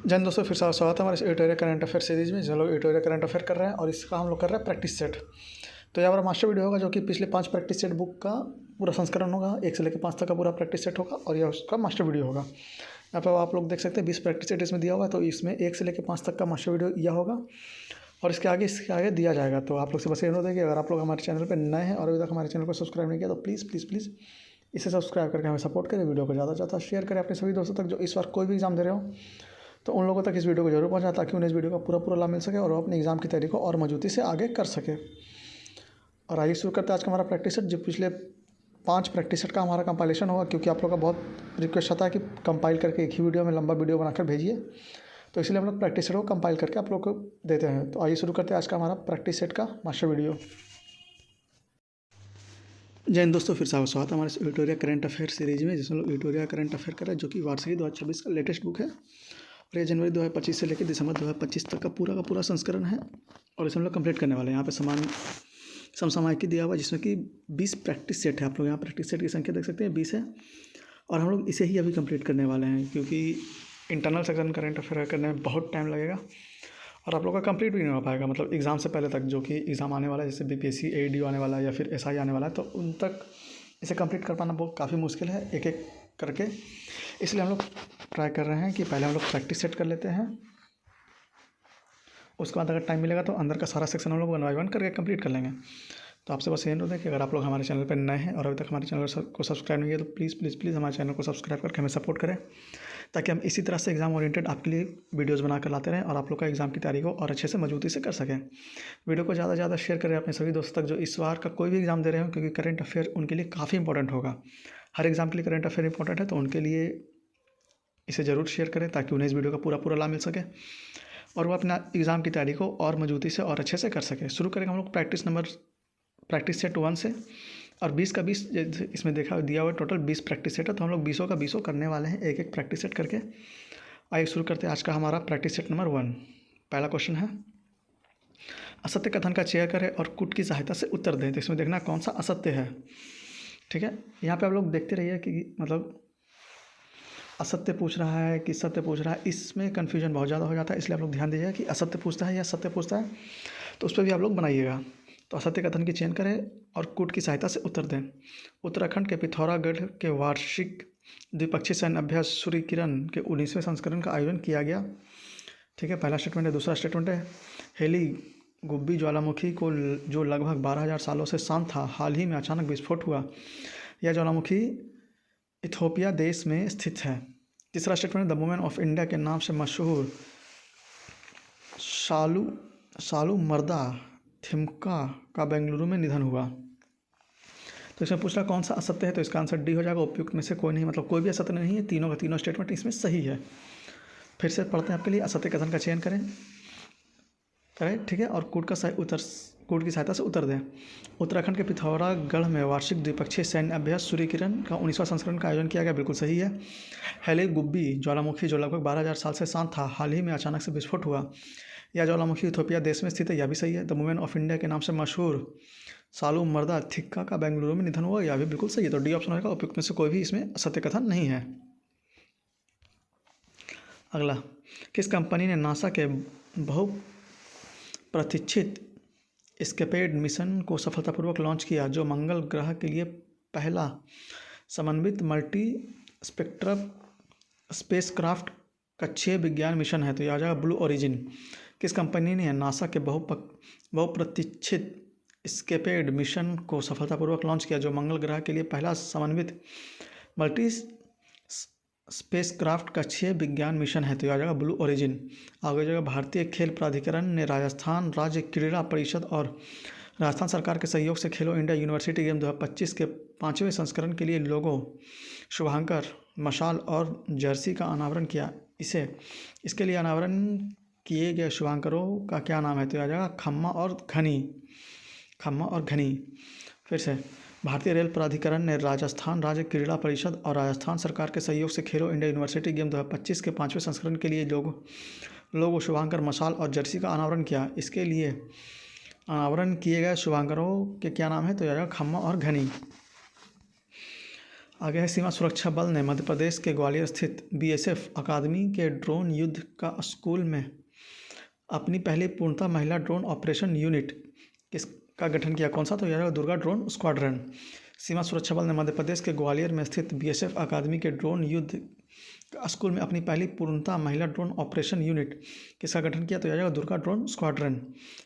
जय हिंद दोस्तों, फिर से स्वागत है हमारे इस एडिटोरियल करंट अफेयर सीरीज में। जो लोग एडिटोरियल करंट अफेयर कर रहे हैं और इसका हम लोग कर रहे हैं प्रैक्टिस सेट। तो यहाँ हमारा मास्टर वीडियो होगा जो कि पिछले 5 प्रैक्टिस सेट बुक का पूरा संस्करण होगा। 1 से लेकर 5 तक का पूरा प्रैक्टिस सेट होगा और यह उसका मास्टर वीडियो होगा। यहाँ पर आप लोग देख सकते हैं 20 प्रैक्टिस सेट इसमें दिया हुआ है। तो इसमें 1 से लेकर 5 तक का मास्टर वीडियो यह होगा और इसके आगे दिया जाएगा। तो आप लोग से बस ये अनुरोध है कि अगर आप लोग हमारे चैनल पर नए हैं और अभी तक हमारे चैनल को सब्सक्राइब नहीं किया तो प्लीज़ इसे सब्सक्राइब करके हमें सपोर्ट करें। वीडियो को ज़्यादा से ज़्यादा शेयर करें अपने सभी दोस्तों तक जो इस बार कोई भी एग्जाम दे रहे हो, तो उन लोगों तक इस वीडियो को जरूर पहुंचाएं ताकि उन्हें इस वीडियो का पूरा लाभ मिल सके और वो अपने एग्जाम की तैयारी को और मजबूती से आगे कर सके। और आइए शुरू करते हैं आज का हमारा प्रैक्टिस सेट। जो पिछले 5 प्रैक्टिस सेट का हमारा कंपाइलेशन होगा, क्योंकि आप लोगों का बहुत रिक्वेस्ट आता है कि कंपाइल करके एक ही वीडियो में लंबा वीडियो बनाकर भेजिए, तो इसलिए हम लोग प्रैक्टिस सेट को कंपाइल करके आप लोग को देते हैं। तो आइए शुरू करते हैं आज का हमारा प्रैक्टिस सेट का मास्टर वीडियो। जय हिंद दोस्तों, फिर से आपका स्वागत है हमारे एडिटोरियल करंट अफेयर सीरीज में, जिसमें लोग एडिटोरियल करंट अफेयर कर रहे हैं, जो कि वार्षिकी 2026 का लेटेस्ट बुक है और ये जनवरी 2025 से लेकर दिसंबर 2025 तक का पूरा संस्करण है और इसे हम लोग कंप्लीट करने वाले हैं। यहाँ पे समसामयिकी दिया हुआ है जिसमें कि 20 प्रैक्टिस सेट है। आप लोग यहाँ प्रैक्टिस सेट की संख्या देख सकते हैं 20 है और हम लोग इसे ही अभी कंप्लीट करने वाले हैं, क्योंकि इंटरनल सेक्शन करंट अफेयर करने में बहुत टाइम लगेगा और आप लोग का कंप्लीट भी नहीं हो पाएगा। मतलब एग्ज़ाम से पहले तक, जो कि एग्ज़ाम आने वाला है, जैसे BPSC AED आने वाला है या फिर SI आने वाला है, तो उन तक इसे कंप्लीट कर पाना बहुत काफ़ी मुश्किल है एक एक करके। इसलिए हम लोग ट्राई कर रहे हैं कि पहले हम लोग प्रैक्टिस सेट कर लेते हैं, उसके बाद अगर टाइम मिलेगा तो अंदर का सारा सेक्शन हम लोग 1 बाय 1 करके कंप्लीट कर लेंगे। तो आपसे बस ये अनुरोध है कि अगर आप लोग हमारे चैनल पर नए हैं और अभी तक हमारे चैनल को सब्सक्राइब नहीं किया तो प्लीज़ हमारे चैनल को सब्सक्राइब करके हमें सपोर्ट करें, ताकि हम इसी तरह से एग्जाम ओरिएंटेड आपके लिए वीडियोस बनाकर लाते रहें और आप लोग का एग्जाम की तैयारी को और अच्छे से मजबूती से कर सकें। वीडियो को ज़्यादा से ज़्यादा शेयर करें अपने सभी दोस्तों तक जो इस बार का कोई भी एग्जाम दे रहे हो, क्योंकि करंट अफेयर उनके लिए काफ़ी इंपॉर्टेंट होगा। हर एग्जाम के लिए करंट अफेयर इंपॉर्टेंट है, तो उनके लिए इसे ज़रूर शेयर करें ताकि उन्हें इस वीडियो का पूरा लाभ मिल सके और वो अपना एग्ज़ाम की तैयारी को और मजबूती से और अच्छे से कर सके। शुरू करेंगे हम लोग प्रैक्टिस सेट 1 से, और 20 का 20 इसमें दिया हुआ टोटल 20 प्रैक्टिस सेट है, तो हम लोग 20 का 20 करने वाले हैं एक प्रैक्टिस सेट करके। आइए शुरू करते हैं आज का हमारा प्रैक्टिस सेट नंबर 1। पहला क्वेश्चन है, असत्य कथन का चयन करें और कुट की सहायता से उत्तर दें। तो इसमें देखना कौन सा असत्य है। ठीक है, यहाँ पे आप लोग देखते रहिए कि मतलब असत्य पूछ रहा है कि सत्य पूछ रहा है, इसमें कन्फ्यूजन बहुत ज़्यादा हो जाता है। इसलिए आप लोग ध्यान दीजिएगा कि असत्य पूछता है या सत्य पूछता है, तो उस पर भी आप लोग बनाइएगा। तो असत्य कथन की चयन करें और कूट की सहायता से उत्तर दें। उत्तराखंड के पिथौरागढ़ के वार्षिक द्विपक्षीय सैन्य अभ्यास सूर्य किरण के 19वें संस्करण का आयोजन किया गया। ठीक है, पहला स्टेटमेंट है। दूसरा स्टेटमेंट है, हेली गुब्बी ज्वालामुखी को जो लगभग 12,000 सालों से शांत था, हाल ही में अचानक विस्फोट हुआ। यह ज्वालामुखी इथोपिया देश में स्थित है। तीसरा statement, the women of India के नाम से मशहूर सालू मर्दा थिमका का बेंगलुरु में निधन हुआ। तो इसमें पूछ रहा कौन सा असत्य है, तो इसका आंसर डी हो जाएगा। उपयुक्त में से कोई नहीं, मतलब कोई भी असत्य नहीं है, तीनों का तीनों स्टेटमेंट इसमें सही है। फिर से पढ़ते हैं आपके लिए, असत्य कथन का चयन करें। ठीक है, और कूट की सहायता से उत्तर दें। उत्तराखंड के पिथौरागढ़ में वार्षिक द्विपक्षीय सैन्य अभ्यास सूर्य किरण का 19वां संस्करण का आयोजन किया गया, बिल्कुल सही है। हेली गुब्बी ज्वालामुखी जो लगभग 12,000 साल से शांत था, हाल ही में अचानक से विस्फोट हुआ। यह ज्वालामुखी इथोपिया देश में स्थित है, यह भी सही है। द वुमेन ऑफ इंडिया के नाम से मशहूर सालू मर्दा थिक्का का बेंगलुरु में निधन हुआ, यह भी बिल्कुल सही है। तो डी ऑप्शन होगा। उपयुक्त में से कोई भी इसमें सत्य कथन नहीं है। अगला, किस कंपनी ने नासा के बहुप्रतीक्षित एस्केपेड मिशन को सफलतापूर्वक लॉन्च किया, जो मंगल ग्रह के लिए पहला समन्वित मल्टी स्पेक्ट्रम स्पेसक्राफ्ट कक्षीय विज्ञान मिशन है। तो यह आ जाएगा ब्लू ओरिजिन। किस कंपनी ने नासा के बहुप्रतीक्षित एस्केपेड मिशन को सफलतापूर्वक लॉन्च किया, जो मंगल ग्रह के लिए पहला समन्वित मल्टी स्पेसक्राफ्ट कक्षीय विज्ञान मिशन है। तो यह आ जाएगा ब्लू ओरिजिन। आगे जाएगा, भारतीय खेल प्राधिकरण ने राजस्थान राज्य क्रीड़ा परिषद और राजस्थान सरकार के सहयोग से खेलो इंडिया यूनिवर्सिटी गेम 2025 के 5वें संस्करण के लिए लोगो, शुभांकर, मशाल और जर्सी का अनावरण किया। इसके लिए अनावरण किए गए शुभांकरों का क्या नाम है, तो आ जाएगा खम्मा और घनी। फिर से, भारतीय रेल प्राधिकरण ने राजस्थान राज्य क्रीड़ा परिषद और राजस्थान सरकार के सहयोग से खेलो इंडिया यूनिवर्सिटी गेम 2025 के 5वें संस्करण के लिए लोगो, शुभांकर, मशाल और जर्सी का अनावरण किया। इसके लिए अनावरण किए गए शुभांकरों के क्या नाम है, तो आ जाएगा खम्मा और घनी। आगे है, सीमा सुरक्षा बल ने मध्य प्रदेश के ग्वालियर स्थित बीएसएफ अकादमी के ड्रोन युद्ध का स्कूल में अपनी पहली पूर्णतः महिला ड्रोन ऑपरेशन यूनिट किसका गठन किया? कौन सा? तो यह दुर्गा ड्रोन स्क्वाड्रन। सीमा सुरक्षा बल ने मध्य प्रदेश के ग्वालियर में स्थित बीएसएफ अकादमी के ड्रोन युद्ध स्कूल में अपनी पहली पूर्णतः महिला ड्रोन ऑपरेशन यूनिट किसका गठन किया? तो यह दुर्गा ड्रोन स्क्वाड्रन।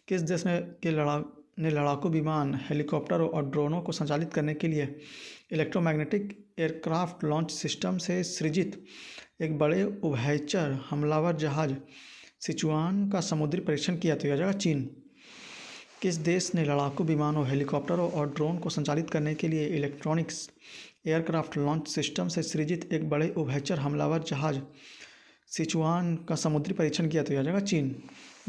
किस देश ने लड़ाकू विमान, हेलीकॉप्टरों और ड्रोनों को संचालित करने के लिए इलेक्ट्रोमैग्नेटिक एयरक्राफ्ट लॉन्च सिस्टम से सृजित एक बड़े उभयचर हमलावर जहाज सिचुआन का समुद्री परीक्षण किया? तो यह जगह चीन। किस देश ने लड़ाकू विमानों, हेलीकॉप्टरों और ड्रोन को संचालित करने के लिए इलेक्ट्रॉनिक्स एयरक्राफ्ट लॉन्च सिस्टम से सृजित एक बड़े उभयचर हमलावर जहाज सिचुआन का समुद्री परीक्षण किया? तो यह जगह चीन।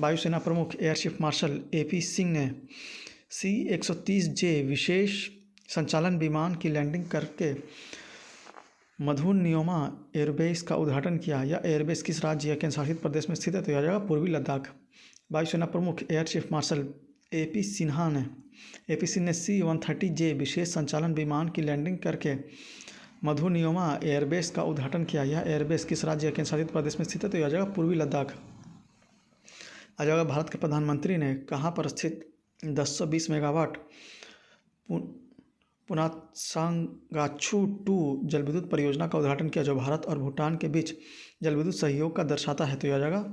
वायुसेना प्रमुख air chief marshal AP Singh ने C-130J विशेष संचालन विमान की लैंडिंग करके मधुनियोमा एयरबेस का उद्घाटन किया। यह एयरबेस किस राज्य या केंद्रशासित प्रदेश में स्थित है? तो यह जगह पूर्वी लद्दाख। वायुसेना प्रमुख air chief marshal AP Singh ने C-130J विशेष संचालन विमान की लैंडिंग करके मधुनियोमा एयरबेस का उद्घाटन किया। यह एयरबेस किस राज्य या केंद्रशासित प्रदेश में स्थित है? तो यह जगह पूर्वी लद्दाख। आज अगर भारत के प्रधानमंत्री ने कहाँ पर स्थित 1020 मेगावाट पुनातसांगाछू 2 जलविद्युत परियोजना का उद्घाटन किया, जो भारत और भूटान के बीच जलविद्युत सहयोग का दर्शाता है? तो यह जगह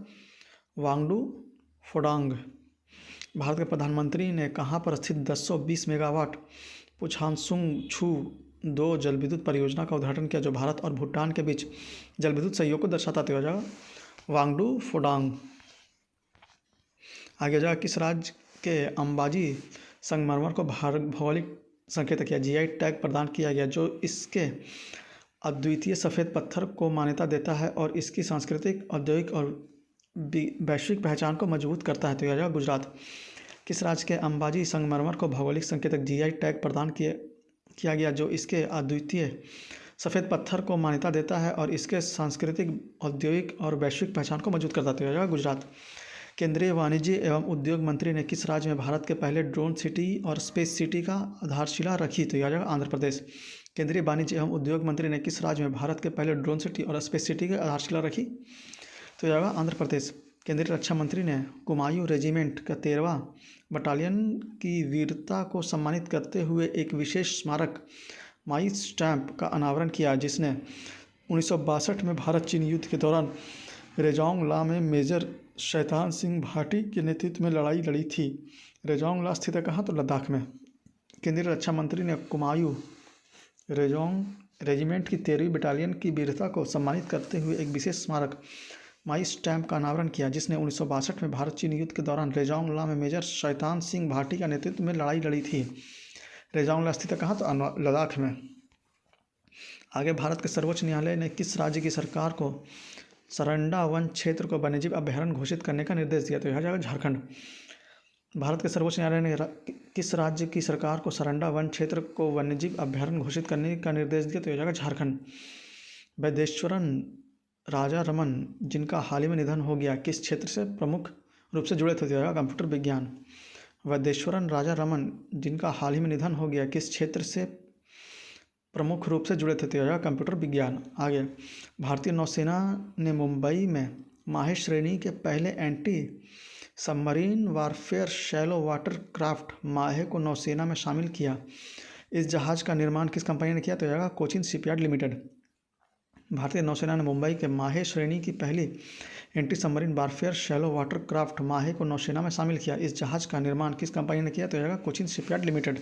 वांगडू फोडांग। भारत के प्रधानमंत्री ने कहाँ पर स्थित 1020 मेगावाट पुछानसुंग-छू 2 जलविद्युत परियोजना का उद्घाटन किया, जो भारत और भूटान के बीच जलविद्युत सहयोग को दर्शाता है? तो यह जगह वांगडू फोडांग। आगे जगह किस राज्य के अंबाजी संगमरमर को भौगोलिक संकेत किया, GI टैग प्रदान किया गया, जो इसके अद्वितीय सफ़ेद पत्थर को मान्यता देता है और इसकी सांस्कृतिक, औद्योगिक और वैश्विक पहचान को मजबूत करता है? तो यह जगह गुजरात। किस राज्य के अंबाजी संगमरमर को भौगोलिक संकेतक GI टैग प्रदान किया गया, जो इसके अद्वितीय सफ़ेद पत्थर को मान्यता देता है और इसके सांस्कृतिक, औद्योगिक और वैश्विक पहचान को मजबूत करता है? तो यह जगह गुजरात। केंद्रीय वाणिज्य एवं उद्योग मंत्री ने किस राज्य में भारत के पहले ड्रोन सिटी और स्पेस सिटी का आधारशिला रखी? तो यह जगह आंध्र प्रदेश। केंद्रीय वाणिज्य एवं उद्योग मंत्री ने किस राज्य में भारत के पहले ड्रोन सिटी और स्पेस सिटी की आधारशिला रखी? तो यह जगह आंध्र प्रदेश। केंद्रीय रक्षा मंत्री ने कुमायूं रेजिमेंट का 13वां बटालियन की वीरता को सम्मानित करते हुए एक विशेष स्मारक माई स्टैम्प का अनावरण किया, जिसने 1962 में भारत चीन युद्ध के दौरान रेजोंग ला में मेजर शैतान सिंह भाटी के नेतृत्व में लड़ाई लड़ी थी। रेजोंग ला स्थित है कहाँ? तो लद्दाख में। केंद्रीय रक्षा मंत्री ने कुमायूं रेजिमेंट की 13वीं बटालियन की वीरता को सम्मानित करते हुए एक विशेष स्मारक माई स्टैम्प का अनावरण किया, जिसने 1962 में भारत चीन युद्ध के दौरान रेजोंग ला में मेजर शैतान सिंह भाटी का नेतृत्व में लड़ाई लड़ी थी। रेजोंग ला स्थित है कहाँ? तो लद्दाख में। आगे भारत के सर्वोच्च न्यायालय ने किस राज्य की सरकार को सरंडा वन क्षेत्र को वन्यजीव अभयारण्य घोषित करने का निर्देश दिया? तो यह जगह झारखंड। भारत के सर्वोच्च न्यायालय ने किस राज्य की सरकार को सरंडा वन क्षेत्र को वन्यजीव अभयारण्य घोषित करने का निर्देश दिया? तो यह जगह झारखंड। वैदेश्वरन राजा रमन, जिनका हाल ही में निधन हो गया, किस क्षेत्र से प्रमुख रूप से जुड़े थे? तो यह कंप्यूटर विज्ञान। वैदेश्वरन राजा रमन, जिनका हाल ही में निधन हो गया, किस क्षेत्र से प्रमुख रूप से जुड़े थे? तो यह कंप्यूटर विज्ञान। आगे भारतीय नौसेना ने मुंबई में माहे श्रेणी के पहले anti submarine warfare shallow water craft माहे को नौसेना में शामिल किया। इस जहाज़ का निर्माण किस कंपनी ने किया? तो यह कोचिन शिपयार्ड लिमिटेड। भारतीय नौसेना ने मुंबई के माहे श्रेणी की पहली anti submarine warfare shallow water craft माहे को नौसेना में शामिल किया। इस जहाज़ का निर्माण किस कंपनी ने किया? तो यह कोचिन शिपयार्ड लिमिटेड।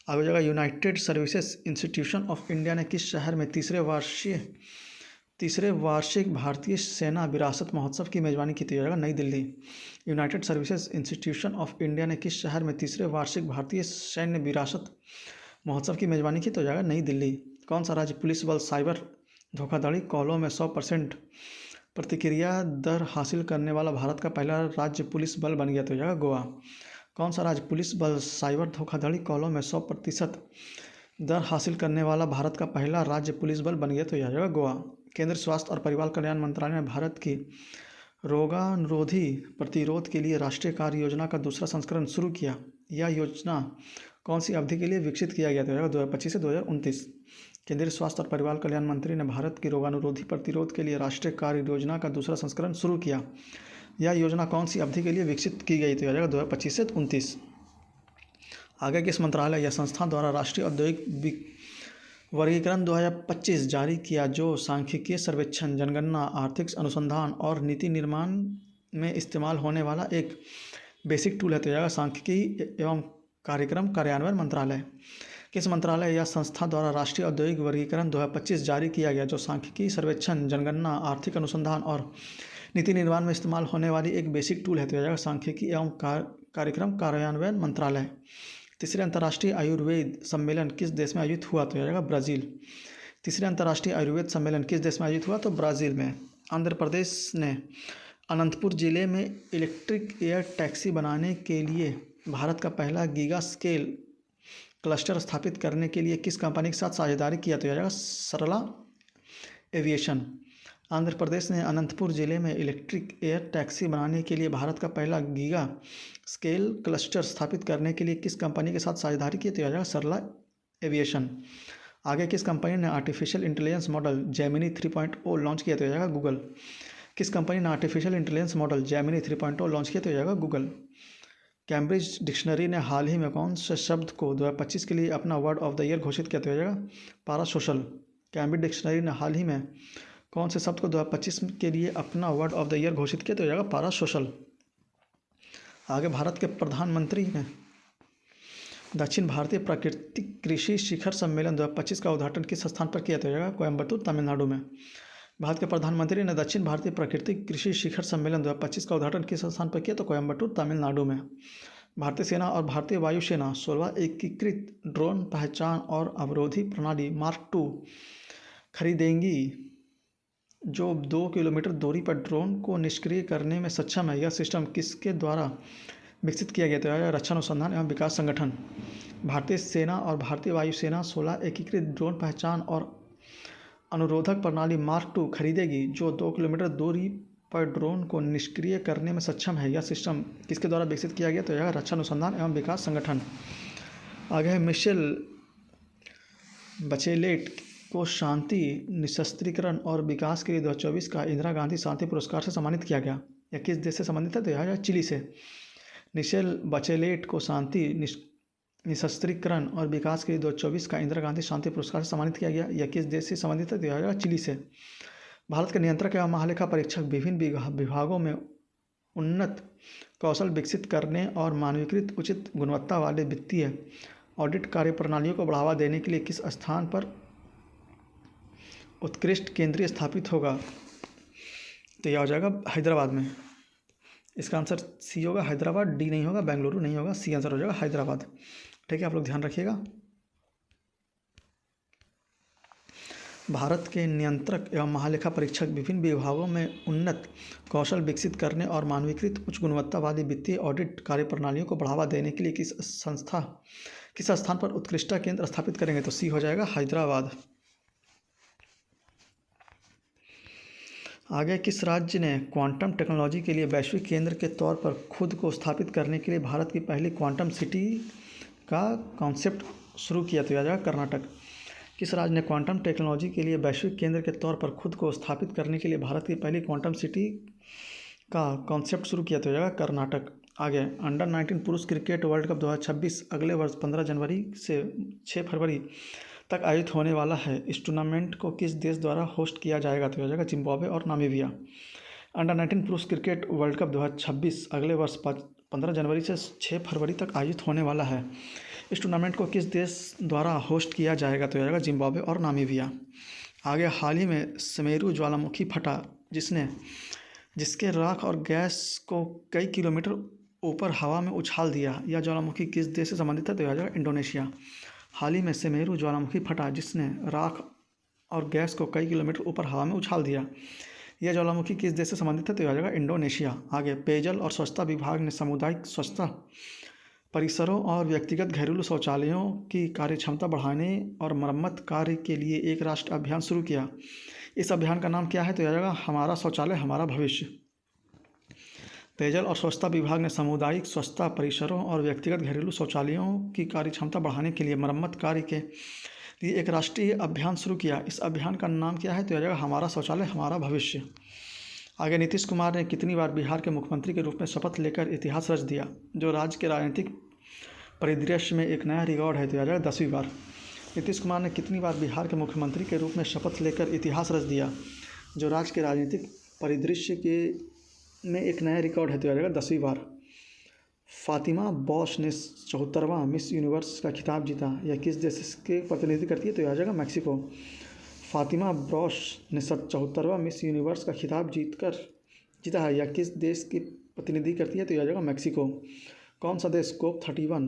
आगे जगह United services institution of India ने किस शहर में तीसरे वार्षिक भारतीय सेना विरासत महोत्सव की मेजबानी की? तो यह जगह नई Delhi. United services institution of India ने किस शहर में तीसरे वार्षिक भारतीय सैन्य विरासत महोत्सव की मेजबानी की? तो यह जगह नई दिल्ली। कौन सा राज्य पुलिस बल साइबर धोखाधड़ी कॉलों में 100% प्रतिक्रिया दर हासिल करने वाला भारत का पहला राज्य पुलिस बल बन गया? तो यह जगह गोवा। कौन सा राज्य पुलिस बल साइबर धोखाधड़ी कॉलों में 100% दर हासिल करने वाला भारत का पहला राज्य पुलिस बल बन गया? तो यह जगह गोवा। केंद्रीय स्वास्थ्य और परिवार कल्याण मंत्रालय ने भारत की रोगानुरोधी प्रतिरोध के लिए राष्ट्रीय कार्य योजना का दूसरा संस्करण शुरू किया। यह योजना कौन सी अवधि के लिए विकसित किया गया? तो 2025 से 2029। केंद्रीय स्वास्थ्य और परिवार कल्याण मंत्री ने भारत की रोगाणुरोधी प्रतिरोध के लिए राष्ट्रीय कार्य योजना का दूसरा संस्करण शुरू किया। यह योजना कौन सी अवधि के लिए विकसित की गई थी? 2025 से 29। आगे किस मंत्रालय या संस्था द्वारा राष्ट्रीय औद्योगिक वर्गीकरण 2025 जारी किया, जो सांख्यिकीय सर्वेक्षण, जनगणना, आर्थिक अनुसंधान और नीति निर्माण में इस्तेमाल होने वाला एक बेसिक टूल है? तो सांख्यिकी एवं कार्यक्रम कार्यान्वयन मंत्रालय। किस मंत्रालय या संस्था द्वारा राष्ट्रीय औद्योगिक वर्गीकरण 2025 जारी किया गया, जो सांख्यिकी सर्वेक्षण, जनगणना, आर्थिक अनुसंधान और नीति निर्माण में इस्तेमाल होने वाली एक बेसिक टूल है? तो सांख्यिकी एवं कार्यक्रम कार्यान्वयन मंत्रालय। तीसरे अंतर्राष्ट्रीय आयुर्वेद सम्मेलन किस देश में आयोजित हुआ? तो ब्राज़ील। तीसरे अंतर्राष्ट्रीय आयुर्वेद सम्मेलन किस देश में आयोजित हुआ? तो ब्राज़ील में। आंध्र प्रदेश ने अनंतपुर जिले में इलेक्ट्रिक एयर टैक्सी बनाने के लिए भारत का पहला गीगा स्केल क्लस्टर स्थापित करने के लिए किस कंपनी के साथ साझेदारी किया? तो सरला एविएशन। आंध्र प्रदेश ने अनंतपुर जिले में इलेक्ट्रिक एयर टैक्सी बनाने के लिए भारत का पहला गीगा स्केल क्लस्टर स्थापित करने के लिए किस कंपनी के साथ साझेदारी की? तो सरला एविएशन। आगे किस कंपनी ने artificial intelligence model Gemini 3.0 launch किया? तो गूगल। किस कंपनी ने artificial intelligence model Gemini 3.0 launch किया? तो गूगल। कैम्ब्रिज डिक्शनरी ने हाल ही में कौन से शब्द को 2025 के लिए अपना वर्ड ऑफ द ईयर घोषित किया? तो पैरासोशल। कैम्ब्रिज डिक्शनरी ने हाल ही में कौन से शब्द को 2025 के लिए अपना वर्ड ऑफ द ईयर घोषित किया? तो पैरासोशल। आगे भारत के प्रधानमंत्री ने दक्षिण भारतीय प्राकृतिक कृषि शिखर सम्मेलन 2025 का उद्घाटन किस स्थान पर किया? तो कोयम्बटूर, तमिलनाडु में। भारत के प्रधानमंत्री ने दक्षिण भारतीय प्राकृतिक कृषि शिखर सम्मेलन 2025 का उद्घाटन किस स्थान पर किया? तो कोयम्बटूर, तमिलनाडु में। भारतीय सेना और भारतीय वायुसेना 16 एकीकृत ड्रोन पहचान और अवरोधी प्रणाली मार्क 2 खरीदेंगी, जो 2 किलोमीटर दूरी पर ड्रोन को निष्क्रिय करने में सक्षम है। यह सिस्टम किसके द्वारा विकसित किया गया? तो रक्षा अनुसंधान एवं विकास संगठन। भारतीय सेना और भारतीय वायुसेना 16 एकीकृत ड्रोन पहचान और अनुरोधक प्रणाली मार्क 2 खरीदेगी, जो 2 किलोमीटर दूरी पर ड्रोन को निष्क्रिय करने में सक्षम है। यह सिस्टम किसके द्वारा विकसित किया गया? तो रक्षा अनुसंधान एवं विकास संगठन। आगे है मिशेल बचेलेट को शांति, निशस्त्रीकरण और विकास के लिए 2024 का इंदिरा गांधी शांति पुरस्कार से सम्मानित किया गया। यह किस देश से संबंधित है? तो चिली से। मिशेल बचेलेट को शांति, निशस्त्रीकरण और विकास के लिए 2024 का इंदिरा गांधी शांति पुरस्कार से सम्मानित किया गया। यह किस देश से संबंधित है? तो चिली से। भारत के नियंत्रक एवं महालेखा परीक्षक विभिन्न विभागों में उन्नत कौशल विकसित करने और मानकीकृत उचित गुणवत्ता वाले वित्तीय ऑडिट कार्यप्रणालियों को बढ़ावा देने के लिए किस स्थान पर उत्कृष्ट केंद्रीय स्थापित होगा? तो यह हो जाएगा हैदराबाद में। इसका आंसर सी होगा, हैदराबाद। डी नहीं होगा, बेंगलुरु नहीं होगा, सी आंसर हो जाएगा हैदराबाद। ठीक है, आप लोग ध्यान रखिएगा। भारत के नियंत्रक एवं महालेखा परीक्षक विभिन्न विभागों में उन्नत कौशल विकसित करने और मानकीकृत उच्च गुणवत्ता वाली वित्तीय ऑडिट कार्यप्रणालियों को बढ़ावा देने के लिए किस स्थान पर उत्कृष्टता केंद्र स्थापित करेंगे? तो सी हो जाएगा हैदराबाद। आगे किस राज्य ने क्वांटम टेक्नोलॉजी के लिए वैश्विक केंद्र के तौर पर खुद को स्थापित करने के लिए भारत की पहली क्वांटम सिटी का कॉन्सेप्ट शुरू किया? तो याद कर्नाटक। किस राज्य ने क्वांटम टेक्नोलॉजी के लिए वैश्विक केंद्र के तौर पर खुद को स्थापित करने के लिए भारत की पहली क्वांटम सिटी का कॉन्सेप्ट शुरू किया? तो कर्नाटक। आगे अंडर 19 पुरुष क्रिकेट वर्ल्ड कप 2026 अगले वर्ष 15 जनवरी से 6 फरवरी तक आयोजित होने वाला है। इस टूर्नामेंट को किस देश द्वारा होस्ट किया जाएगा? तो हो जाएगा जिम्बाब्वे और नामीबिया। अंडर 19 पुरुष क्रिकेट वर्ल्ड कप 2026 अगले वर्ष 15 जनवरी से 6 फरवरी तक आयोजित होने वाला है। इस टूर्नामेंट को किस देश द्वारा होस्ट किया जाएगा? तो हो जाएगा जिम्बाब्वे और नामीबिया। आगे हाल ही में सुमेरु ज्वालामुखी फटा, जिसके राख और गैस को कई किलोमीटर ऊपर हवा में उछाल दिया। यह ज्वालामुखी किस देश से संबंधित है? तो हो जाएगा इंडोनेशिया। हाल ही में सुमेरु ज्वालामुखी फटा, जिसने राख और गैस को कई किलोमीटर ऊपर हवा में उछाल दिया। यह ज्वालामुखी किस देश से संबंधित है? तो हो जाएगा इंडोनेशिया। आगे पेयजल और स्वच्छता विभाग ने सामुदायिक स्वच्छता परिसरों और व्यक्तिगत घरेलू शौचालयों की कार्यक्षमता बढ़ाने और मरम्मत कार्य के लिए एक राष्ट्रीय अभियान शुरू किया। इस अभियान का नाम क्या है? तो हो जाएगा हमारा शौचालय हमारा भविष्य। पेयजल और स्वच्छता विभाग ने सामुदायिक स्वच्छता परिसरों और व्यक्तिगत घरेलू शौचालयों की कार्यक्षमता बढ़ाने के लिए मरम्मत कार्य के ये एक राष्ट्रीय अभियान शुरू किया। इस अभियान का नाम क्या है? तो यह जाएगा हमारा शौचालय हमारा भविष्य। आगे, नीतीश कुमार ने कितनी बार बिहार के मुख्यमंत्री के रूप में शपथ लेकर इतिहास रच दिया? जो राज्य के राजनीतिक परिदृश्य में एक नया रिकॉर्ड है, तो यह जाएगा 10वीं बार। नीतीश कुमार ने कितनी बार बिहार के मुख्यमंत्री के रूप में शपथ लेकर इतिहास रच दिया? जो राज्य के राजनीतिक परिदृश्य में एक नया रिकॉर्ड है, तो यह जाएगा 10वीं बार। फातिमा बॉश ने 74वां मिस यूनिवर्स का खिताब जीता। यह किस देश के प्रतिनिधि करती है? तो यह जाएगा मैक्सिको। फातिमा बॉश ने 74वां मिस यूनिवर्स का खिताब जीता है। यह किस देश की प्रतिनिधि करती है? तो यह जाएगा मैक्सिको। कौन सा देश COP31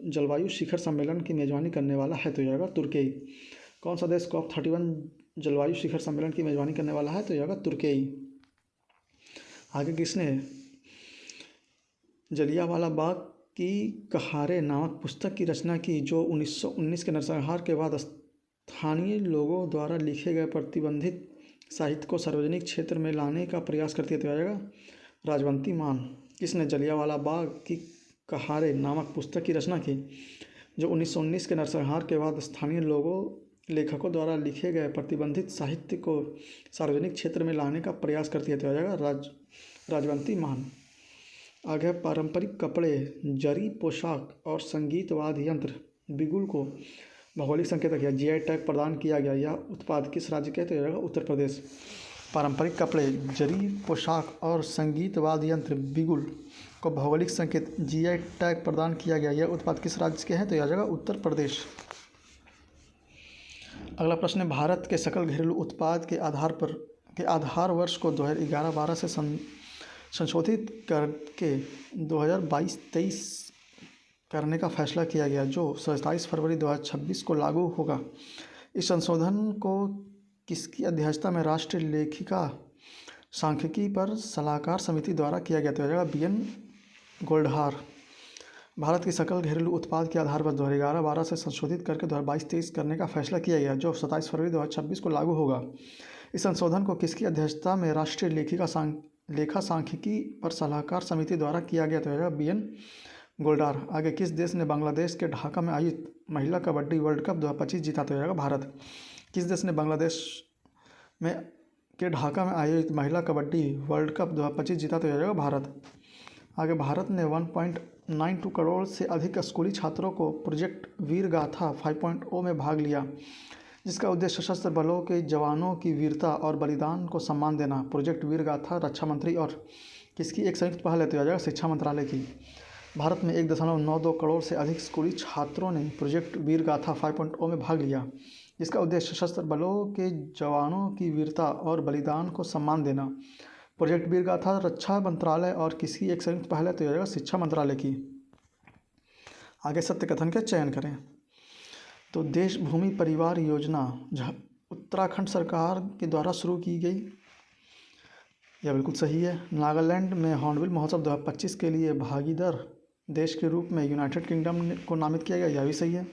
जलवायु शिखर सम्मेलन की मेजबानी करने वाला है? तो यह जाएगा तुर्की। कौन सा देश COP31 जलवायु शिखर सम्मेलन की मेजबानी करने वाला है? तो यह जाएगा तुर्की। आगे, किसने जलियांवाला बाग की कहारे नामक पुस्तक की रचना की, जो 1919 के नरसंहार के बाद स्थानीय लोगों द्वारा लिखे गए प्रतिबंधित साहित्य को सार्वजनिक क्षेत्र में लाने का प्रयास करती है? तो आ जाएगा राजवंती मान। किसने जलियांवाला बाग की कहारे नामक पुस्तक की रचना की, जो 1919 के नरसंहार के बाद स्थानीय लेखकों द्वारा लिखे गए प्रतिबंधित साहित्य को सार्वजनिक क्षेत्र में लाने का प्रयास करती है? तो आ जाएगा राजवंती मान। आगे, पारंपरिक कपड़े, जरी पोशाक और संगीत वाद्य यंत्र बिगुल को भौगोलिक संकेतक या GI टैग प्रदान किया गया। यह उत्पाद किस राज्य के? तो जाएगा उत्तर प्रदेश। पारंपरिक कपड़े, जरी पोशाक और संगीत वाद्य यंत्र बिगुल को भौगोलिक संकेत GI टैग प्रदान किया गया। यह उत्पाद किस राज्य के हैं? तो यह जाएगा उत्तर प्रदेश। अगला प्रश्न है, भारत के सकल घरेलू उत्पाद के आधार वर्ष को 2011-12 से संशोधित करके 2022-23 करने का फैसला किया गया, जो 27 फरवरी 2026 को लागू होगा। इस संशोधन को किसकी अध्यक्षता में राष्ट्रीय लेखिका सांख्यिकी पर सलाहकार समिति द्वारा किया गया? तो जाएगा BN गोल्डहार। भारत के सकल घरेलू उत्पाद के आधार पर 2011-12 से संशोधित करके 2022-23 करने का फैसला किया गया, जो 27 फरवरी 2026 को लागू होगा। इस संशोधन को किसकी अध्यक्षता में राष्ट्रीय लेखा सांख्यिकी पर सलाहकार समिति द्वारा किया गया? तो जाएगा BN गोल्डार। आगे, किस देश ने बांग्लादेश के ढाका में आयोजित महिला कबड्डी वर्ल्ड कप 2025 जीता? तो जाएगा भारत। किस देश ने बांग्लादेश के ढाका में आयोजित महिला कबड्डी वर्ल्ड कप 2025 जीता? तो जाएगा भारत। आगे, भारत ने 1.92 करोड़ से अधिक स्कूली छात्रों को प्रोजेक्ट वीर गाथा 5.0 में भाग लिया, जिसका उद्देश्य सशस्त्र बलों के जवानों की वीरता और बलिदान को सम्मान देना। प्रोजेक्ट वीर गाथा रक्षा मंत्री और किसकी एक संयुक्त पहल है? तो आ जाएगा शिक्षा मंत्रालय की। भारत में 1.92 करोड़ से अधिक स्कूली छात्रों ने प्रोजेक्ट वीर गाथा 5.0 में भाग लिया, जिसका उद्देश्य सशस्त्र बलों के जवानों की वीरता और बलिदान को सम्मान देना। प्रोजेक्ट वीर गाथा रक्षा मंत्रालय और किसकी एक संयुक्त पहल है? तो आ जाएगा शिक्षा मंत्रालय की। आगे, सत्य कथन का चयन करें। तो देश भूमि परिवार योजना उत्तराखंड सरकार के द्वारा शुरू की गई, यह बिल्कुल सही है। नागालैंड में हॉर्नबिल महोत्सव 2025 के लिए भागीदार देश के रूप में यूनाइटेड किंगडम को नामित किया गया, यह भी सही है।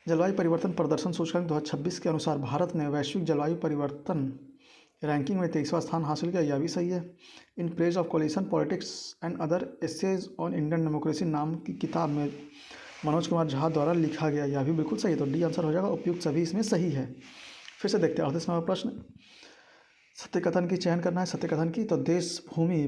जलवायु परिवर्तन प्रदर्शन सूचकांक 2026 के अनुसार भारत ने वैश्विक जलवायु परिवर्तन रैंकिंग में 23वां स्थान हासिल किया, यह भी सही है। In praise of coalition politics and other essays on Indian democracy नाम की किताब में मनोज कुमार झा द्वारा लिखा गया, यह भी बिल्कुल सही है। तो डी आंसर हो जाएगा, उपयुक्त सभी इसमें सही है। फिर से देखते हैं 38 नंबर प्रश्न, सत्य कथन की चयन करना है। सत्य कथन की, तो देश भूमि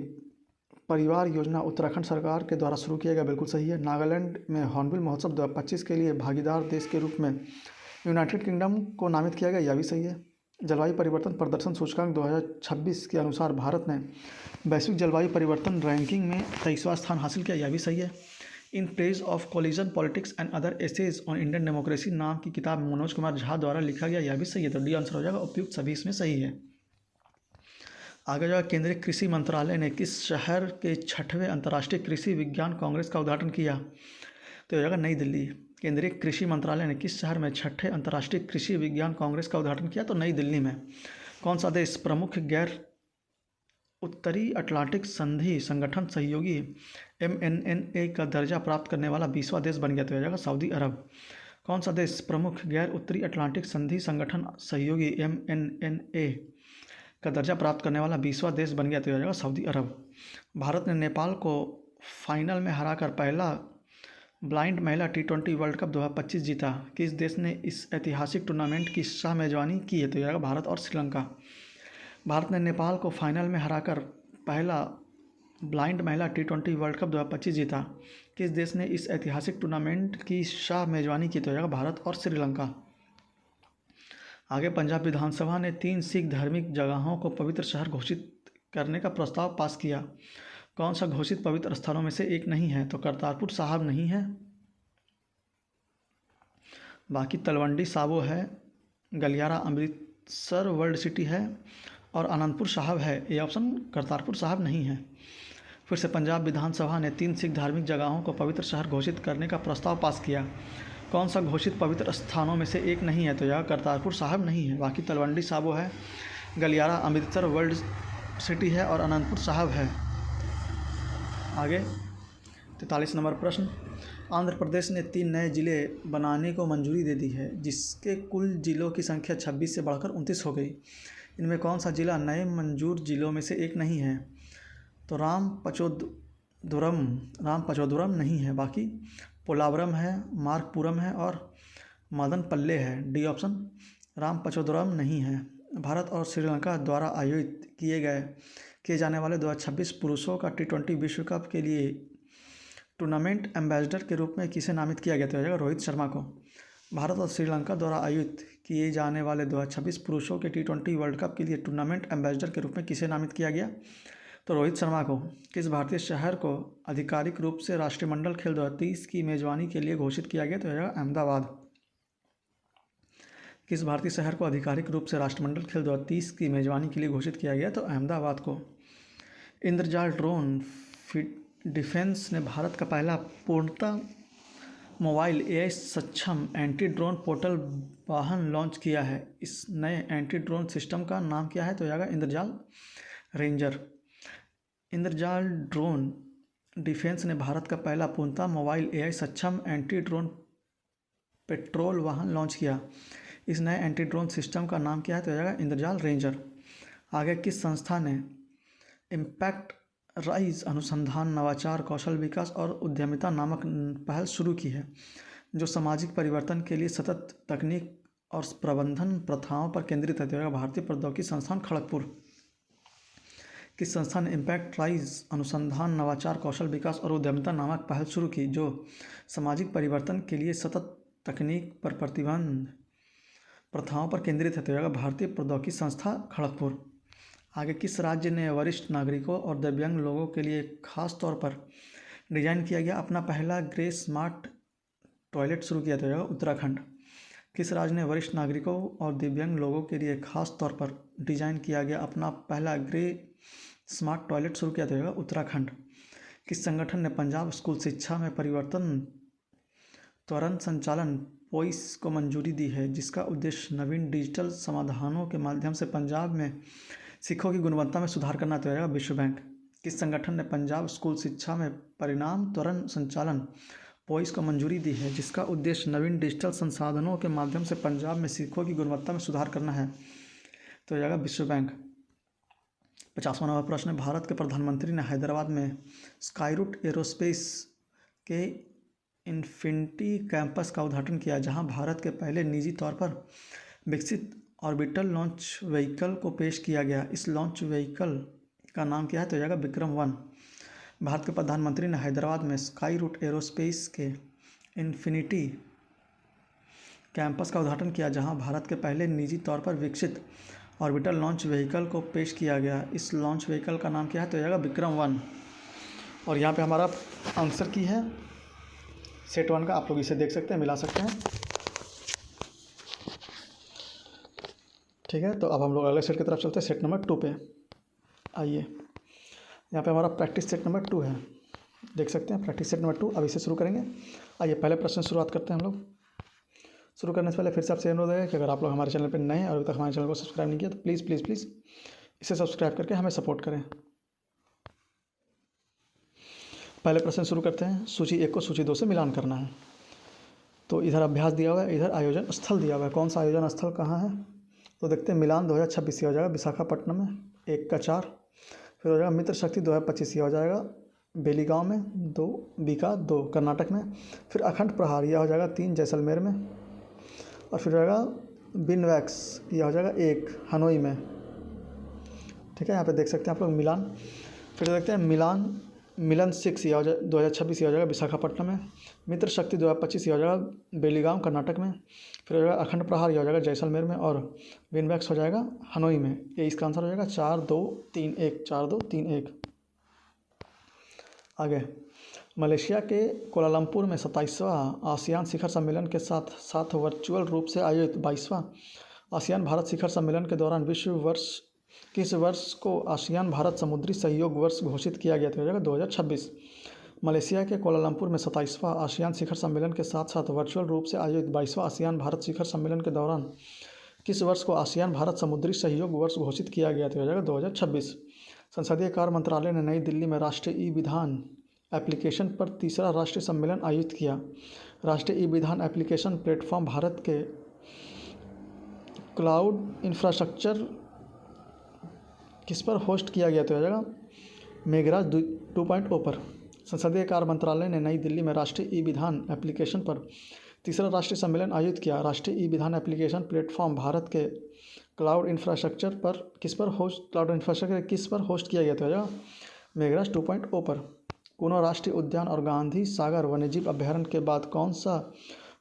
परिवार योजना उत्तराखंड सरकार के द्वारा शुरू किया गया, बिल्कुल सही है। नागालैंड में हॉर्नबिल महोत्सव 2025 के लिए भागीदार देश के रूप में यूनाइटेड किंगडम को नामित किया गया, यह भी सही है। जलवायु परिवर्तन प्रदर्शन सूचकांक 2026 के अनुसार भारत ने वैश्विक जलवायु परिवर्तन रैंकिंग में 23वां स्थान हासिल किया, यह भी सही है। In praise of coalition politics and other essays on Indian democracy नाम की किताब मनोज कुमार झा द्वारा लिखा गया, यह भी सही है। तो डी आंसर हो जाएगा, उपयुक्त सभी इसमें सही है। आगे जो केंद्रीय कृषि मंत्रालय ने किस शहर के 6वें अंतर्राष्ट्रीय कृषि विज्ञान कांग्रेस का उद्घाटन किया? तो हो जाएगा नई दिल्ली। केंद्रीय कृषि मंत्रालय ने किस शहर में 6ठे अंतर्राष्ट्रीय कृषि विज्ञान कांग्रेस का उद्घाटन किया? तो नई दिल्ली में। कौन सा देश प्रमुख गैर उत्तरी अटलांटिक संधि संगठन सहयोगी MNNA का दर्जा प्राप्त करने वाला 20वां देश बन गया? तो हो जाएगा सऊदी अरब। कौन सा देश प्रमुख गैर उत्तरी अटलांटिक संधि संगठन सहयोगी MNNA का दर्जा प्राप्त करने वाला 20वां देश बन गया? तो हो जाएगा सऊदी अरब। भारत ने नेपाल को फाइनल में हराकर पहला ब्लाइंड महिला T20 वर्ल्ड कप 2025 जीता। किस देश ने इस ऐतिहासिक टूर्नामेंट की शाह मेजबानी की है? तो यह भारत और श्रीलंका। भारत ने नेपाल को फाइनल में हराकर पहला ब्लाइंड महिला T20 वर्ल्ड कप 2025 जीता। किस देश ने इस ऐतिहासिक टूर्नामेंट की शाह मेजबानी की? तो यह भारत और श्रीलंका। आगे, पंजाब विधानसभा ने 3 सिख धार्मिक जगहों को पवित्र शहर घोषित करने का प्रस्ताव पास किया। कौन सा घोषित पवित्र स्थलों में से एक नहीं है? तो करतारपुर साहब नहीं है, बाकी तलवंडी साबो है, गलियारा अमृतसर वर्ल्ड सिटी है और आनंदपुर साहब है। ये ऑप्शन करतारपुर साहब नहीं है। फिर से, पंजाब विधानसभा ने 3 सिख धार्मिक जगहों को पवित्र शहर घोषित करने का प्रस्ताव पास किया। कौन सा घोषित पवित्र स्थानों में से एक नहीं है? तो यह करतारपुर साहब नहीं है, बाकी तलवंडी साबो है, गलियारा अमृतसर वर्ल्ड सिटी है और आनंदपुर साहब है। आगे 43 नंबर प्रश्न, आंध्र प्रदेश ने 3 नए जिले बनाने को मंजूरी दे दी है, जिसके कुल जिलों की संख्या 26 से बढ़कर 29 हो गई। इनमें कौन सा जिला नए मंजूर जिलों में से एक नहीं है? तो रामपचोदुरम नहीं है, बाकी पोलावरम है, मार्कपुरम है और मदनपल्ले है। डी ऑप्शन रामपचोदुरम नहीं है। भारत और श्रीलंका द्वारा आयोजित किए जाने वाले 2026 पुरुषों का T20 विश्व कप के लिए टूर्नामेंट एम्बेसडर के रूप में किसे नामित किया गया? तो रोहित शर्मा को। भारत और श्रीलंका द्वारा आयोजित किए जाने वाले 2026 पुरुषों के T20 वर्ल्ड कप के लिए टूर्नामेंट एम्बेसडर के रूप में किसे नामित किया गया? तो रोहित शर्मा को। किस भारतीय शहर को आधिकारिक रूप से राष्ट्रमंडल खेल 2030 की मेजबानी के लिए घोषित किया गया? तो अहमदाबाद। किस भारतीय शहर को आधिकारिक रूप से राष्ट्रमंडल खेल 2030 की मेजबानी के लिए घोषित किया गया? तो अहमदाबाद को। इंद्रजाल ड्रोन डिफेंस ने भारत का पहला पूर्णतः मोबाइल AI सक्षम एंटी ड्रोन पोर्टल वाहन लॉन्च किया है। इस नए एंटी ड्रोन सिस्टम का नाम क्या है? तो इंद्रजाल रेंजर। इंद्रजाल ड्रोन डिफेंस ने भारत का पहला पूर्णतः मोबाइल AI सक्षम एंटी ड्रोन पेट्रोल वाहन लॉन्च किया। इस नए एंटी ड्रोन सिस्टम का नाम क्या है? तो इंद्रजाल रेंजर। आगे, किस संस्था ने इम्पैक्ट राइज अनुसंधान, नवाचार, कौशल विकास और उद्यमिता नामक पहल शुरू की है, जो सामाजिक परिवर्तन के लिए सतत तकनीक और प्रबंधन प्रथाओं पर केंद्रित है? तो भारतीय प्रौद्योगिकी संस्थान खड़गपुर। किस संस्था ने इम्पैक्ट राइज अनुसंधान, नवाचार, कौशल विकास और उद्यमिता नामक पहल शुरू की, जो सामाजिक परिवर्तन के लिए सतत तकनीक पर प्रतिबंध प्रथाओं पर केंद्रित है? तो भारतीय प्रौद्योगिकी संस्था खड़गपुर। आगे, किस राज्य ने वरिष्ठ नागरिकों और दिव्यांग लोगों के लिए खास तौर पर डिजाइन किया गया अपना पहला ग्रे स्मार्ट टॉयलेट शुरू किया? तो उत्तराखंड। किस राज्य ने वरिष्ठ नागरिकों और दिव्यांग लोगों के लिए खास तौर पर डिजाइन किया गया अपना पहला ग्रे स्मार्ट टॉयलेट शुरू किया? तो उत्तराखंड। किस संगठन ने पंजाब स्कूल शिक्षा में परिवर्तन त्वरण संचालन पोइस को मंजूरी दी है, जिसका उद्देश्य नवीन डिजिटल समाधानों के माध्यम से पंजाब में शिक्षकों की गुणवत्ता में सुधार करना? तो विश्व बैंक। किस संगठन ने पंजाब स्कूल शिक्षा में परिणाम त्वरण संचालन पोइस को मंजूरी दी है, जिसका उद्देश्य नवीन डिजिटल संसाधनों के माध्यम से पंजाब में शिक्षकों की गुणवत्ता में सुधार करना है? तो विश्व बैंक। 50वां नंबर प्रश्न, भारत के प्रधानमंत्री ने हैदराबाद में स्काईरूट एरोस्पेस के इन्फिनिटी कैंपस का उद्घाटन किया, जहां भारत के पहले निजी तौर पर विकसित ऑर्बिटल लॉन्च व्हीकल को पेश किया गया। इस लॉन्च व्हीकल का नाम क्या है? तो विक्रम-1। भारत के प्रधानमंत्री ने हैदराबाद में स्काईरूट एरोस्पेस के इन्फिनिटी कैंपस का उद्घाटन किया, जहां भारत के पहले निजी तौर पर विकसित ऑर्बिटल लॉन्च व्हीकल को पेश किया गया। इस लॉन्च व्हीकल का नाम क्या है? तो विक्रम-1। और यहाँ पे हमारा आंसर की है सेट 1 का, आप लोग इसे देख सकते हैं, मिला सकते हैं। ठीक है, तो अब हम लोग अगले सेट की तरफ चलते हैं, सेट नंबर 2 पे। आइए, यहाँ पे हमारा प्रैक्टिस सेट नंबर 2 है, देख सकते हैं प्रैक्टिस सेट नंबर 2। अब इसे शुरू करेंगे। आइए, पहले प्रश्न शुरुआत करते हैं हम लोग। शुरू करने से पहले फिर से आपसे अनुरोध है कि अगर आप लोग हमारे चैनल पर नए हैं और अभी तक हमारे चैनल को सब्सक्राइब नहीं किया तो प्लीज़ प्लीज़ प्लीज़ इसे सब्सक्राइब करके हमें सपोर्ट करें। पहले प्रश्न शुरू करते हैं। सूची 1 को सूची 2 से मिलान करना है। तो इधर अभ्यास दिया हुआ है, इधर आयोजन स्थल दिया हुआ है। कौन सा आयोजन स्थल कहाँ है? तो देखते हैं। मिलान 2026 हो जाएगा विशाखापट्टनम में 1 का 4। फिर हो जाएगा मित्र शक्ति 2025 हो जाएगा बेलीगांव में, 2 बीका 2 कर्नाटक में, फिर अखंड प्रहार यह हो जाएगा 3 जैसलमेर में, और फिर हो जाएगा बिनवैक्स यह हो जाएगा 1 हनोई में। ठीक है, यहाँ पे देख सकते हैं आप लोग मिलान। फिर देखते हैं मिलन 6 यह हो जाए 2026 यह हो जाएगा विशाखापट्टनम में। मित्र शक्ति 2025 यह हो जाएगा बेलीगांव कर्नाटक में। फिर हो जाएगा अखंड प्रहार यह हो जाएगा जैसलमेर में, और विनवैक्स हो जाएगा हनोई में। ये इसका आंसर हो जाएगा 4-2-3-1 4-2-3-1। आगे मलेशिया के कोलालमपुर में 27वां आसियान शिखर सम्मेलन के साथ वर्चुअल रूप से आयोजित 22वां आसियान भारत शिखर सम्मेलन के दौरान किस वर्ष को आसियान भारत समुद्री सहयोग वर्ष घोषित किया गया था? 2026। मलेशिया के कोलालमपुर में 27वां आसियान शिखर सम्मेलन के साथ वर्चुअल रूप से आयोजित 22वां आसियान भारत शिखर सम्मेलन के दौरान किस वर्ष को आसियान भारत समुद्री सहयोग वर्ष घोषित किया गया था? 2026। संसदीय कार्य मंत्रालय ने नई दिल्ली में राष्ट्रीय ई-विधान एप्लीकेशन पर तीसरा राष्ट्रीय सम्मेलन आयोजित किया। राष्ट्रीय ई-विधान एप्लीकेशन प्लेटफॉर्म भारत के क्लाउड इंफ्रास्ट्रक्चर किस पर होस्ट किया गया था? मेघराज 2.0 पर। संसदीय कार्य मंत्रालय ने नई दिल्ली में राष्ट्रीय ई-विधान एप्लीकेशन पर तीसरा राष्ट्रीय सम्मेलन आयोजित किया। राष्ट्रीय ई-विधान एप्लीकेशन प्लेटफॉर्म भारत के क्लाउड इंफ्रास्ट्रक्चर किस पर होस्ट किया गया था? मेघराज 2.0 पर। कोनो राष्ट्रीय उद्यान और गांधी सागर वन्यजीव अभयारण्य के बाद कौन सा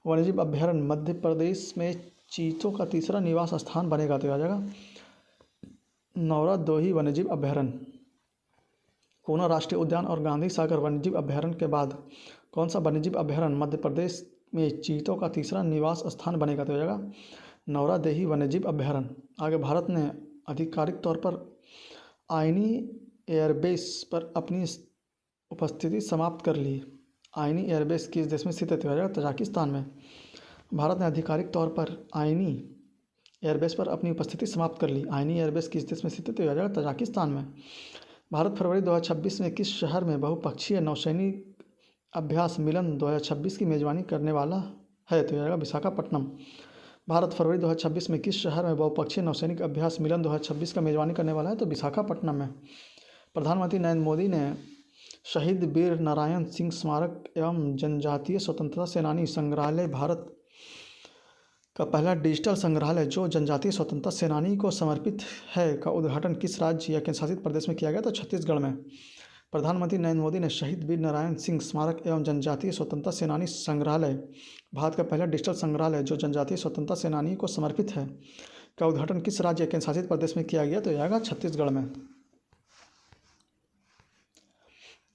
वन्यजीव अभयारण्य मध्य प्रदेश में चीतों का तीसरा निवास स्थान बनेगा? तो आ जाएगा नौरादोही वन्यजीव अभयारण्य। कोनो राष्ट्रीय उद्यान और गांधी सागर वन्यजीव अभयारण्य के बाद कौन सा वन्यजीव अभयारण्य मध्य प्रदेश में चीतों का तीसरा निवास स्थान बनेगा? तो हो जाएगा नौरादेही वन्यजीव अभयारण्य। आगे भारत ने आधिकारिक तौर पर आईनी एयरबेस पर अपनी उपस्थिति समाप्त कर ली। आईनी एयरबेस किस देश में स्थित है? तो हो जाएगा तजाकिस्तान में। भारत ने आधिकारिक तौर पर आईनी एयरबेस पर अपनी उपस्थिति समाप्त कर ली। आईनी एयरबेस किस देश में स्थित है? तो हो जाएगा तजाकिस्तान में। भारत फरवरी 2026 में किस शहर में बहुपक्षीय नौसैनिक अभ्यास मिलन 2026 की मेजबानी करने वाला है? तो हो जाएगा विशाखापट्टनम। भारत फरवरी 2026 में किस शहर में बहुपक्षीय नौसैनिक अभ्यास मिलन 2026 का मेजबानी करने वाला है? तो विशाखापट्टनम में। प्रधानमंत्री नरेंद्र मोदी ने शहीद वीर नारायण सिंह स्मारक एवं जनजातीय स्वतंत्रता सेनानी संग्रहालय भारत का पहला डिजिटल संग्रहालय जो जनजातीय स्वतंत्रता सेनानी को समर्पित है का उद्घाटन किस राज्य या केंद्रशासित प्रदेश में किया गया? तो छत्तीसगढ़ में। प्रधानमंत्री नरेंद्र मोदी ने शहीद वीर नारायण सिंह स्मारक एवं जनजातीय स्वतंत्रता सेनानी संग्रहालय भारत का पहला डिजिटल संग्रहालय जो जनजातीय स्वतंत्रता सेनानी को समर्पित है का उद्घाटन किस राज्य या केंद्रशासित प्रदेश में किया गया? तो आएगा छत्तीसगढ़ में।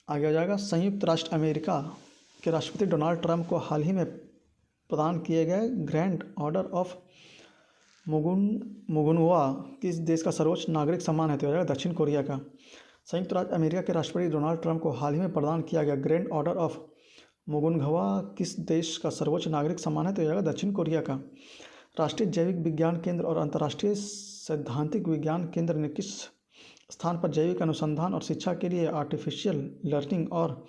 आगे हो जाएगा संयुक्त राष्ट्र अमेरिका के राष्ट्रपति डोनाल्ड ट्रंप को हाल ही में प्रदान किए गए ग्रैंड ऑर्डर ऑफ मुगुनवा किस देश का सर्वोच्च नागरिक सम्मान है? तो जाएगा दक्षिण कोरिया का। संयुक्त राज्य अमेरिका के राष्ट्रपति डोनाल्ड ट्रंप को हाल ही में प्रदान किया गया ग्रैंड ऑर्डर ऑफ मुगुनवा किस देश का सर्वोच्च नागरिक सम्मान है? तो जाएगा दक्षिण कोरिया का। राष्ट्रीय जैविक विज्ञान केंद्र और अंतर्राष्ट्रीय सैद्धांतिक विज्ञान केंद्र ने किस स्थान पर जैविक अनुसंधान और शिक्षा के लिए आर्टिफिशियल लर्निंग और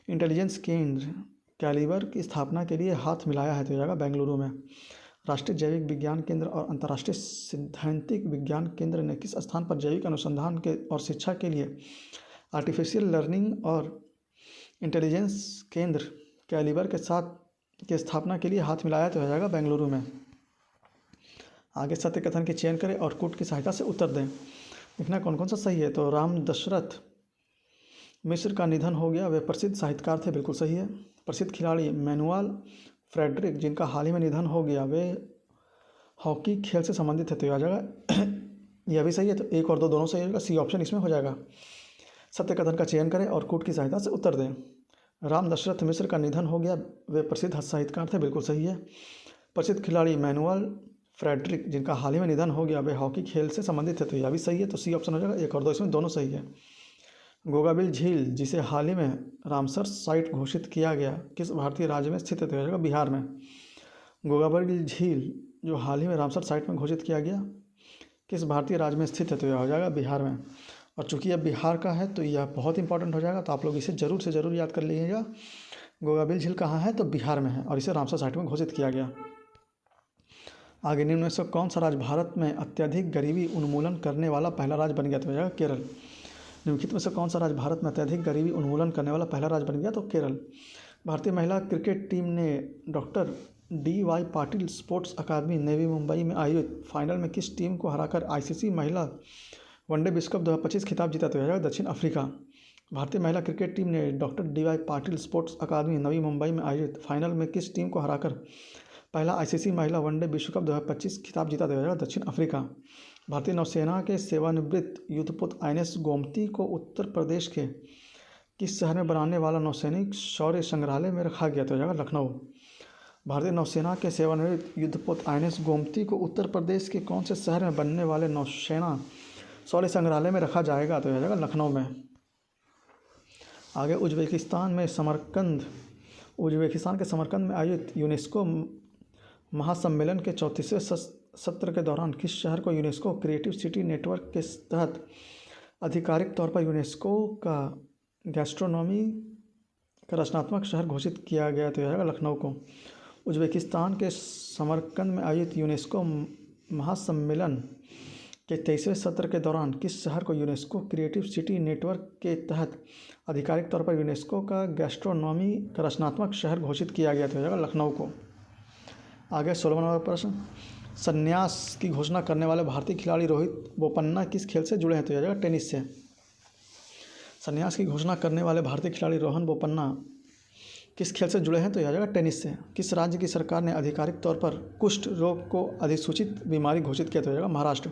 इंटेलिजेंस केंद्र कैलिबर की स्थापना के लिए हाथ मिलाया है? तो जाएगा बेंगलुरु में। राष्ट्रीय जैविक विज्ञान केंद्र और अंतर्राष्ट्रीय सैद्धांतिक विज्ञान केंद्र ने किस स्थान पर जैविक अनुसंधान के और शिक्षा के लिए आर्टिफिशियल लर्निंग और इंटेलिजेंस केंद्र कैलिबर के स्थापना के लिए हाथ मिलाया? तो हो जाएगा बेंगलुरु में। आगे सत्य कथन के चयन करें और कूट की सहायता से उत्तर दें। देखना कौन कौन सा सही है। तो राम दशरथ मिश्र का निधन हो गया, वे प्रसिद्ध साहित्यकार थे, बिल्कुल सही है। प्रसिद्ध खिलाड़ी मैनुअल फ्रेडरिक जिनका हाल ही में निधन हो गया, वे हॉकी खेल से संबंधित थे, तो आ जाएगा यह भी सही है। तो 1 और 2 दोनों सही होगा, सी ऑप्शन इसमें हो जाएगा। सत्य कथन का चयन करें और कूट की सहायता से उत्तर दें। राम दशरथ मिश्र का निधन हो गया, वे प्रसिद्ध साहित्यकार थे, बिल्कुल सही है। प्रसिद्ध खिलाड़ी मैनुअल फ्रेडरिक जिनका हाल ही में निधन हो गया, वे हॉकी खेल से संबंधित थे, तो यह भी सही है। तो सी ऑप्शन हो जाएगा। 1 और 2 इसमें दोनों सही है। गोगाबिल झील जिसे हाल ही में रामसर साइट घोषित किया गया किस भारतीय राज्य में स्थित है? तो हो जाएगा बिहार में। गोगाबिल झील जो हाल ही में रामसर साइट में घोषित किया गया किस भारतीय राज्य में स्थित है? तो यह हो जाएगा बिहार में। और चूंकि यह बिहार का है तो यह बहुत इंपॉर्टेंट हो जाएगा, तो आप लोग इसे जरूर से ज़रूर याद कर लीजिएगा। गोगाबिल झील कहाँ है? तो बिहार में है और इसे रामसर साइट में घोषित किया गया। आगे निम्न में से कौन सा राज्य भारत में अत्यधिक गरीबी उन्मूलन करने वाला पहला राज्य बन गया? तो हो जाएगा केरल। निम्नलिखित में से कौन सा राज्य भारत में अत्यधिक गरीबी उन्मूलन करने वाला पहला राज्य बन गया? तो केरल। भारतीय महिला क्रिकेट टीम ने doctor DY Patil sports academy Navi Mumbai में आयोजित फाइनल में किस टीम को हराकर ICC महिला वनडे विश्व कप 2025 खिताब जीता? तो दक्षिण अफ्रीका। भारतीय महिला क्रिकेट टीम ने doctor DY Patil sports academy Navi Mumbai में आयोजित फाइनल में किस टीम को हराकर पहला ICC महिला वनडे विश्व कप 2025 खिताब जीता? तो दक्षिण अफ्रीका। भारतीय नौसेना के सेवानिवृत्त युद्धपोत INS गोमती को उत्तर प्रदेश के किस शहर में बनाने वाला नौसैनिक शौर्य संग्रहालय में रखा गया? तो लखनऊ। भारतीय नौसेना के सेवानिवृत्त युद्धपोत INS गोमती को उत्तर प्रदेश के कौन से शहर में बनने वाले नौसेना शौर्य संग्रहालय में रखा जाएगा? तो लखनऊ में। आगे उज्बेकिस्तान के समरकंद में आयोजित यूनेस्को महासम्मेलन के 34वें सत्र के दौरान किस शहर को यूनेस्को क्रिएटिव सिटी नेटवर्क के तहत आधिकारिक तौर पर यूनेस्को का गैस्ट्रोनॉमी का रचनात्मक शहर घोषित किया गया? तो लखनऊ को। उज्बेकिस्तान के समरकंद में आयोजित यूनेस्को महासम्मेलन के 23वें सत्र के दौरान किस शहर को यूनेस्को क्रिएटिव सिटी नेटवर्क के तहत आधिकारिक तौर पर यूनेस्को का गैस्ट्रोनॉमी का रचनात्मक शहर घोषित किया गया? तो लखनऊ को। आगे 16वां नंबर प्रश्न, संन्यास की घोषणा करने वाले भारतीय खिलाड़ी रोहित बोपन्ना किस खेल से जुड़े हैं? तो टेनिस से। संन्यास की घोषणा करने वाले भारतीय खिलाड़ी रोहन बोपन्ना किस खेल से जुड़े हैं? तो टेनिस से। किस राज्य की सरकार ने आधिकारिक तौर पर कुष्ठ रोग को अधिसूचित बीमारी घोषित किया? तो महाराष्ट्र।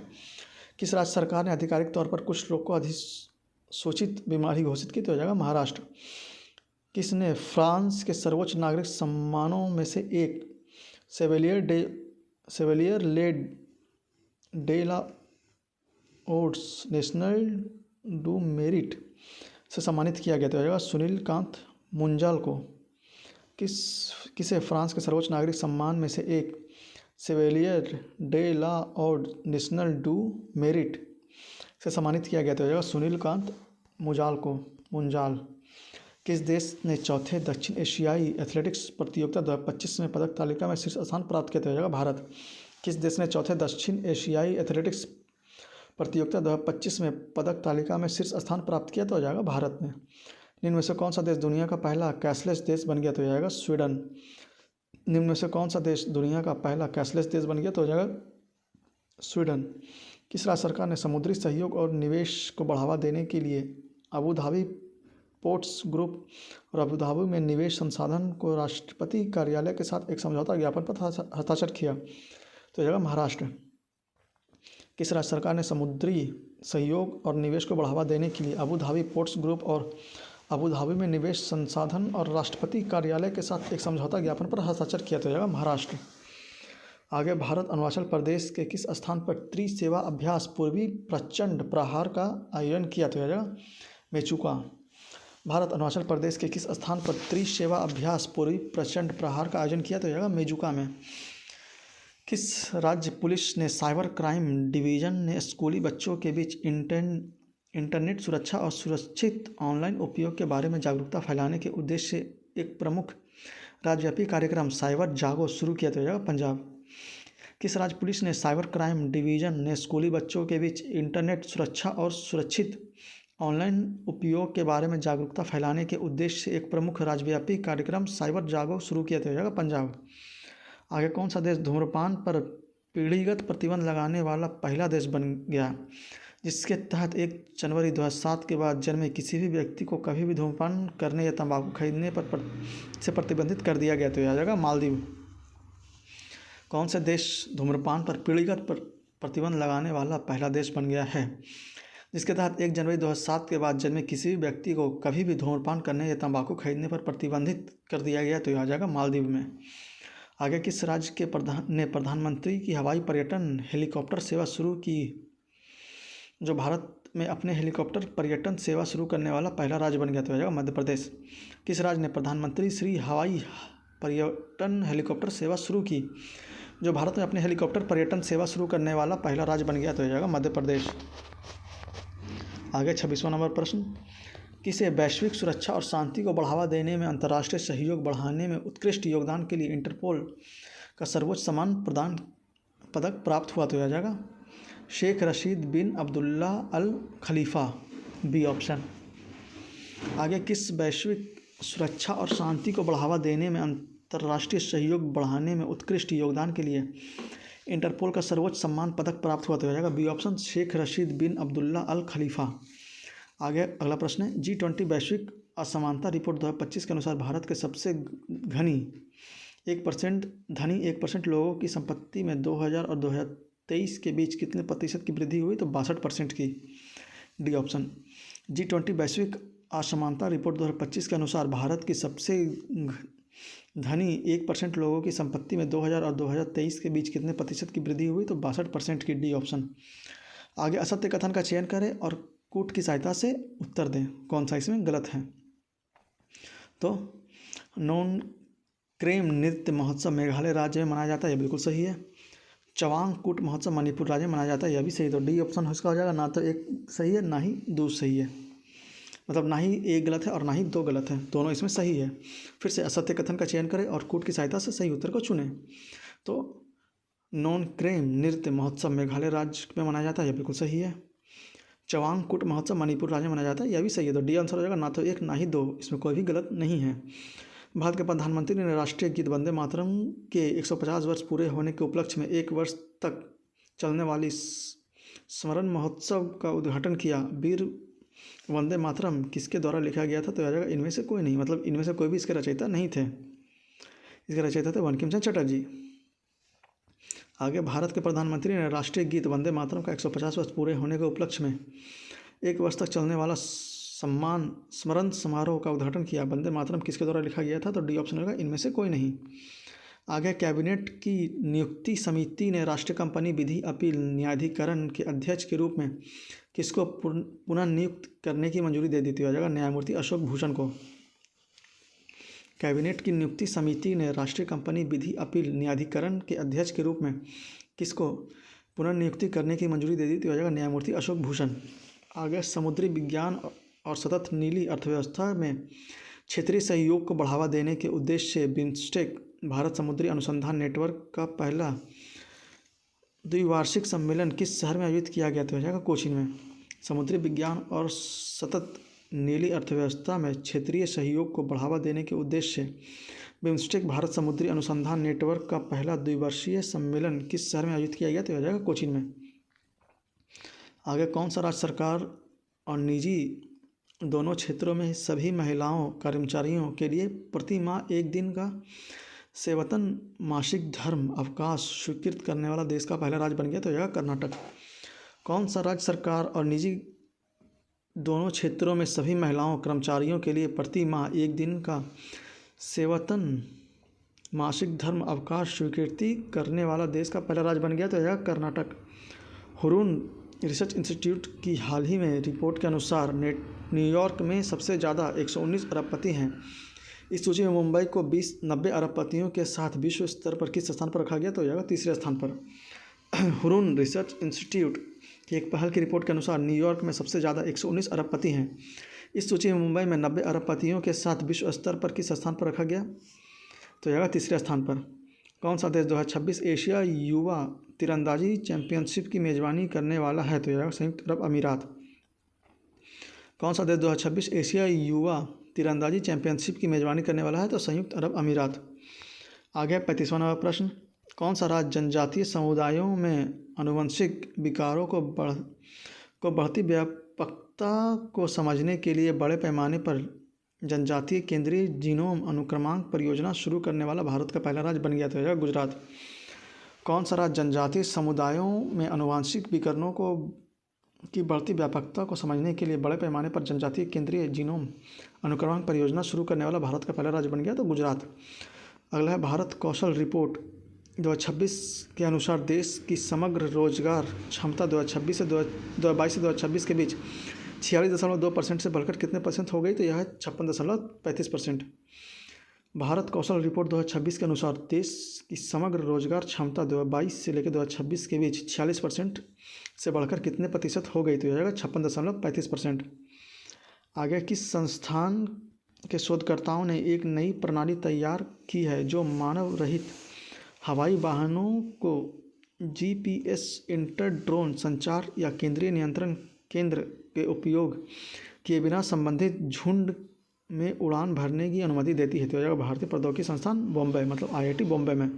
किस राज्य सरकार ने आधिकारिक तौर पर कुष्ठ रोग को अधिसूचित बीमारी घोषित की? तो महाराष्ट्र। किसने फ्रांस के सर्वोच्च नागरिक सम्मानों में से एक सेवेलियर डे ला ओड्स नेशनल डू मेरिट से सम्मानित किया गया? तो सुनील कांत मुंजाल को। किसे फ्रांस के सर्वोच्च नागरिक सम्मान में से एक Chevalier de la Ordre National du Merite से सम्मानित किया गया? तो सुनील कांत मुंजाल। किस देश ने चौथे दक्षिण एशियाई एथलेटिक्स प्रतियोगिता 2025 में पदक तालिका में शीर्ष स्थान प्राप्त किया? तो भारत। किस देश ने चौथे दक्षिण एशियाई एथलेटिक्स प्रतियोगिता 2025 में पदक तालिका में शीर्ष स्थान प्राप्त किया? तो भारत ने। निम्न में से कौन सा देश दुनिया का पहला कैशलेस देश बन गया? तो स्वीडन। निम्न में से कौन सा देश दुनिया का पहला कैशलेस देश बन गया? तो स्वीडन। किस राज्य सरकार ने समुद्री सहयोग और निवेश को बढ़ावा देने के लिए अबू धाबी पोर्ट्स ग्रुप और अबू धाबी में निवेश संसाधन को राष्ट्रपति कार्यालय के साथ एक समझौता ज्ञापन पर हस्ताक्षर किया? तो महाराष्ट्र। किस राज्य सरकार ने समुद्री सहयोग और निवेश को बढ़ावा देने के लिए अबू धाबी पोर्ट्स ग्रुप और अबू धाबी में निवेश संसाधन और राष्ट्रपति कार्यालय के साथ एक समझौता ज्ञापन पर हस्ताक्षर किया? तो महाराष्ट्र। आगे भारत अरुणाचल प्रदेश के किस स्थान पर त्रिसेवा अभ्यास पूर्वी प्रचंड प्रहार का आयोजन किया? तो मेचुका। भारत अरुणाचल प्रदेश के किस स्थान पर त्रिसेवा अभ्यास पूर्वी प्रचंड प्रहार का आयोजन किया? तो मेजुका में। किस राज्य पुलिस ने साइबर क्राइम डिवीज़न ने स्कूली बच्चों के बीच इंटरनेट सुरक्षा और सुरक्षित ऑनलाइन उपयोग के बारे में जागरूकता फैलाने के उद्देश्य से एक प्रमुख राज्यव्यापी कार्यक्रम साइबर जागो शुरू किया? तो पंजाब। किस राज्य पुलिस ने साइबर क्राइम डिवीज़न ने स्कूली बच्चों के बीच इंटरनेट सुरक्षा और सुरक्षित ऑनलाइन उपयोग के बारे में जागरूकता फैलाने के उद्देश्य से एक प्रमुख राज्यव्यापी कार्यक्रम साइबर जागो शुरू किया? तो पंजाब। आगे कौन सा देश धूम्रपान पर पीढ़ीगत प्रतिबंध लगाने वाला पहला देश बन गया, जिसके तहत 1 जनवरी 2007 के बाद जन्मे किसी भी व्यक्ति को कभी भी धूम्रपान करने या तंबाकू खरीदने से प्रतिबंधित कर दिया गया? तो आ जाएगा मालदीव। कौन से देश धूम्रपान पर पीढ़ीगत प्रतिबंध लगाने वाला पहला देश बन गया है, जिसके तहत 1 जनवरी 2007 के बाद जन्मे किसी भी व्यक्ति को कभी भी धूम्रपान करने या तंबाकू खरीदने पर प्रतिबंधित कर दिया गया? तो आ जाएगा मालदीव में। आगे किस राज्य के प्रधानमंत्री की हवाई पर्यटन हेलीकॉप्टर सेवा शुरू की, जो भारत में अपने हेलीकॉप्टर पर्यटन सेवा शुरू करने वाला पहला राज्य बन गया? तो आ जाएगा मध्य प्रदेश। किस राज्य ने प्रधानमंत्री श्री हवाई पर्यटन हेलीकॉप्टर सेवा शुरू की, जो भारत में अपने हेलीकॉप्टर पर्यटन सेवा शुरू करने वाला पहला राज्य बन गया? तो आ जाएगा मध्य प्रदेश। आगे 26वां नंबर प्रश्न, किसे वैश्विक सुरक्षा और शांति को बढ़ावा देने में अंतर्राष्ट्रीय सहयोग बढ़ाने में उत्कृष्ट योगदान के लिए इंटरपोल का सर्वोच्च सम्मान प्रदान पदक प्राप्त हुआ? तो आ जाएगा शेख रशीद बिन अब्दुल्ला अल खलीफा बी ऑप्शन। आगे, किस वैश्विक सुरक्षा और शांति को बढ़ावा देने में अंतर्राष्ट्रीय सहयोग बढ़ाने में उत्कृष्ट योगदान के लिए इंटरपोल का सर्वोच्च सम्मान पदक प्राप्त हुआ? तो हो जाएगा बी ऑप्शन, शेख रशीद बिन अब्दुल्ला अल खलीफा। आगे अगला प्रश्न है, G20 वैश्विक असमानता रिपोर्ट 2025 के अनुसार भारत के सबसे धनी 1% लोगों की संपत्ति में 2000 और 2023 के बीच कितने प्रतिशत की वृद्धि हुई? तो 62% की, डी ऑप्शन। G20 वैश्विक असमानता रिपोर्ट 2025 के अनुसार भारत की सबसे धनी 1% लोगों की संपत्ति में 2000 और 2023 के बीच कितने प्रतिशत की वृद्धि हुई? तो 62% की, डी ऑप्शन। आगे, असत्य कथन का चयन करें और कूट की सहायता से उत्तर दें, कौन सा इसमें गलत है? तो नोन क्रेम नृत्य महोत्सव मेघालय राज्य में मनाया जाता है, यह बिल्कुल सही है। चवांग कूट महोत्सव मणिपुर राज्य में मनाया जाता है, यह भी सही। तो डी ऑप्शन इसका हो जाएगा, ना तो एक सही है ना ही दो सही है, मतलब ना ही एक गलत है और ना ही दो गलत है, दोनों इसमें सही है। फिर से, असत्य कथन का चयन करें और कूट की सहायता से सही उत्तर को चुनें। तो नोन क्रेम नृत्य महोत्सव मेघालय राज्य में मनाया जाता है, यह बिल्कुल सही है। चवांग कूट महोत्सव मणिपुर राज्य में मनाया जाता है, यह भी सही है। तो डी आंसर हो जाएगा, ना तो एक ना ही दो, इसमें कोई भी गलत नहीं है। भारत के प्रधानमंत्री ने राष्ट्रीय गीत वंदे मातरम के 150 वर्ष पूरे होने के उपलक्ष्य में 1 वर्ष तक चलने वाली स्मरण महोत्सव का उद्घाटन किया। वीर वंदे मातरम किसके द्वारा लिखा गया था? तो आ जाएगा इनमें से कोई नहीं, मतलब इनमें से कोई भी इसके रचयिता नहीं थे। इसके रचयिता थे बंकिम चंद्र चटर्जी। आगे, भारत के प्रधानमंत्री ने राष्ट्रीय गीत वंदे मातरम का 150 वर्ष पूरे होने के उपलक्ष्य में 1 वर्ष तक चलने वाला स्मरण समारोह का उद्घाटन किया। वंदे मातरम किसके द्वारा लिखा गया था? तो डी ऑप्शन होगा, इनमें से कोई नहीं। आगे, कैबिनेट की नियुक्ति समिति ने राष्ट्रीय कंपनी विधि अपील न्यायाधिकरण के अध्यक्ष के रूप में किसको पुनः नियुक्त करने की मंजूरी दे दी थी? हो जाएगा न्यायमूर्ति अशोक भूषण को। कैबिनेट की नियुक्ति समिति ने राष्ट्रीय कंपनी विधि अपील न्यायाधिकरण के अध्यक्ष के रूप में किसको पुनर्नियुक्ति करने की मंजूरी दे दी थी? हो जाएगा न्यायमूर्ति अशोक भूषण। आगे, समुद्री विज्ञान और सतत नीली अर्थव्यवस्था में क्षेत्रीय सहयोग को बढ़ावा देने के उद्देश्य से बिम्स्टेक भारत समुद्री अनुसंधान नेटवर्क का पहला द्विवार्षिक सम्मेलन किस शहर में आयोजित किया गया? तो हो जाएगा कोचीन में। समुद्री विज्ञान और सतत नीली अर्थव्यवस्था में क्षेत्रीय सहयोग को बढ़ावा देने के उद्देश्य से बिम्स्टेक भारत समुद्री अनुसंधान नेटवर्क का पहला द्विवर्षीय सम्मेलन किस शहर में आयोजित किया गया? तो हो जाएगा कोचीन में। आगे, कौन सा राज्य सरकार और निजी दोनों क्षेत्रों में सभी महिलाओं कर्मचारियों के लिए प्रति माह 1 दिन का सेवतन मासिक धर्म अवकाश स्वीकृत करने वाला देश का पहला राज्य बन गया? तो हो जाएगा कर्नाटक। कौन सा राज्य सरकार और निजी दोनों क्षेत्रों में सभी महिलाओं कर्मचारियों के लिए प्रति माह 1 दिन का सेवतन मासिक धर्म अवकाश स्वीकृति करने वाला देश का पहला राज्य बन गया? तो हो जाएगा कर्नाटक। हुरून रिसर्च इंस्टीट्यूट की हाल ही में रिपोर्ट के अनुसार न्यूयॉर्क में सबसे ज़्यादा 119 अरबपति हैं। इस सूची में मुंबई को 90 अरबपतियों के साथ विश्व स्तर पर किस स्थान पर रखा गया? तो हो जाएगा तीसरे स्थान पर। हुरून रिसर्च इंस्टीट्यूट की एक पहल की रिपोर्ट के अनुसार न्यूयॉर्क में सबसे ज़्यादा 119 अरबपति हैं। इस सूची में मुंबई में 90 अरबपतियों के साथ विश्व स्तर पर किस स्थान पर रखा गया? तो हो जाएगा तीसरे स्थान पर। कौन सा देश 2026 एशिया युवा तीरंदाजी चैंपियनशिप की मेजबानी करने वाला है? तो हो जाएगा संयुक्त अरब अमीरात। कौन सा देश 2026 एशिया युवा तीरंदाजी चैंपियनशिप की मेजबानी करने वाला है? तो संयुक्त अरब अमीरात। आगे 35वां प्रश्न, कौन सा राज्य जनजातीय समुदायों में आनुवंशिक विकारों को बढ़ती व्यापकता को समझने के लिए बड़े पैमाने पर जनजातीय केंद्रीय जीनोम अनुक्रमांक परियोजना शुरू करने वाला भारत का पहला राज्य बन गया? तो है गुजरात। कौन सा राज्य जनजातीय समुदायों में आनुवंशिक विकरणों की बढ़ती व्यापकता को समझने के लिए बड़े पैमाने पर जनजातीय केंद्रीय जीनोम अनुक्रमांक परियोजना शुरू करने वाला भारत का पहला राज्य बन गया? तो गुजरात। अगला है, भारत कौशल रिपोर्ट 2026 के अनुसार देश की समग्र रोजगार क्षमता 2022 से 2026 के बीच 46.2% से बढ़कर कितने % हो गई? तो यह है 56.35%। भारत कौशल रिपोर्ट 2026 के अनुसार देश की समग्र रोजगार क्षमता 2022 से लेकर 2026 के बीच 46% से बढ़कर कितने % हो गई? तो यह हो जाएगा 56.35%। आगे, किस संस्थान के शोधकर्ताओं ने एक नई प्रणाली तैयार की है जो मानव रहित हवाई वाहनों को GPS इंटर ड्रोन संचार या केंद्रीय नियंत्रण केंद्र के उपयोग किए बिना संबंधित झुंड में उड़ान भरने की अनुमति देती है। तो हो जाएगा भारतीय प्रौद्योगिकी संस्थान बॉम्बे, मतलब IIT बॉम्बे में।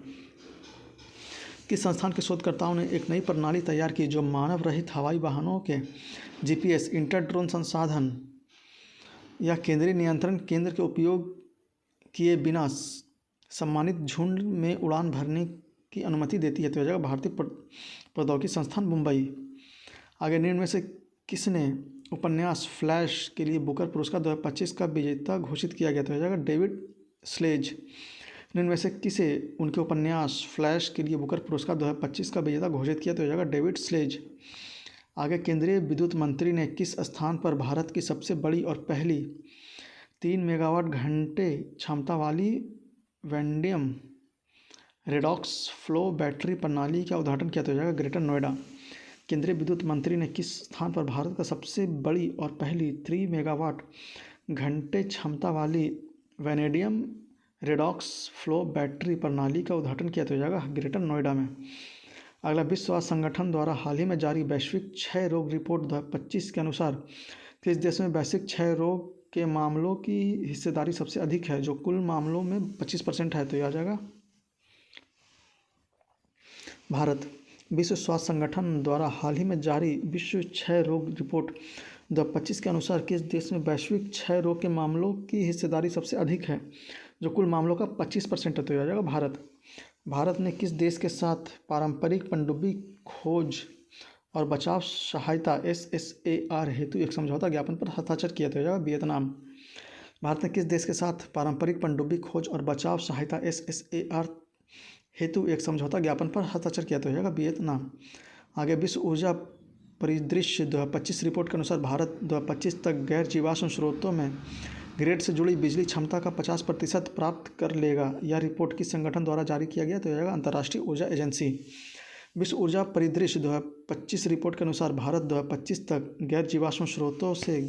किस संस्थान के शोधकर्ताओं ने एक नई प्रणाली तैयार की जो मानव रहित हवाई वाहनों के GPS, इंटर ड्रोन संसाधन या केंद्रीय नियंत्रण केंद्र के उपयोग किए बिना सम्मानित झुंड में उड़ान भरने की अनुमति देती है। तो हो जाएगा भारतीय प्रौद्योगिकी संस्थान मुंबई। आगे निम्न में से किसने उपन्यास फ्लैश के लिए बुकर पुरस्कार 2025 का विजेता घोषित किया गया? तो हो जाएगा डेविड स्लेज। निम्न में से किसे उनके उपन्यास फ्लैश के लिए बुकर पुरस्कार 2025 का विजेता घोषित किया? तो हो जाएगा डेविड स्लेज। आगे केंद्रीय विद्युत मंत्री ने किस स्थान पर भारत की सबसे बड़ी और पहली 3 मेगावाट घंटे क्षमता वाली वैनडियम रेडॉक्स फ्लो बैटरी प्रणाली का उद्घाटन किया? तो हो जाएगा ग्रेटर नोएडा। केंद्रीय विद्युत मंत्री ने किस स्थान पर भारत का सबसे बड़ी और पहली 3 मेगावाट घंटे क्षमता वाली वैनेडियम रेडॉक्स फ्लो बैटरी प्रणाली का उद्घाटन किया? तो हो जाएगा ग्रेटर नोएडा में। अगला, विश्व स्वास्थ्य संगठन द्वारा हाल ही में जारी वैश्विक क्षय रोग रिपोर्ट 2025 के अनुसार किस देश में वैश्विक क्षय रोग के मामलों की हिस्सेदारी सबसे अधिक है, जो कुल मामलों में 25% है? तो यह आ जाएगा भारत। विश्व स्वास्थ्य संगठन द्वारा हाल ही में जारी विश्व क्षय रोग रिपोर्ट 2025 के अनुसार किस देश में वैश्विक क्षय रोग के मामलों की हिस्सेदारी सबसे अधिक है, जो कुल मामलों का 25% है? तो आ जाएगा भारत। भारत ने किस देश के साथ पारंपरिक पनडुब्बी खोज और बचाव सहायता SSAR हेतु एक समझौता ज्ञापन पर हस्ताक्षर किया? तो आ जाएगा वियतनाम। भारत ने किस देश के साथ पारंपरिक पनडुब्बी खोज और बचाव सहायता SSAR हेतु एक समझौता ज्ञापन पर हस्ताक्षर किया? तो हो जाएगा वियतनाम। आगे, विश्व ऊर्जा परिदृश्य 2025 रिपोर्ट के अनुसार भारत 2025 तक गैर जीवाश्म स्रोतों में ग्रिड से जुड़ी बिजली क्षमता का 50% प्राप्त कर लेगा। यह रिपोर्ट किस संगठन द्वारा जारी किया गया? तो हो जाएगा अंतर्राष्ट्रीय ऊर्जा एजेंसी। विश्व ऊर्जा परिदृश्य 2025 रिपोर्ट के अनुसार भारत 2025 तक गैर जीवाश्म स्रोतों से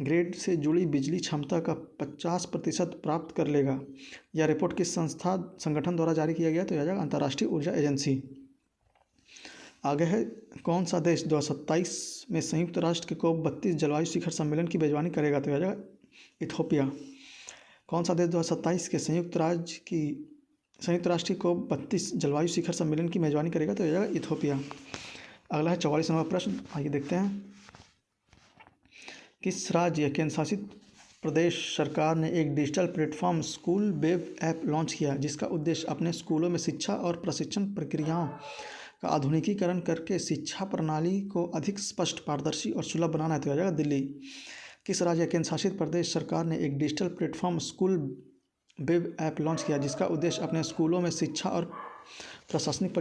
ग्रिड से जुड़ी बिजली क्षमता का 50% प्राप्त कर लेगा। यह रिपोर्ट किस संगठन द्वारा जारी किया गया? तो यह अंतर्राष्ट्रीय ऊर्जा एजेंसी। आगे है, कौन सा देश 2027 में संयुक्त राष्ट्र के COP32 जलवायु शिखर सम्मेलन की मेजबानी करेगा? तो यह इथोपिया। कौन सा देश 2027 के संयुक्त राष्ट्र की COP32 जलवायु शिखर सम्मेलन की मेजबानी करेगा? तो यह इथोपिया। अगला है 44 नंबर प्रश्न, आइए देखते हैं। किस राज्य या केंद्र शासित प्रदेश सरकार ने एक digital platform school web app launch किया, जिसका उद्देश्य अपने स्कूलों में शिक्षा और प्रशिक्षण प्रक्रियाओं का आधुनिकीकरण करके शिक्षा प्रणाली को अधिक स्पष्ट, पारदर्शी और सुलभ बनाना है? तो आ जाएगा दिल्ली। किस राज्य या केंद्र शासित प्रदेश सरकार ने एक digital platform school web app launch किया, जिसका उद्देश्य अपने स्कूलों में शिक्षा और प्रशासनिक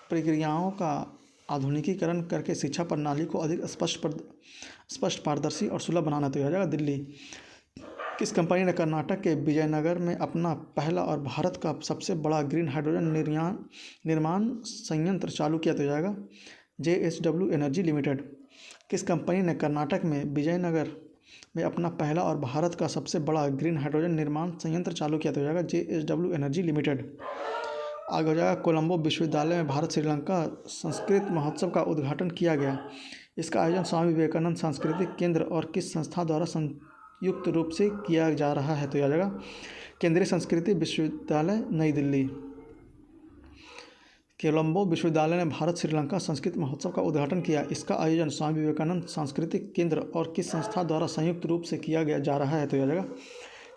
प्रक्रियाओं का आधुनिकीकरण करके शिक्षा प्रणाली को अधिक स्पष्ट, पारदर्शी और सुलभ बनाना? तो आ जाएगा दिल्ली। किस कंपनी ने कर्नाटक के विजयनगर में अपना पहला और भारत का सबसे बड़ा ग्रीन हाइड्रोजन निर्माण संयंत्र चालू किया? तो जाएगा JSW एनर्जी लिमिटेड। किस कंपनी ने कर्नाटक में विजयनगर में अपना पहला और भारत का सबसे बड़ा ग्रीन हाइड्रोजन निर्माण संयंत्र चालू किया? तो जाएगा JSW एनर्जी लिमिटेड। आगे हो जाएगा, कोलंबो विश्वविद्यालय में भारत श्रीलंका संस्कृत महोत्सव का उद्घाटन किया गया। इसका आयोजन स्वामी विवेकानंद सांस्कृतिक केंद्र और किस संस्था द्वारा संयुक्त रूप से किया जा रहा है? तो यह जगह केंद्रीय संस्कृति विश्वविद्यालय नई दिल्ली। कोलंबो विश्वविद्यालय ने भारत श्रीलंका संस्कृत महोत्सव का उद्घाटन किया। इसका आयोजन स्वामी विवेकानंद सांस्कृतिक केंद्र और किस संस्था द्वारा संयुक्त रूप से किया जा रहा है? तो यह जगह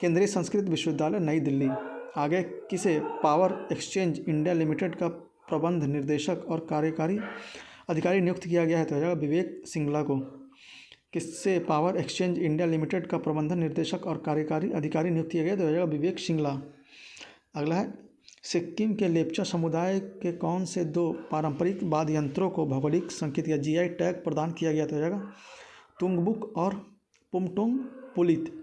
केंद्रीय संस्कृत विश्वविद्यालय नई दिल्ली। आगे, किसे पावर एक्सचेंज इंडिया लिमिटेड का प्रबंध निर्देशक और कार्यकारी अधिकारी नियुक्त किया गया है? तो यह विवेक सिंगला को। किससे पावर एक्सचेंज इंडिया लिमिटेड का प्रबंधन निर्देशक और कार्यकारी अधिकारी नियुक्त किया गया? तो यह विवेक सिंगला। अगला है, सिक्किम के लेप्चा समुदाय के कौन से 2 पारंपरिक वाद्य यंत्रों को भौगोलिक संकेत या GI टैग प्रदान किया गया? तो यह तुंगबुक और पुमटोंग पुलित।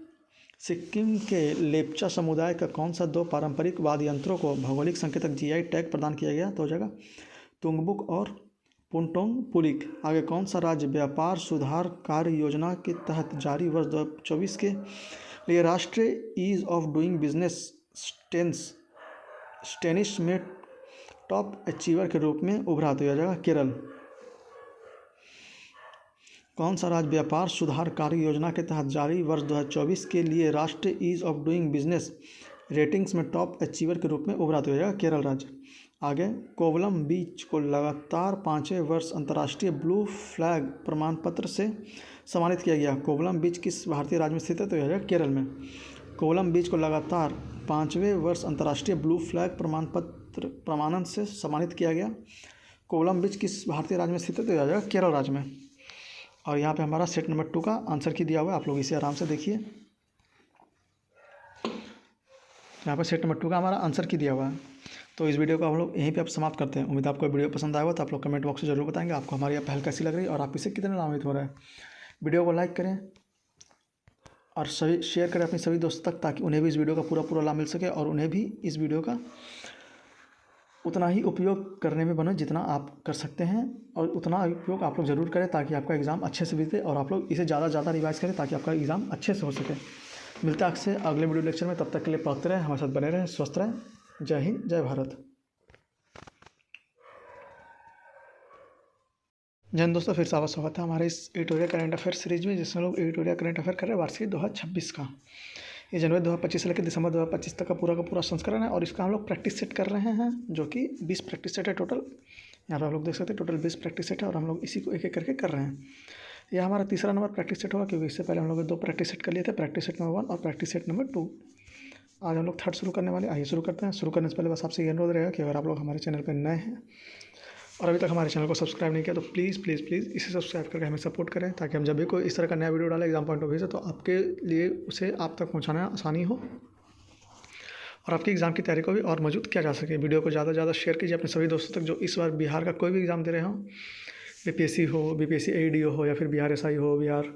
सिक्किम के लेप्चा समुदाय का कौन सा 2 पारंपरिक वाद्य यंत्रों को भौगोलिक संकेतक GI टैग प्रदान किया गया? तो हो जाएगा तुंगबुक और पुमटोंग पुलिक। आगे, कौन सा राज्य व्यापार सुधार कार्य योजना के तहत जारी वर्ष 2024 के लिए राष्ट्रीय ईज ऑफ डूइंग बिजनेस स्टेनिस में टॉप अचीवर के रूप में उभरा? तो यह जाएगा केरल। कौन सा राज्य व्यापार सुधार कार्य योजना के तहत जारी वर्ष 2024 के लिए राष्ट्रीय ease of doing business ratings में टॉप अचीवर के रूप में उभरा? तो जाएगा केरल राज्य। आगे, कोवलम बीच को लगातार 5वें वर्ष अंतर्राष्ट्रीय ब्लू फ्लैग प्रमाण पत्र से सम्मानित किया गया। कोवलम बीच किस भारतीय राज्य में स्थित है? तो जाएगा केरल में। कोवलम बीच को लगातार 5वें वर्ष अंतर्राष्ट्रीय ब्लू फ्लैग प्रमाणन से सम्मानित किया गया। कोवलम बीच किस भारतीय राज्य में स्थित है? तो जाएगा केरल राज्य में। और यहाँ पे हमारा सेट नंबर 2 का आंसर की दिया हुआ है, आप लोग इसे आराम से देखिए। यहाँ पर सेट नंबर 2 का हमारा आंसर की दिया हुआ है। तो इस वीडियो को हम लोग यहीं पे आप समाप्त करते हैं। उम्मीद है आपको वीडियो पसंद आया हो, तो आप लोग कमेंट बॉक्स में जरूर बताएंगे आपको हमारी यह पहल कैसी लग रही है और आप इसे कितने लाभान्वित हो रहे हैं। वीडियो को लाइक करें और सभी शेयर करें अपने सभी दोस्तों तक, ताकि उन्हें भी इस वीडियो का पूरा लाभ मिल सके और उन्हें भी इस वीडियो का उतना ही उपयोग करने में बने जितना आप कर सकते हैं, और उतना उपयोग आप लोग ज़रूर करें ताकि आपका एग्ज़ाम अच्छे से बीते और आप लोग इसे ज़्यादा रिवाइज करें ताकि आपका एग्ज़ाम अच्छे से हो सके। मिलता है आपसे अगले वीडियो लेक्चर में, तब तक के लिए पढ़ते रहें, हमारे साथ बने रहें, स्वस्थ रहें। जय हिंद, जय भारत। जय हिंद दोस्तों, फिर से आपका स्वागत है हमारे इस एडिटोरियल करंट अफेयर सीरीज में, जिसमें लोग एडिटोरियल करंट अफेयर कर रहे हैं वार्षिक 2026 का। ये जनवरी 2025 से लेकर दिसंबर 2025 तक का पूरा संस्करण है और इसका हम लोग प्रैक्टिस सेट कर रहे हैं, जो कि 20 प्रैक्टिस सेट है टोटल। यहाँ पर आप लोग देख सकते हैं टोटल 20 प्रैक्टिस सेट है और हम लोग इसी को एक एक करके कर रहे हैं। यह हमारा तीसरा नंबर प्रैक्टिस सेट होगा, क्योंकि इससे पहले हम लोग 2 प्रैक्टिस सेट कर लिए थे, प्रैक्टिस सेट नंबर 1 और प्रैक्टिस सेट नंबर 2। आज हम लोग 3rd शुरू करने वाले। आइए शुरू करते हैं। शुरू करने से पहले बस आपसे ये अनुरोध रहेगा कि अगर आप लोग हमारे चैनल पर नए हैं और अभी तक हमारे चैनल को सब्सक्राइब नहीं किया, तो प्लीज़ इसे सब्सक्राइब करके हमें सपोर्ट करें, ताकि हम जब भी कोई इस तरह का नया वीडियो डालें एग्जाम पॉइंट ऑफ व्यू से, तो आपके लिए उसे आप तक पहुंचाना आसानी हो और आपकी एग्ज़ाम की तैयारी को भी और मजबूत किया जा सके। वीडियो को ज़्यादा से ज़्यादा शेयर कीजिए अपने सभी दोस्तों तक जो इस बार बिहार का कोई भी एग्ज़ाम दे रहे हों, बीपीएससी हो, बीपीएससी एईडीओ हो, या फिर बिहार एसआई हो, बिहार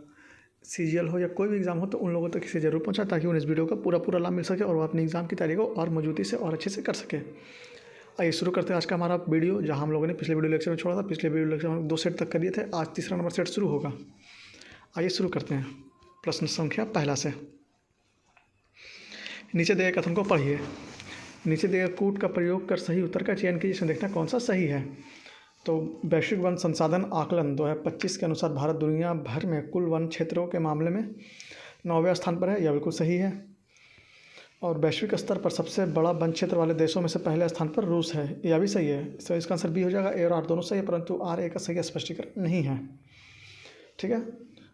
सीजीएल हो, या कोई भी एग्ज़ाम हो, तो उन लोगों तक इसे ज़रूर पहुँचाएं ताकि उन्हें इस वीडियो का पूरा लाभ मिल सके और वो अपनी एग्ज़ाम की तैयारी को और मजबूती से और अच्छे से कर सके। आइए शुरू करते हैं आज का हमारा वीडियो, जहां हम लोगों ने पिछले वीडियो लेक्चर में छोड़ा था। पिछले वीडियो लेक्चर में हम लोग 2 सेट तक कर लिए थे, आज तीसरा नंबर सेट शुरू होगा। आइए शुरू करते हैं प्रश्न संख्या पहला से। नीचे दिए कथन को पढ़िए। नीचे दिए कूट का प्रयोग कर सही उत्तर का चयन कीजिए, इसमें देखना कौन सा सही है। तो वैश्विक वन संसाधन आकलन 2025 के अनुसार भारत दुनिया भर में कुल वन क्षेत्रों के मामले में 9वें स्थान पर है, यह बिल्कुल सही है। और वैश्विक स्तर पर सबसे बड़ा वन क्षेत्र वाले देशों में से पहले स्थान पर रूस है, यह भी सही है। तो इसका आंसर बी हो जाएगा। ए और आर दोनों सही है, परंतु आर ए का सही स्पष्टीकरण नहीं है। ठीक है,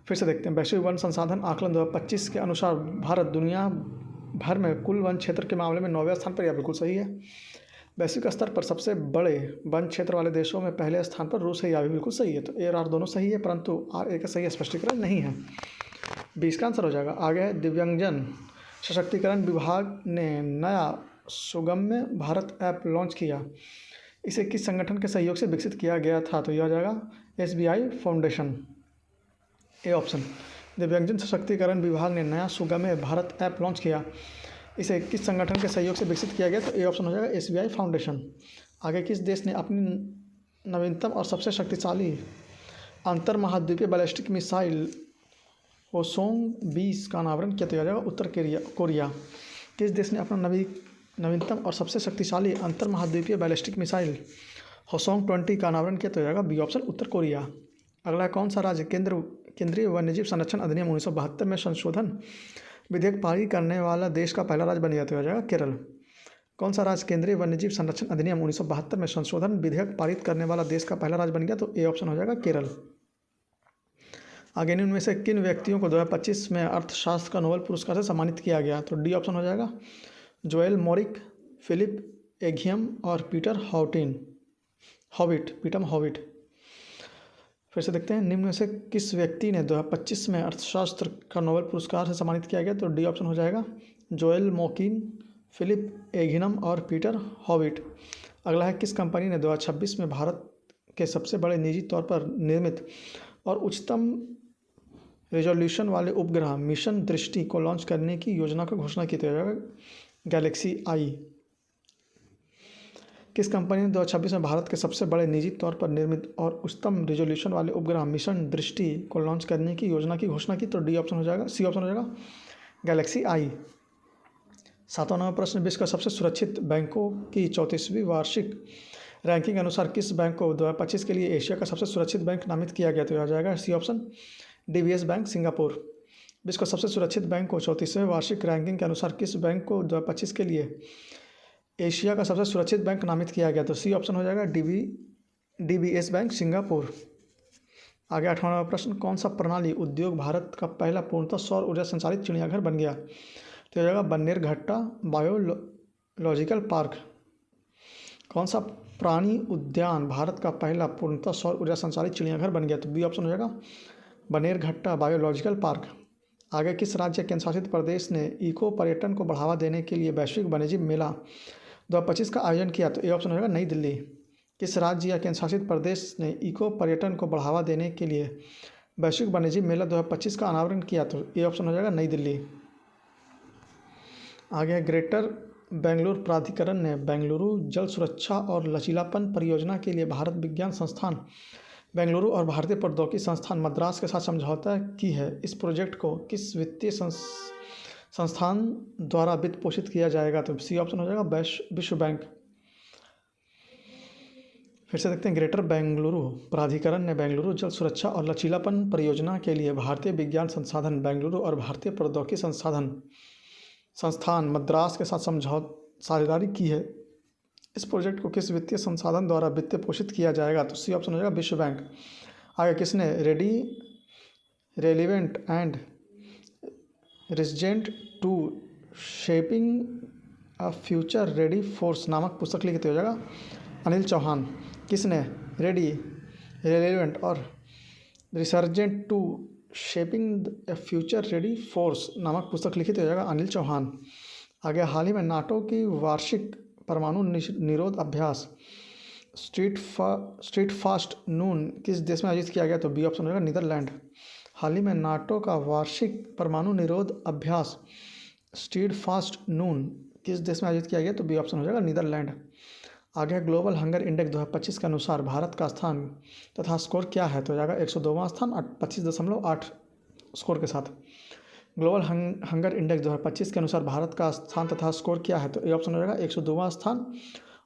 फिर से देखते हैं। वैश्विक वन संसाधन आकलन 2025 के अनुसार भारत दुनिया भर में कुल वन क्षेत्र के मामले में 9वें स्थान पर, यह बिल्कुल सही है। वैश्विक स्तर पर सबसे बड़े वन क्षेत्र वाले देशों में पहले स्थान पर रूस है, यह भी बिल्कुल सही है। तो ए और आर दोनों सही है, परंतु आर ए का सही स्पष्टीकरण नहीं है। 20 का आंसर हो जाएगा। आगे है दिव्यांगजन सशक्तिकरण विभाग ने नया सुगम्य भारत ऐप लॉन्च किया, इसे किस संगठन के सहयोग से विकसित किया गया था? तो यह हो जाएगा SBI फाउंडेशन, ए ऑप्शन। दिव्यांगजन सशक्तिकरण विभाग ने नया सुगम्य भारत ऐप लॉन्च किया, इसे किस संगठन के सहयोग से विकसित किया गया? तो ए ऑप्शन हो जाएगा SBI फाउंडेशन। आगे, किस देश ने अपनी नवीनतम और सबसे शक्तिशाली अंतर महाद्वीपीय बैलिस्टिक मिसाइल होसोंग 20 का अनावरण किया? तो यह जाएगा उत्तर कोरिया। किस देश ने अपना नवीनतम और सबसे शक्तिशाली अंतर महाद्वीपीय बैलिस्टिक मिसाइल होसोंग 20 का अनावरण किया? तो जाएगा बी ऑप्शन उत्तर कोरिया। अगला, कौन सा राज्य केंद्रीय वन्यजीव संरक्षण अधिनियम 1972 में संशोधन विधेयक पारित करने वाला देश का पहला राज्य बन गया? तो यह जाएगा केरल। कौन सा राज्य केंद्रीय वन्यजीव संरक्षण अधिनियम 1972 में संशोधन विधेयक पारित करने वाला देश का पहला राज्य बन गया? तो ए ऑप्शन हो जाएगा केरल। आगे, इनमें से किन व्यक्तियों को 2025 में अर्थशास्त्र का नोबेल पुरस्कार से सम्मानित किया गया? तो डी ऑप्शन हो जाएगा जोएल मोरिक, फिलिप एघियम और पीटर हॉविट। फिर से देखते हैं, निम्न में से किस व्यक्ति ने 2025 में अर्थशास्त्र का नोबेल पुरस्कार से सम्मानित किया गया? तो डी ऑप्शन हो जाएगा जोएल मोकिन, फिलिप एघियम और पीटर हॉविट। अगला है, किस कंपनी ने 2026 में भारत के सबसे बड़े निजी तौर पर निर्मित और उच्चतम रेजोल्यूशन वाले उपग्रह मिशन दृष्टि को लॉन्च करने की योजना की घोषणा की? तो गैलेक्सी आई। किस कंपनी ने 2026 में भारत के सबसे बड़े निजी तौर पर निर्मित और उच्चतम रेजोल्यूशन वाले उपग्रह मिशन दृष्टि को लॉन्च करने की योजना की घोषणा की? तो डी ऑप्शन हो जाएगा, सी ऑप्शन हो जाएगा गैलेक्सी आई। 7वां नंबर प्रश्न, विश्व का सबसे सुरक्षित बैंकों की 34वीं वार्षिक रैंकिंग के अनुसार किस बैंक को 2025 के लिए एशिया का सबसे सुरक्षित बैंक नामित किया गया? तो यह आ जाएगा C option, DBS bank Singapore. विश्व का सबसे सुरक्षित बैंक को 34वें वार्षिक रैंकिंग के अनुसार किस बैंक को 2025 के लिए एशिया का सबसे सुरक्षित बैंक नामित किया गया? तो सी ऑप्शन हो जाएगा, डीबीएस बैंक सिंगापुर। आगे 8वां प्रश्न, कौन सा प्रणाली उद्योग भारत का पहला पूर्णतः सौर ऊर्जा संचालित चिड़ियाघर बन गया? तो हो जाएगा बन्नेरघट्टा बायोलॉजिकल पार्क। कौन सा प्राणी उद्यान भारत का पहला पूर्णतः सौर ऊर्जा संचालित चिड़ियाघर बन गया? तो बी ऑप्शन हो जाएगा बन्नेरघट्टा बायोलॉजिकल पार्क। आगे किस राज्य केंद्र शासित प्रदेश ने इको पर्यटन को बढ़ावा देने के लिए वैश्विक वन्यजीव मेला 2025 का आयोजन किया? तो ए ऑप्शन हो जाएगा नई दिल्ली। किस राज्य या केंद्र शासित प्रदेश ने इको पर्यटन को बढ़ावा देने के लिए वैश्विक वन्यजीव मेला 2025 का अनावरण किया? तो ए ऑप्शन हो जाएगा नई दिल्ली। आगे ग्रेटर बेंगलुरु प्राधिकरण ने बेंगलुरु जल सुरक्षा और लचीलापन परियोजना के लिए भारत विज्ञान संस्थान बेंगलुरु और भारतीय प्रौद्योगिकी संस्थान मद्रास के साथ समझौता की है। इस प्रोजेक्ट को किस वित्तीय संस्थान द्वारा वित्त पोषित किया जाएगा? तो सी ऑप्शन हो जाएगा विश्व बैंक। फिर से देखते हैं, ग्रेटर बेंगलुरु प्राधिकरण ने बेंगलुरु जल सुरक्षा और लचीलापन परियोजना के लिए भारतीय विज्ञान संस्थान बेंगलुरु और भारतीय प्रौद्योगिकी संस्थान मद्रास के साथ साझेदारी की है। इस प्रोजेक्ट को किस वित्तीय संसाधन द्वारा वित्त पोषित किया जाएगा? तो सी ऑप्शन हो जाएगा विश्व बैंक। आगे किसने relevant and resident to shaping a future ready force नामक पुस्तक लिखी? तो हो जाएगा अनिल चौहान। किसने रेलिवेंट और resurgent to shaping a future ready force नामक पुस्तक लिखी? तो हो जाएगा अनिल चौहान। आगे हाल ही में नाटो की वार्षिक परमाणु निरोध अभ्यास स्ट्रीट फास्ट नून किस देश में आयोजित किया गया? तो बी ऑप्शन हो जाएगा नीदरलैंड। हाल ही में नाटो का वार्षिक परमाणु निरोध अभ्यास स्ट्रीट फास्ट नून किस देश में आयोजित किया गया? तो बी ऑप्शन हो जाएगा नीदरलैंड। आगे ग्लोबल हंगर इंडेक्स 2025 के अनुसार भारत का स्थान तथा स्कोर क्या है? तो हो जाएगा 102वां स्थान 25.8 स्कोर के साथ। ग्लोबल हंगर इंडेक्स 2025 के अनुसार भारत का स्थान तथा स्कोर क्या है? तो ए ऑप्शन हो जाएगा 102वां स्थान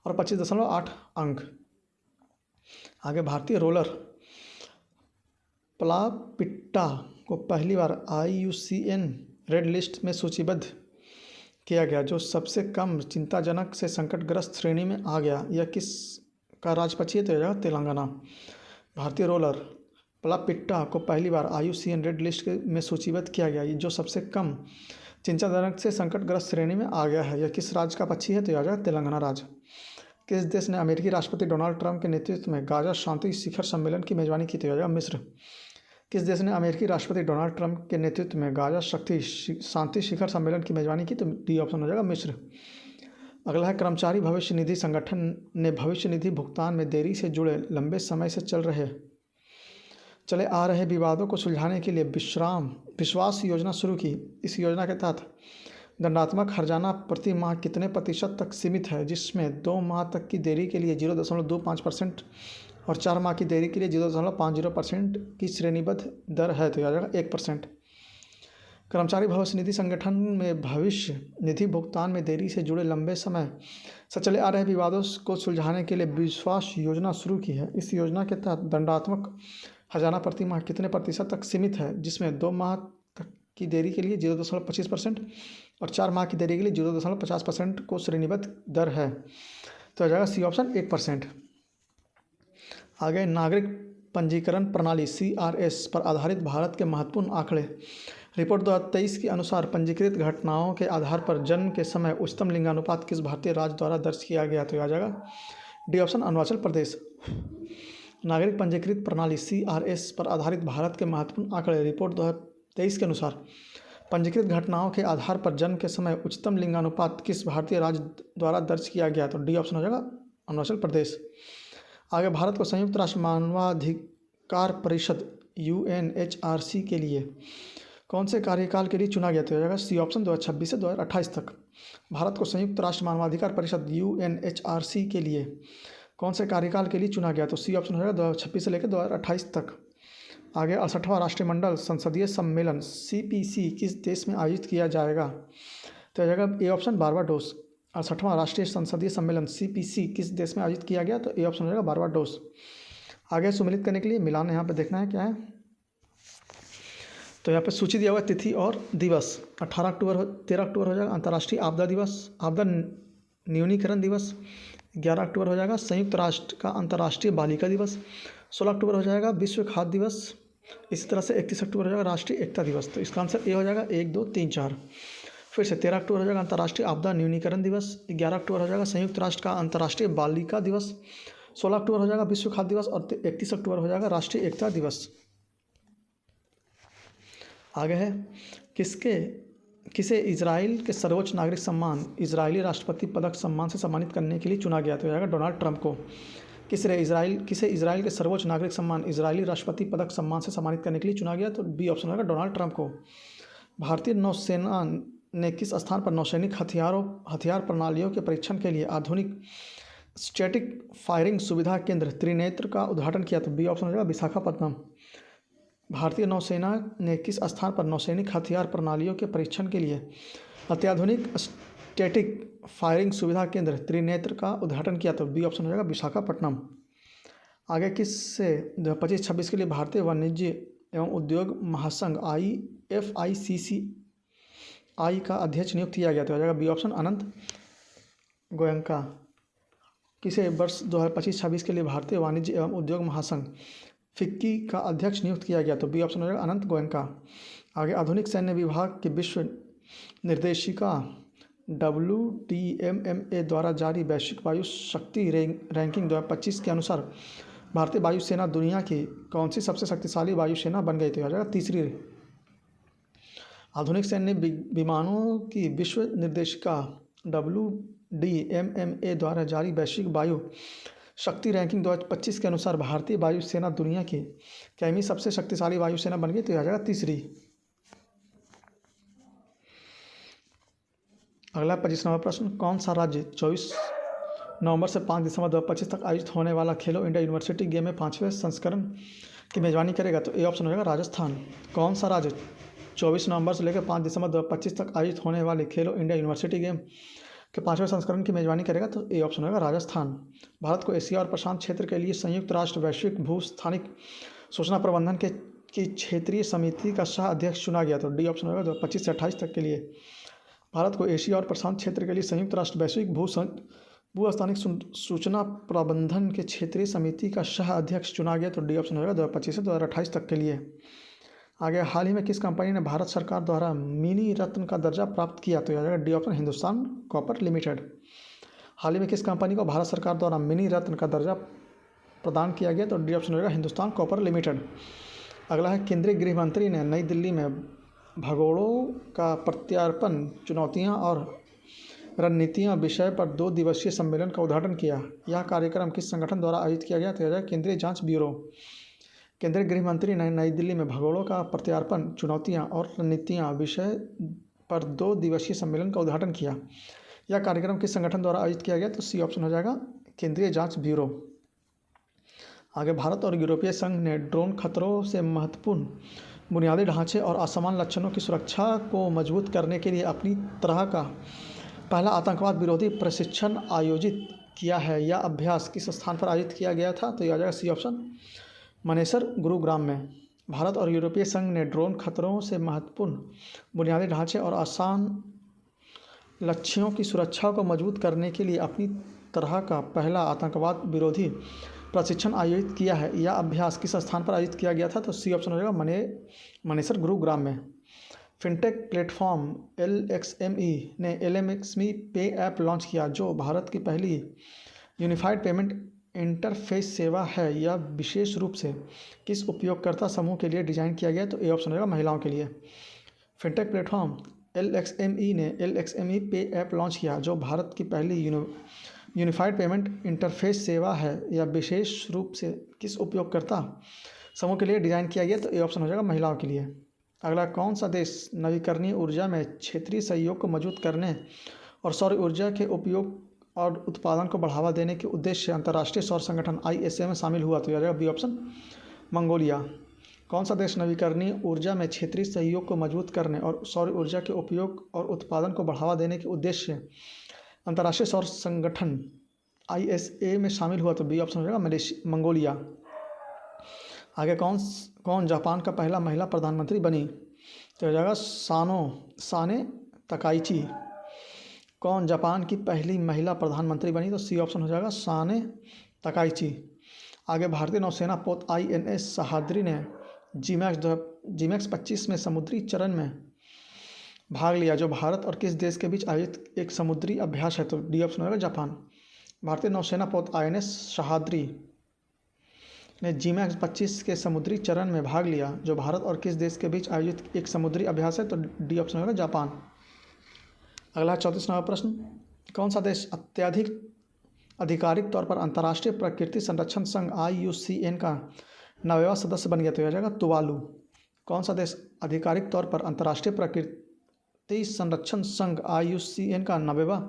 और 25.8 अंक। आगे भारतीय रोलर प्लापिट्टा को पहली बार IUCN रेड लिस्ट में सूचीबद्ध किया गया, जो सबसे कम चिंताजनक से संकटग्रस्त श्रेणी में आ गया। यह किस का राज्य है? तो जाएगा तेलंगाना। भारतीय रोलर प्लापिट्टा को पहली बार IUCN रेड लिस्ट में सूचीबद्ध किया गया, जो सबसे कम चिंताजनक से संकटग्रस्त श्रेणी में आ गया है। यह किस राज्य का पक्षी है? तो आ जाएगा तेलंगाना राज्य। किस देश ने अमेरिकी राष्ट्रपति डोनाल्ड ट्रंप के नेतृत्व में गाजा शांति शिखर सम्मेलन की मेजबानी की? तो आ जाएगा मिस्र। किस देश ने अमेरिकी राष्ट्रपति डोनाल्ड ट्रंप के नेतृत्व में गाजा शांति शिखर सम्मेलन की मेजबानी की? तो डी ऑप्शन हो जाएगा मिस्र। अगला है, कर्मचारी भविष्य निधि संगठन ने भविष्य निधि भुगतान में देरी से जुड़े लंबे समय से चले आ रहे विवादों को सुलझाने के लिए विश्वास योजना शुरू की। इस योजना के तहत दंडात्मक हर्जाना प्रति माह कितने प्रतिशत तक सीमित है, जिसमें 2 माह तक की देरी के लिए 0.25% और 4 माह की देरी के लिए 0.50% की श्रेणीबद्ध दर है? तो आ जाएगा 1%। कर्मचारी भविष्य निधि संगठन में भविष्य निधि भुगतान में देरी से जुड़े लंबे समय से चले आ रहे विवादों को सुलझाने के लिए विश्वास योजना शुरू की है। इस योजना के तहत दंडात्मक हर्जाना प्रति माह कितने प्रतिशत तक सीमित है, जिसमें 2 माह तक की देरी के लिए 0.25% और 4 माह की देरी के लिए 0.50% को श्रेणीबद्ध दर है? तो आ जाएगा सी ऑप्शन 1%। आगे नागरिक पंजीकरण प्रणाली CRS पर आधारित भारत के महत्वपूर्ण आंकड़े। रिपोर्ट 2023 के अनुसार पंजीकृत घटनाओं के आधार पर जन्म के समय उच्चतम लिंगानुपात किस भारतीय राज्य द्वारा दर्ज किया गया? तो आ जाएगा डी ऑप्शन अरुणाचल प्रदेश। नागरिक पंजीकृत प्रणाली CRS पर आधारित भारत के महत्वपूर्ण आंकड़े। रिपोर्ट 2023 के अनुसार पंजीकृत घटनाओं के आधार पर जन्म के समय उच्चतम लिंगानुपात किस भारतीय राज्य द्वारा दर्ज किया गया? तो डी ऑप्शन हो जाएगा अरुणाचल प्रदेश। आगे भारत को संयुक्त राष्ट्र मानवाधिकार परिषद UNHRC के लिए कौन से कार्यकाल के लिए चुना गया? तो हो जाएगा सी ऑप्शन 2026 से 2028 तक। भारत को संयुक्त राष्ट्र मानवाधिकार परिषद UNHRC के लिए कौन से कार्यकाल के लिए चुना गया? तो सी ऑप्शन हो जाएगा 2026 से लेकर 2028 तक। आगे 68वां राष्ट्रमंडल संसदीय सम्मेलन CPC किस देश में आयोजित किया जाएगा? तो हो जाएगा ए ऑप्शन बारबाडोस। 68वां राष्ट्रीय संसदीय सम्मेलन CPC किस देश में आयोजित किया गया? तो ए ऑप्शन हो जाएगा बारबाडोस। आगे सम्मिलित करने के लिए मिलान यहाँ पे देखना है क्या है। तो यहाँ पे सूची दिया हुआ है तिथि और दिवस। 13 अक्टूबर हो जाएगा अंतर्राष्ट्रीय आपदा दिवस, आपदा न्यूनीकरण दिवस। 11 अक्टूबर हो जाएगा संयुक्त राष्ट्र का अंतर्राष्ट्रीय बालिका दिवस। 16 अक्टूबर हो जाएगा विश्व खाद्य दिवस। इसी तरह से 31 अक्टूबर हो जाएगा राष्ट्रीय एकता दिवस। तो इसका आंसर ए हो जाएगा 1, 2, 3, 4। फिर से 13 अक्टूबर हो जाएगा अंतर्राष्ट्रीय आपदा न्यूनीकरण दिवस। 11 अक्टूबर हो जाएगा संयुक्त राष्ट्र का अंतर्राष्ट्रीय बालिका दिवस। 16 अक्टूबर हो जाएगा विश्व खाद्य दिवस और 31 अक्टूबर हो जाएगा राष्ट्रीय एकता दिवस। आगे है किसे इजराइल के सर्वोच्च नागरिक सम्मान इजरायली राष्ट्रपति पदक सम्मान से सम्मानित करने के लिए चुना गया? तो जाएगा डोनाल्ड ट्रंप को। किसे इजराइल के सर्वोच्च नागरिक सम्मान इजरायली राष्ट्रपति पदक सम्मान से सम्मानित करने के लिए चुना गया? तो बी ऑप्शन होगा डोनाल्ड ट्रंप को। भारतीय नौसेना ने किस स्थान पर नौसैनिक हथियार प्रणालियों के परीक्षण के लिए आधुनिक स्टैटिक फायरिंग सुविधा केंद्र त्रिनेत्र का उद्घाटन किया? तो बी ऑप्शन होगा विशाखापत्तनम। भारतीय नौसेना ने किस स्थान पर नौसैनिक हथियार प्रणालियों के परीक्षण के लिए अत्याधुनिक स्टैटिक फायरिंग सुविधा केंद्र त्रिनेत्र का उद्घाटन किया? तो बी ऑप्शन हो जाएगा विशाखापट्टनम। आगे किससे 25-26 के लिए भारतीय वाणिज्य एवं उद्योग महासंघ FICCI का अध्यक्ष नियुक्त किया गया? तो हो जाएगा बी ऑप्शन अनंत गोयनका। किसे वर्ष 2025-26 के लिए भारतीय वाणिज्य एवं उद्योग महासंघ फिक्की का अध्यक्ष नियुक्त किया गया? तो बी ऑप्शन हो जाएगा अनंत गोयनका। आगे आधुनिक सैन्य विभाग की विश्व निर्देशिका WDMMA द्वारा जारी वैश्विक वायु शक्ति रैंकिंग 2025 के अनुसार भारतीय वायुसेना दुनिया की कौन सी सबसे शक्तिशाली वायुसेना बन गई? तो हो जाएगा तीसरी। आधुनिक सैन्य विमानों की विश्व निर्देशिका WDMMA द्वारा जारी वैश्विक वायु शक्ति रैंकिंग 2025 के अनुसार भारतीय वायुसेना दुनिया की कैमी सबसे शक्तिशाली वायुसेना बन गई? तो आ जाएगा तीसरी। अगला 25वां प्रश्न, कौन सा राज्य 24 नवंबर से 5 दिसंबर 2025 तक आयोजित होने वाला खेलो इंडिया यूनिवर्सिटी गेम में 5वें संस्करण की मेजबानी करेगा? तो ए ऑप्शन हो जाएगा राजस्थान। कौन सा राज्य 24 नवंबर से लेकर 5 दिसंबर 2025 तक आयोजित होने वाले खेलो इंडिया यूनिवर्सिटी गेम के 5वें संस्करण की मेजबानी करेगा? तो ए ऑप्शन होगा राजस्थान। भारत को एशिया और प्रशांत क्षेत्र के लिए संयुक्त राष्ट्र वैश्विक भू स्थानिक सूचना प्रबंधन की क्षेत्रीय समिति का सह अध्यक्ष चुना गया? तो डी ऑप्शन होगा 2025 से 28 तक के लिए भारत को एशिया और प्रशांत क्षेत्र के लिए संयुक्त राष्ट्र वैश्विक भू स्थानिक सूचना प्रबंधन के क्षेत्रीय समिति का सह अध्यक्ष चुना गया? तो डी ऑप्शन होगा 2025 से 2028 तक के लिए। आगे हाल ही में किस कंपनी ने भारत सरकार द्वारा मिनी रत्न का दर्जा प्राप्त किया? तो यह जाएगा D option Hindustan copper limited. हाल ही में किस कंपनी को भारत सरकार द्वारा मिनी रत्न का दर्जा प्रदान किया गया? तो डी ऑप्शन होगा हिंदुस्तान कॉपर लिमिटेड। अगला है केंद्रीय गृह मंत्री ने नई दिल्ली में भगोड़ों का प्रत्यार्पण चुनौतियां और रणनीतियां विषय पर 2 दिवसीय सम्मेलन का उद्घाटन किया। यह कार्यक्रम किस संगठन द्वारा आयोजित किया गया? तो यह जाएगा केंद्रीय जांच ब्यूरो। केंद्रीय गृह मंत्री ने नई दिल्ली में भगोड़ों का प्रत्यार्पण चुनौतियां और रणनीतियां विषय पर 2 दिवसीय सम्मेलन का उद्घाटन किया। यह कार्यक्रम किस संगठन द्वारा आयोजित किया गया? तो सी ऑप्शन हो जाएगा केंद्रीय जांच ब्यूरो। आगे भारत और यूरोपीय संघ ने ड्रोन खतरों से महत्वपूर्ण बुनियादी ढांचे और असामान्य लक्षणों की सुरक्षा को मजबूत करने के लिए अपनी तरह का पहला आतंकवाद विरोधी प्रशिक्षण आयोजित किया है। यह अभ्यास किस स्थान पर आयोजित किया गया था? तो यह आ जाएगा सी ऑप्शन मनेसर गुरुग्राम में। भारत और यूरोपीय संघ ने ड्रोन खतरों से महत्वपूर्ण बुनियादी ढांचे और आसान लक्ष्यों की सुरक्षा को मजबूत करने के लिए अपनी तरह का पहला आतंकवाद विरोधी प्रशिक्षण आयोजित किया है। यह अभ्यास किस स्थान पर आयोजित किया गया था? तो सी ऑप्शन हो जाएगा मनेसर गुरुग्राम में। फिनटेक प्लेटफॉर्म LXME ने LMXME पे ऐप लॉन्च किया, जो भारत की पहली यूनिफाइड पेमेंट इंटरफेस सेवा है। यह विशेष रूप से किस उपयोगकर्ता समूह के लिए डिज़ाइन किया गया? तो ए ऑप्शन होगा महिलाओं के लिए। फिनटेक प्लेटफॉर्म LXME ने LXME पे ऐप लॉन्च किया, जो भारत की पहली यूनिफाइड पेमेंट इंटरफेस सेवा है। यह विशेष रूप से किस उपयोगकर्ता समूह के लिए डिज़ाइन किया गया? तो ए ऑप्शन हो जाएगा महिलाओं के लिए। अगला, कौन सा देश नवीकरणीय ऊर्जा में क्षेत्रीय सहयोग को मजबूत करने और सौर ऊर्जा के उपयोग और उत्पादन को बढ़ावा देने के उद्देश्य से अंतर्राष्ट्रीय सौर संगठन ISA में शामिल हुआ? तो यह बी ऑप्शन मंगोलिया। कौन सा देश नवीकरणीय ऊर्जा में क्षेत्रीय सहयोग को मजबूत करने और सौर ऊर्जा के उपयोग और उत्पादन को बढ़ावा देने के उद्देश्य से अंतर्राष्ट्रीय सौर संगठन ISA में शामिल हुआ? तो बी ऑप्शन हो जाएगा मंगोलिया। आगे कौन जापान का पहला महिला प्रधानमंत्री बनी? तो हो जाएगा साने तकाइची। कौन जापान की पहली महिला प्रधानमंत्री बनी? तो सी ऑप्शन हो जाएगा साने तकाइची। आगे भारतीय नौसेना पोत INS सहाद्री ने जीमैक्स 25 में समुद्री चरण में भाग लिया, जो भारत और किस देश के बीच आयोजित एक समुद्री अभ्यास है? तो डी ऑप्शन होगा जापान। भारतीय नौसेना पोत INS सहाद्री ने जीमैक्स 25 के समुद्री चरण में भाग लिया, जो भारत और किस देश के बीच आयोजित एक समुद्री अभ्यास है? तो डी ऑप्शन होगा जापान। अगला 34 नंबर प्रश्न, कौन सा देश अत्यधिक आधिकारिक तौर पर अंतर्राष्ट्रीय प्रकृति संरक्षण संघ IUCN का 9वां सदस्य बन गया? तो हो जाएगा तुवालू। कौन सा देश आधिकारिक तौर पर अंतर्राष्ट्रीय प्रकृति संरक्षण संघ IUCN का 9वां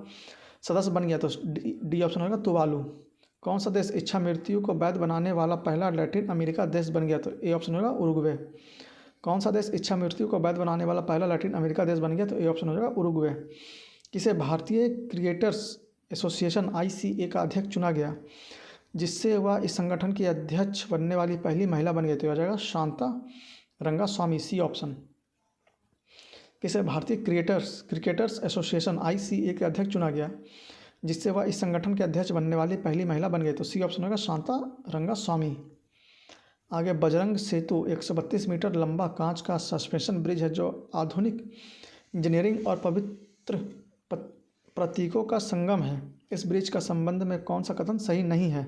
सदस्य बन गया? तो डी ऑप्शन होगा तुवालू। कौन सा देश इच्छा मृत्यु को वैध बनाने वाला पहला लैटिन अमेरिका देश बन गया? तो ए ऑप्शन होगा उरुग्वे। कौन सा देश इच्छा मृत्यु को वैध बनाने वाला पहला लैटिन अमेरिका देश बन गया? तो ए ऑप्शन हो जाएगा उरुग्वे। किसे भारतीय क्रिएटर्स एसोसिएशन ICA का अध्यक्ष चुना गया, जिससे वह इस संगठन की अध्यक्ष बनने वाली पहली महिला बन गई? तो हो जाएगा शांता रंगास्वामी, सी ऑप्शन। किसे भारतीय क्रिकेटर्स एसोसिएशन ICA के अध्यक्ष चुना गया, जिससे वह इस संगठन के अध्यक्ष बनने वाली पहली महिला बन गई? तो सी ऑप्शन होगा शांता रंगास्वामी। आगे बजरंग सेतु 132 मीटर लंबा कांच का सस्पेंशन ब्रिज है, जो आधुनिक इंजीनियरिंग और पवित्र प्रतीकों का संगम है। इस ब्रिज का संबंध में कौन सा कथन सही नहीं है?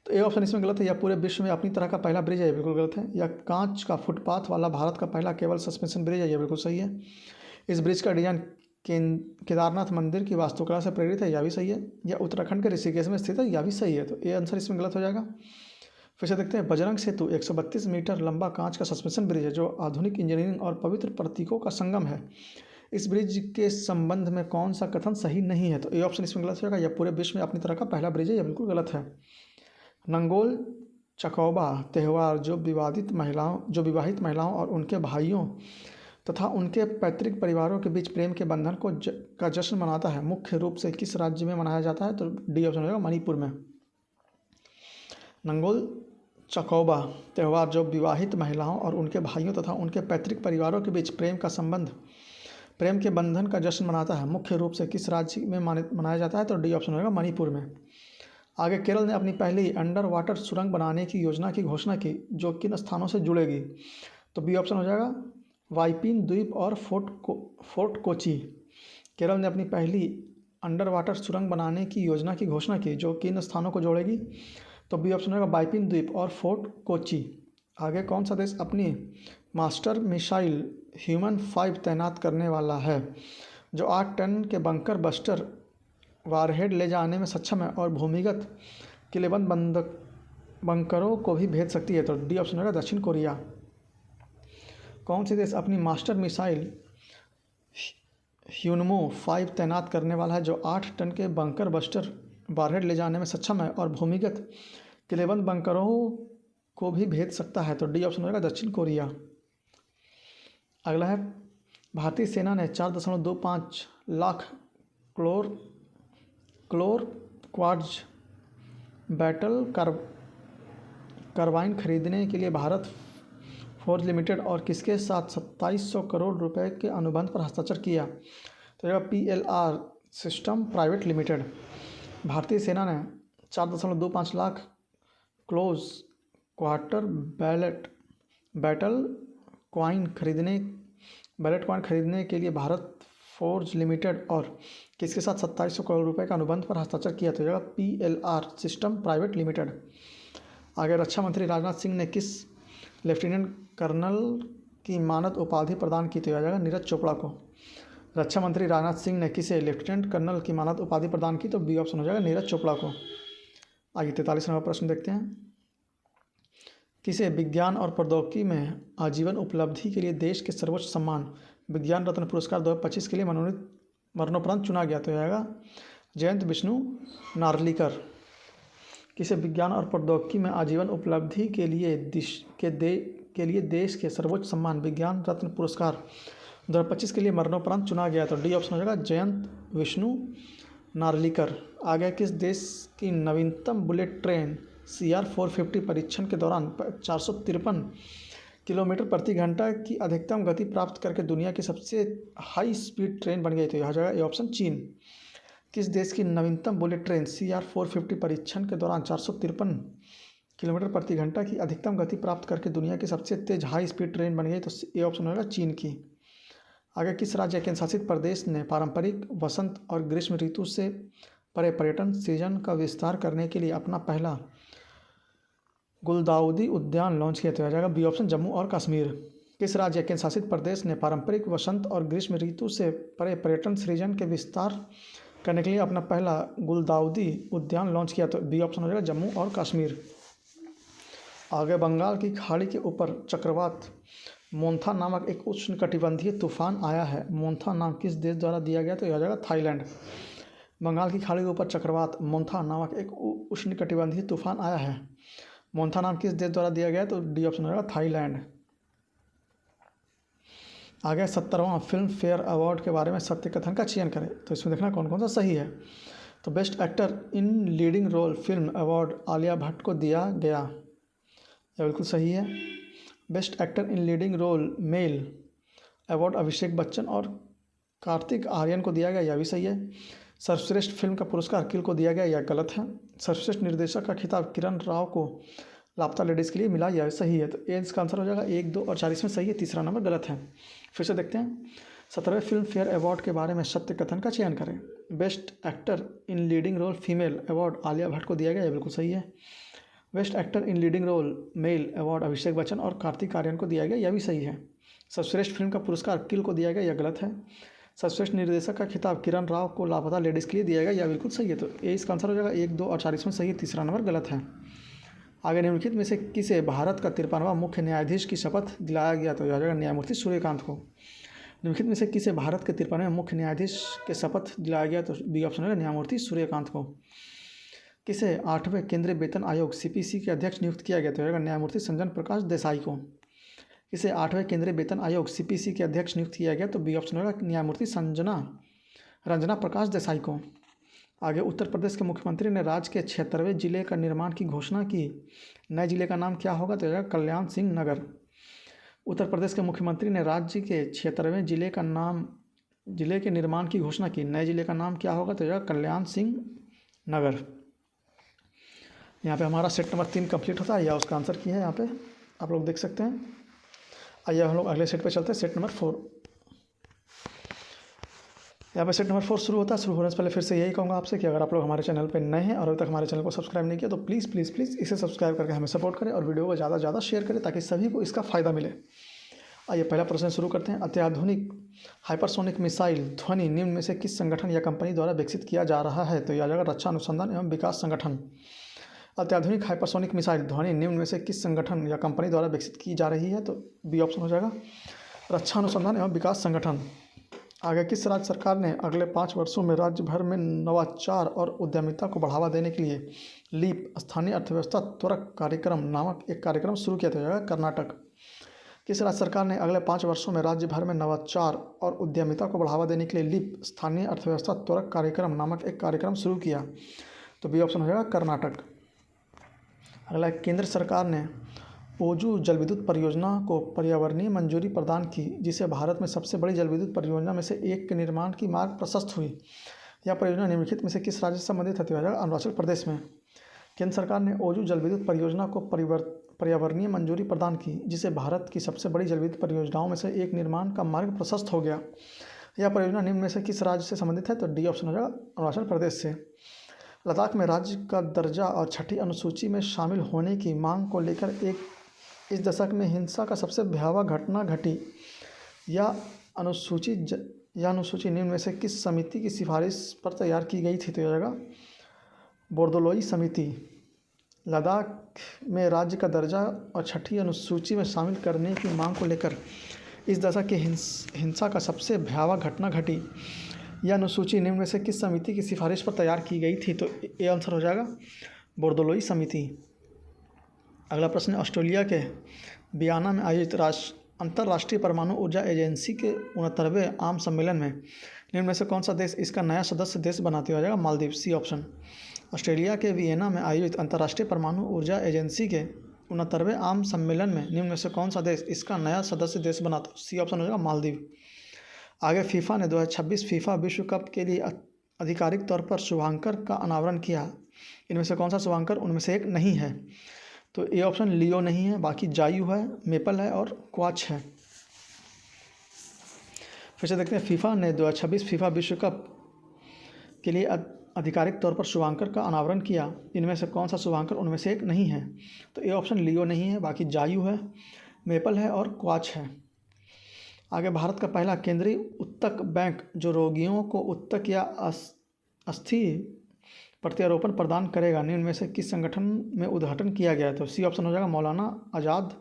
तो ए ऑप्शन इसमें गलत है। यह पूरे विश्व में अपनी तरह का पहला ब्रिज है, ये बिल्कुल गलत है। यह कांच का फुटपाथ वाला भारत का पहला केबल सस्पेंशन ब्रिज है, यह बिल्कुल सही है। इस ब्रिज का डिजाइन केदारनाथ मंदिर की वास्तुकला से प्रेरित है, यह भी सही है। यह उत्तराखंड के ऋषिकेश में स्थित है, यह भी सही है। तो ये आंसर इसमें गलत हो जाएगा। फिर से देखते हैं, बजरंग सेतु 132 मीटर लंबा कांच का सस्पेंशन ब्रिज है, जो आधुनिक इंजीनियरिंग और पवित्र प्रतीकों का संगम है। इस ब्रिज के संबंध में कौन सा कथन सही नहीं है? तो ए ऑप्शन इसमें गलत हो जाएगा। यह पूरे विश्व में अपनी तरह का पहला ब्रिज है, यह बिल्कुल गलत है। नंगोल चकौबा त्यौहार जो विवाहित महिलाओं और उनके भाइयों तथा उनके पैतृक परिवारों के बीच प्रेम के बंधन का जश्न मनाता है, मुख्य रूप से किस राज्य में मनाया जाता है? तो डी ऑप्शन हो जाएगा मणिपुर में। नंगोल चकौबा त्यौहार जो विवाहित महिलाओं और उनके भाइयों तथा उनके पैतृक परिवारों के बीच प्रेम के बंधन का जश्न मनाता है, मुख्य रूप से किस राज्य में मनाया जाता है? तो डी ऑप्शन होगा मणिपुर में। आगे केरल ने अपनी पहली अंडर वाटर सुरंग बनाने की योजना की घोषणा की, जो किन स्थानों से जुड़ेगी? तो बी ऑप्शन हो जाएगा वाइपिन द्वीप और फोर्ट कोची। केरल ने अपनी पहली अंडर वाटर सुरंग बनाने की योजना की घोषणा की, जो किन स्थानों को जोड़ेगी? तो बी ऑप्शन होगा वाइपिन द्वीप और फोर्ट कोची। आगे कौन सा देश अपनी मास्टर मिसाइल ह्यूमन 5 तैनात करने वाला है, जो 8 टन के बंकर बस्टर वारहेड ले जाने में सक्षम है और भूमिगत किलेबंद बंकरों को भी भेज सकती है? तो डी ऑप्शन होगा दक्षिण कोरिया। कौन से देश अपनी मास्टर मिसाइल ह्यूनमो 5 तैनात करने वाला है, जो 8 टन के बंकर बस्टर वारहेड ले जाने में सक्षम है और भूमिगत किलेबंद बंकरों को भी भेज सकता है? तो डी ऑप्शन होगा दक्षिण कोरिया। अगला है, भारतीय सेना ने 4.25 लाख क्लोर क्वाड्स बैटल कार्बाइन खरीदने के लिए भारत फोर्ज लिमिटेड और किसके साथ 2700 करोड़ रुपए के अनुबंध पर हस्ताक्षर किया? तो यह PLR सिस्टम प्राइवेट लिमिटेड। भारतीय सेना ने 4.25 lakh close quarter battle coin खरीदने के लिए भारत फोर्ज लिमिटेड और किसके साथ 2700 करोड़ रुपए का अनुबंध पर हस्ताक्षर किया? तो जाएगा PLR सिस्टम प्राइवेट लिमिटेड। आगे रक्षा मंत्री राजनाथ सिंह ने किस लेफ्टिनेंट कर्नल की मानद उपाधि प्रदान की? तो जाएगा नीरज चोपड़ा को। रक्षा मंत्री राजनाथ सिंह ने किसे लेफ्टिनेंट कर्नल की मानद उपाधि प्रदान की? तो बी ऑप्शन हो जाएगा नीरज चोपड़ा को। आगे 43 नंबर प्रश्न देखते हैं, किसे विज्ञान और प्रौद्योगिकी में आजीवन उपलब्धि के लिए देश के सर्वोच्च सम्मान विज्ञान रत्न पुरस्कार 2025 के लिए मरणोपरांत चुना गया? तो जाएगा जयंत विष्णु नार्लिकर। किसे विज्ञान और प्रौद्योगिकी में आजीवन उपलब्धि के लिए देश के सर्वोच्च सम्मान विज्ञान रत्न पुरस्कार 2025 के लिए मरणोपरांत चुना गया? तो डी ऑप्शन हो जाएगा जयंत विष्णु नार्लिकर। आगे किस देश की नवीनतम बुलेट ट्रेन CR-450 परीक्षण के दौरान 453 किलोमीटर प्रति घंटा की अधिकतम गति प्राप्त करके दुनिया की सबसे हाई स्पीड ट्रेन बन गई? तो यह जगह ये ऑप्शन चीन। किस देश की नवीनतम बुलेट ट्रेन CR-450 परीक्षण के दौरान 453 किलोमीटर प्रति घंटा की अधिकतम गति प्राप्त करके दुनिया की सबसे तेज हाई स्पीड ट्रेन बन गई? तो ये ऑप्शन होगा चीन की। आगे किस राज्य केंद्र शासित प्रदेश ने पारंपरिक वसंत और ग्रीष्म ऋतु से परे पर्यटन सीजन का विस्तार करने के लिए अपना पहला गुलदाउदी उद्यान लॉन्च किया? तो जाएगा बी ऑप्शन जम्मू और कश्मीर। किस राज्य केंद्र शासित प्रदेश ने पारंपरिक वसंत और ग्रीष्म ऋतु से परे पर्यटन सीजन के विस्तार करने के लिए अपना पहला गुलदाउदी उद्यान लॉन्च किया? तो बी ऑप्शन हो जाएगा जम्मू और कश्मीर। आगे बंगाल की खाड़ी के ऊपर चक्रवात मोन्था नामक एक उष्णकटिबंधीय तूफान आया है। मोन्था नाम किस देश द्वारा दिया गया? तो यह जाएगा थाईलैंड। बंगाल की खाड़ी के ऊपर चक्रवात मोन्था नामक एक उष्णकटिबंधीय तूफान आया है। मोन्था नाम किस देश द्वारा दिया गया? तो डी ऑप्शन होगा थाईलैंड। आगे 70वां फिल्म फेयर अवार्ड के बारे में सत्य कथन का चयन करें। तो इसमें देखना कौन कौन सा सही है। तो best actor in leading role film award Alia Bhatt को दिया गया, यह बिल्कुल सही है। Best actor in leading role male award Abhishek Bachchan और कार्तिक आर्यन को दिया गया, यह भी सही है। सर्वश्रेष्ठ फिल्म का पुरस्कार किल को दिया गया, यह गलत है। सर्वश्रेष्ठ निर्देशक का खिताब किरण राव को लापता लेडीज़ के लिए मिला, यह सही है। तो ए इसका आंसर हो जाएगा 1, 2 और 4 इसमें सही है, तीसरा नंबर गलत है। फिर से देखते हैं 17वें फिल्म फेयर अवार्ड के बारे में सत्य कथन का चयन करें। Best actor in leading role female award Alia Bhatt को दिया गया, यह बिल्कुल सही है। Best actor in leading role male award Abhishek Bachchan और कार्तिक आर्यन को दिया गया, यह भी सही है। सर्वश्रेष्ठ फिल्म का पुरस्कार किल को दिया गया, यह गलत है। सर्वश्रेष्ठ निर्देशक का खिताब किरण राव को लापता लेडीज़ के लिए दिया गया, यह बिल्कुल सही है। तो ये इसका आंसर हो जाएगा 1, 2 और 4 इसमें सही है, तीसरा नंबर गलत है। आगे निम्नलिखित में से किसे भारत का 53वां मुख्य न्यायाधीश की शपथ दिलाया गया? तो यह हो जाएगा न्यायमूर्ति सूर्यकांत को। निम्नलिखित में से किसे भारत के 53वें मुख्य न्यायाधीश के शपथ दिलाया गया? तो बी ऑप्शन होगा न्यायमूर्ति सूर्यकांत को। किसे 8वें केंद्रीय वेतन आयोग CPC के अध्यक्ष नियुक्त किया गया? तो होगा न्यायमूर्ति संजन प्रकाश देसाई को। किसे 8वें केंद्रीय वेतन आयोग CPC के अध्यक्ष नियुक्त किया गया? तो बी ऑप्शन होगा न्यायमूर्ति रंजना प्रकाश देसाई को। आगे उत्तर प्रदेश के मुख्यमंत्री ने राज्य के 76वें जिले का निर्माण की घोषणा की, नए जिले का नाम क्या होगा? तो होगा कल्याण सिंह नगर। उत्तर प्रदेश के मुख्यमंत्री ने राज्य के 76वें जिले के निर्माण की घोषणा की, नए जिले का नाम क्या होगा? तो होगा कल्याण सिंह नगर। यहाँ पे हमारा सेट नंबर 3 कंप्लीट होता है, या उसका आंसर की है यहाँ पे आप लोग देख सकते हैं। आइए हम लोग अगले सेट पे चलते हैं, सेट नंबर 4। यहाँ पे सेट नंबर 4 शुरू होता है। शुरू होने से पहले फिर से यही कहूँगा आपसे कि अगर आप लोग हमारे चैनल पे नए हैं और अभी तक हमारे चैनल को सब्सक्राइब नहीं किया तो प्लीज़ प्लीज़ प्लीज़ इसे सब्सक्राइब करके हमें सपोर्ट करें और वीडियो को ज़्यादा से ज़्यादा शेयर करें ताकि सभी को इसका फ़ायदा मिले। आइए पहला प्रश्न शुरू करते हैं। अत्याधुनिक हाइपरसोनिक मिसाइल ध्वनि निम्न में से किस संगठन या कंपनी द्वारा विकसित किया जा रहा है? तो यह आ जाएगा रक्षा अनुसंधान एवं विकास संगठन। अत्याधुनिक हाइपरसोनिक मिसाइल ध्वनि निम्न में से किस संगठन या कंपनी द्वारा विकसित की जा रही है? तो बी ऑप्शन हो जाएगा रक्षा अनुसंधान एवं विकास संगठन। आगे किस राज्य सरकार ने अगले 5 वर्षों में राज्य भर में नवाचार और उद्यमिता को बढ़ावा देने के लिए लीप स्थानीय अर्थव्यवस्था त्वरक कार्यक्रम नामक एक कार्यक्रम शुरू किया? था कर्नाटक। किस राज्य सरकार ने अगले 5 वर्षों में राज्य भर में नवाचार और उद्यमिता को बढ़ावा देने के लिए लीप स्थानीय अर्थव्यवस्था त्वरक कार्यक्रम नामक एक कार्यक्रम शुरू किया? तो बी ऑप्शन हो जाएगा कर्नाटक। अगला केंद्र सरकार ने ओजू जलविद्युत परियोजना को पर्यावरणीय मंजूरी प्रदान की, जिसे भारत में सबसे बड़ी जलविद्युत परियोजना में से एक के निर्माण की मार्ग प्रशस्त हुई। यह परियोजना निम्नलिखित में से किस राज्य से संबंधित है? अरुणाचल प्रदेश में। केंद्र सरकार ने ओजू जलविद्युत परियोजना को पर्यावरणीय मंजूरी प्रदान की, जिसे भारत की सबसे बड़ी जलविद्युत परियोजनाओं में से एक निर्माण का मार्ग प्रशस्त हो गया। यह परियोजना निम्न में से किस राज्य से संबंधित है? तो डी ऑप्शन हो जाएगा अरुणाचल प्रदेश से। लद्दाख में राज्य का दर्जा और 6ठी अनुसूची में शामिल होने की मांग को लेकर इस दशक में हिंसा का सबसे भयावह घटना घटी। यह अनुसूची निम्न में से किस समिति की सिफारिश पर तैयार की गई थी? तो यह बोर्दोलोई समिति। लद्दाख में राज्य का दर्जा और 6ठी अनुसूची में शामिल करने की मांग को लेकर इस दशक की हिंसा का सबसे भयावह घटना घटी। यह अनुसूची निम्न में से किस समिति की सिफारिश पर तैयार की गई थी? तो ये आंसर हो जाएगा बोर्दोलोई समिति। अगला प्रश्न ऑस्ट्रेलिया के बियाना में आयोजित अंतर्राष्ट्रीय परमाणु ऊर्जा एजेंसी के 69वें आम सम्मेलन में निम्न में से कौन सा देश इसका नया सदस्य देश बनाते हुए आ जाएगा? Maldives, C option. ऑस्ट्रेलिया के वियना में आयोजित अंतर्राष्ट्रीय परमाणु ऊर्जा एजेंसी के 69वें आम सम्मेलन में निम्न में से कौन सा देश इसका नया सदस्य देश बनाता है? सी ऑप्शन हो जाएगा मालदीव। आगे फीफा ने 2026 फीफा विश्व कप के लिए आधिकारिक तौर पर शुभांकर का अनावरण किया। इनमें से कौन सा शुभांकर उनमें से एक नहीं है? तो ए ऑप्शन लियो नहीं है, बाकी जायू है, मेपल है और क्वाच है। फिर से देखते हैं, फीफा ने 2026 फीफा विश्व कप के लिए आधिकारिक तौर पर शुभांकर का अनावरण किया। इनमें से कौन सा शुभांकर उनमें से एक नहीं है? तो ए ऑप्शन लियो नहीं है, बाकी जायू है, मेपल है और क्वाच है। आगे भारत का पहला केंद्रीय ऊतक बैंक जो रोगियों को ऊतक या अस्थि प्रत्यारोपण प्रदान करेगा, निम्न में से किस संगठन में उद्घाटन किया गया? तो सी ऑप्शन हो जाएगा मौलाना आज़ाद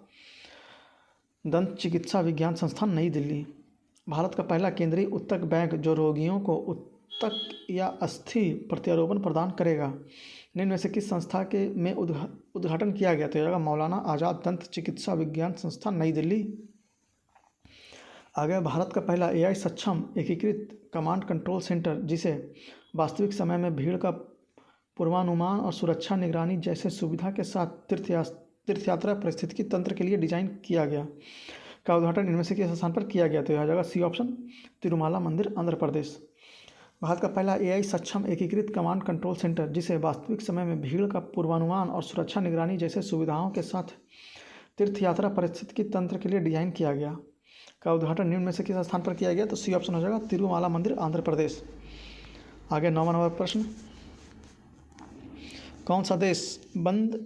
दंत चिकित्सा विज्ञान संस्थान, नई दिल्ली। भारत का पहला केंद्रीय ऊतक बैंक जो रोगियों को ऊतक या अस्थि प्रत्यारोपण प्रदान करेगा, निम्न में से किस संस्था के में उद्घाटन किया गया? तो हो जाएगा मौलाना आज़ाद दंत चिकित्सा विज्ञान संस्थान, नई दिल्ली। आगे भारत का पहला AI सक्षम एकीकृत कमांड कंट्रोल सेंटर जिसे वास्तविक समय में भीड़ का पूर्वानुमान और सुरक्षा निगरानी जैसे सुविधा के साथ तीर्थयात्रा पारिस्थितिकी तंत्र के लिए डिजाइन किया गया का उद्घाटन इनमें से किस स्थान पर किया गया? तो यह जगह सी ऑप्शन तिरुमाला मंदिर, आंध्र प्रदेश। भारत का पहला AI सक्षम एकीकृत कमांड कंट्रोल सेंटर जिसे वास्तविक समय में भीड़ का पूर्वानुमान और सुरक्षा निगरानी जैसे सुविधाओं के साथ तीर्थयात्रा पारिस्थितिकी तंत्र के लिए डिजाइन किया गया का उद्घाटन निम्न में से किस स्थान पर किया गया? तो सी ऑप्शन हो जाएगा तिरुमाला मंदिर, आंध्र प्रदेश। आगे 9वां नंबर प्रश्न, कौन सा देश बंद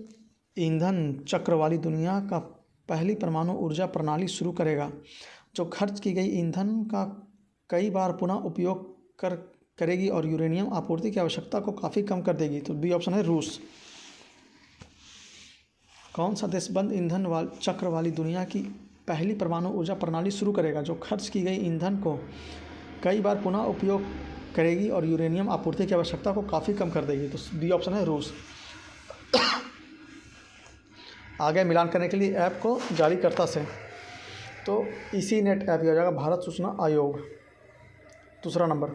ईंधन चक्र वाली दुनिया का पहली परमाणु ऊर्जा प्रणाली शुरू करेगा जो खर्च की गई ईंधन का कई बार पुनः उपयोग करेगी और यूरेनियम आपूर्ति की आवश्यकता को काफ़ी कम कर देगी? तो बी ऑप्शन है रूस। कौन सा देश बंद ईंधन चक्र वाली दुनिया की पहली परमाणु ऊर्जा प्रणाली शुरू करेगा जो खर्च की गई ईंधन को कई बार पुनः उपयोग करेगी और यूरेनियम आपूर्ति की आवश्यकता को काफ़ी कम कर देगी? तो बी ऑप्शन है रूस। आगे मिलान करने के लिए ऐप को जारीकर्ता से, तो इसी नेट ऐप हो जाएगा भारत सूचना आयोग। दूसरा नंबर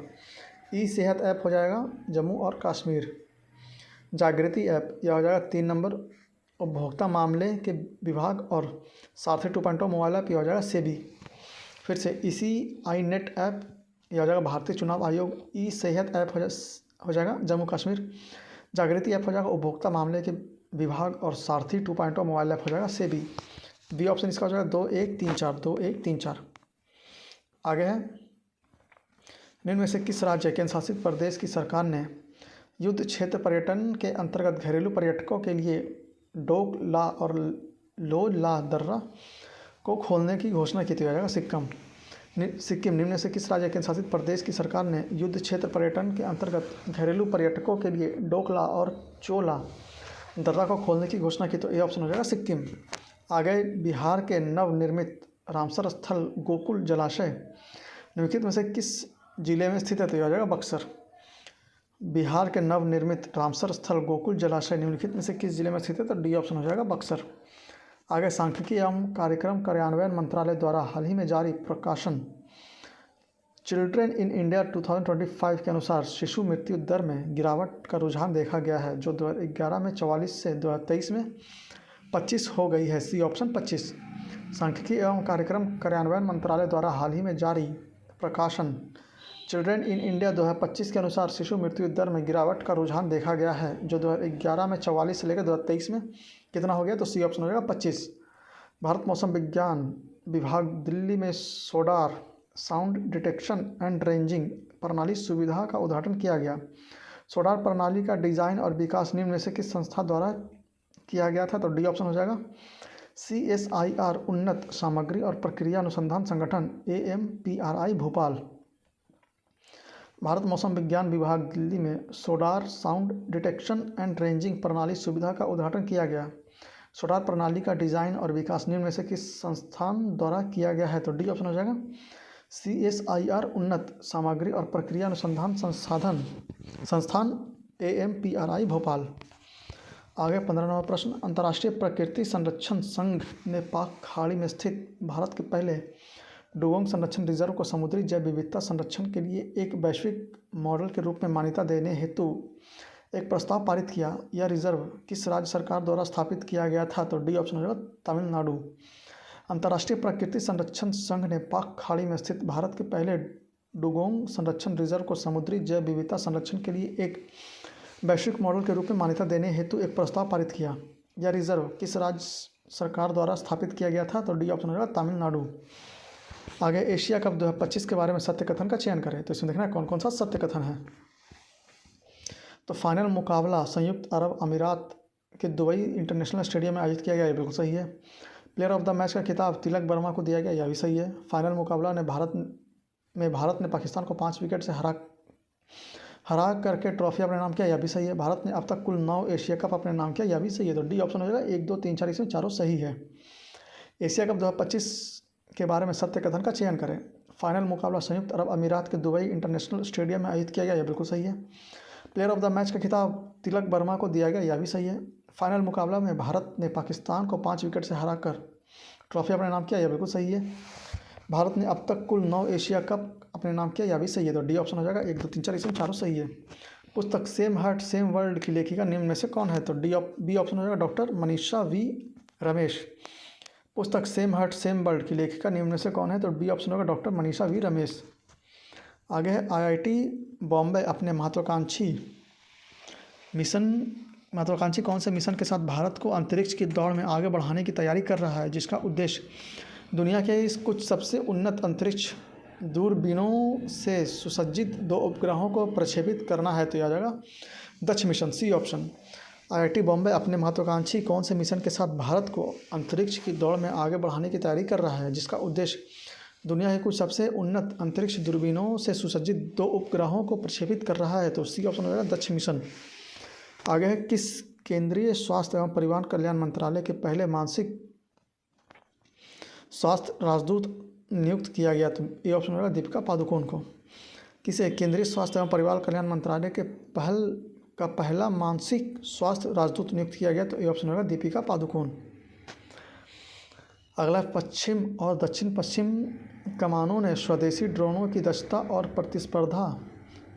ई सेहत ऐप हो जाएगा जम्मू और कश्मीर। जागृति ऐप यह हो जाएगा 3 नंबर उपभोक्ता मामले के विभाग और सारथी 2.0 मोबाइल ऐप यह हो जाएगा सेबी। फिर से इसी आई नेट ऐप यह हो जाएगा भारतीय चुनाव आयोग। ई सेहत ऐप हो जाएगा जम्मू कश्मीर। जागृति ऐप हो जाएगा उपभोक्ता मामले के विभाग और सारथी 2.0 मोबाइल ऐप हो जाएगा सेबी। बी ऑप्शन इसका हो जाएगा 2134। आगे है, निम्न में से किस राज्य केंद्र शासित प्रदेश की सरकार ने युद्ध क्षेत्र पर्यटन के अंतर्गत घरेलू पर्यटकों के लिए डोक ला और लोज ला दर्रा को खोलने की घोषणा की थी? हो जाएगा सिक्किम। निम्न में से किस राज्य केंद्र शासित प्रदेश की सरकार ने युद्ध क्षेत्र पर्यटन के अंतर्गत घरेलू पर्यटकों के लिए डोकला और चोला दर्रा को खोलने की घोषणा की? तो ए ऑप्शन हो जाएगा सिक्किम। आगे बिहार के नवनिर्मित रामसर स्थल गोकुल जलाशय निम्नलिखित में से किस जिले में स्थित है? तो यह हो जाएगा बक्सर। बिहार के नवनिर्मित रामसर स्थल गोकुल जलाशय निम्नलिखित में से किस जिले में स्थित है? तो डी ऑप्शन हो जाएगा बक्सर। आगे सांख्यिकी एवं कार्यक्रम कार्यान्वयन मंत्रालय द्वारा हाल ही में जारी प्रकाशन चिल्ड्रेन इन इंडिया 2025 के अनुसार शिशु मृत्यु दर में गिरावट का रुझान देखा गया है जो 2011 में 44 से 2023 में 25 हो गई है। C option 25। सांख्यिकी एवं कार्यक्रम कार्यान्वयन मंत्रालय द्वारा हाल ही में जारी प्रकाशन चिल्ड्रेन इन इंडिया 2025 के अनुसार शिशु मृत्यु दर में गिरावट का रुझान देखा गया है जो 2011 में 44 से लेकर 2023 में कितना हो गया? तो सी ऑप्शन हो जाएगा 25। भारत मौसम विज्ञान विभाग दिल्ली में SODAR sound detection and ranging प्रणाली सुविधा का उद्घाटन किया गया। सोडार प्रणाली का डिज़ाइन और विकास निम्न में से किस संस्था द्वारा किया गया था? तो डी ऑप्शन हो जाएगा CSIR उन्नत सामग्री और प्रक्रिया अनुसंधान संगठन AMPRI भोपाल। भारत मौसम विज्ञान विभाग दिल्ली में SODAR sound detection and ranging प्रणाली सुविधा का उद्घाटन किया गया। सोडार प्रणाली का डिज़ाइन और विकास निम्न में से किस संस्थान द्वारा किया गया है? तो डी ऑप्शन हो जाएगा CSIR उन्नत सामग्री और प्रक्रिया अनुसंधान संस्थान AMPRI भोपाल। आगे 15वां प्रश्न, अंतर्राष्ट्रीय प्रकृति संरक्षण संघ ने पाक खाड़ी में स्थित भारत के पहले डुगोंग संरक्षण रिजर्व को समुद्री जैव विविधता संरक्षण के लिए एक वैश्विक मॉडल के रूप में मान्यता देने हेतु एक प्रस्ताव पारित किया। यह रिजर्व किस राज्य सरकार द्वारा स्थापित किया गया था? तो डी ऑप्शन हो जाएगा तमिलनाडु। अंतर्राष्ट्रीय प्रकृति संरक्षण संघ ने पाक खाड़ी में स्थित भारत के पहले डुगोंग संरक्षण रिजर्व को समुद्री जैव विविधता संरक्षण के लिए एक वैश्विक मॉडल के रूप में मान्यता देने हेतु एक प्रस्ताव पारित किया। यह रिजर्व किस राज्य सरकार द्वारा स्थापित किया गया था? तो डी ऑप्शन हो जाएगा तमिलनाडु। आगे एशिया कप 2025 के बारे में सत्य कथन का चयन करें। तो इसमें देखना है कौन कौन सा सत्य कथन है। तो फाइनल मुकाबला संयुक्त अरब अमीरात के दुबई इंटरनेशनल स्टेडियम में आयोजित किया गया, ये बिल्कुल सही है। प्लेयर ऑफ द मैच का खिताब तिलक वर्मा को दिया गया, यह भी सही है। फाइनल मुकाबला भारत ने पाकिस्तान को 5 विकेट से हरा करके ट्रॉफी अपने नाम किया, यह भी सही है। भारत ने अब तक कुल 9 एशिया कप अपने नाम किया, यह भी सही है। तो डी ऑप्शन हो जाएगा 1, 2, 3, 4, इसमें चारों सही है। एशिया कप 2025 के बारे में सत्य कथन का चयन करें। फाइनल मुकाबला संयुक्त अरब अमीरात के दुबई इंटरनेशनल स्टेडियम में आयोजित किया गया, यह बिल्कुल सही है। प्लेयर ऑफ द मैच का खिताब तिलक वर्मा को दिया गया, यह भी सही है। फाइनल मुकाबला में भारत ने पाकिस्तान को 5 विकेट से हराकर ट्रॉफी अपने नाम किया, यह बिल्कुल सही है। भारत ने अब तक कुल 9 एशिया कप अपने नाम किया, यह भी सही है। तो डी ऑप्शन हो जाएगा 1, 2, 3, 4, इसमें चारों सही है। पुस्तक सेम हार्ट सेम वर्ल्ड की लेखिका निम्न में से कौन है? तो बी ऑप्शन हो जाएगा डॉक्टर मनीषा वी रमेश। पुस्तक सेम हार्ट सेम वर्ल्ड की लेखिका निम्न में से कौन है? तो बी ऑप्शन होगा डॉक्टर मनीषा वी रमेश। आगे है IIT बॉम्बे अपने महत्वाकांक्षी कौन से मिशन के साथ भारत को अंतरिक्ष की दौड़ में आगे बढ़ाने की तैयारी कर रहा है, जिसका उद्देश्य दुनिया के इस कुछ सबसे उन्नत अंतरिक्ष दूरबीनों से सुसज्जित 2 उपग्रहों को प्रक्षेपित करना है? तो यह आ जाएगा Daksh mission, C option. IIT Bombay अपने महत्वाकांक्षी कौन से मिशन के साथ भारत को अंतरिक्ष की दौड़ में आगे बढ़ाने की तैयारी कर रहा है, जिसका उद्देश्य दुनिया के कुछ सबसे उन्नत अंतरिक्ष दूरबीनों से सुसज्जित 2 उपग्रहों को प्रक्षेपित कर रहा है? तो सी ऑप्शन हो जाएगा दक्ष मिशन। आगे है किस केंद्रीय स्वास्थ्य एवं परिवार कल्याण मंत्रालय के पहले मानसिक स्वास्थ्य राजदूत नियुक्त किया गया? तो ये ऑप्शन होगा दीपिका पादुकोण को। किसे केंद्रीय स्वास्थ्य एवं परिवार कल्याण मंत्रालय के पहला मानसिक स्वास्थ्य राजदूत नियुक्त किया गया? तो ये ऑप्शन होगा दीपिका पादुकोण। अगला पश्चिम और दक्षिण पश्चिम कमानों ने स्वदेशी ड्रोनों की दक्षता और प्रतिस्पर्धा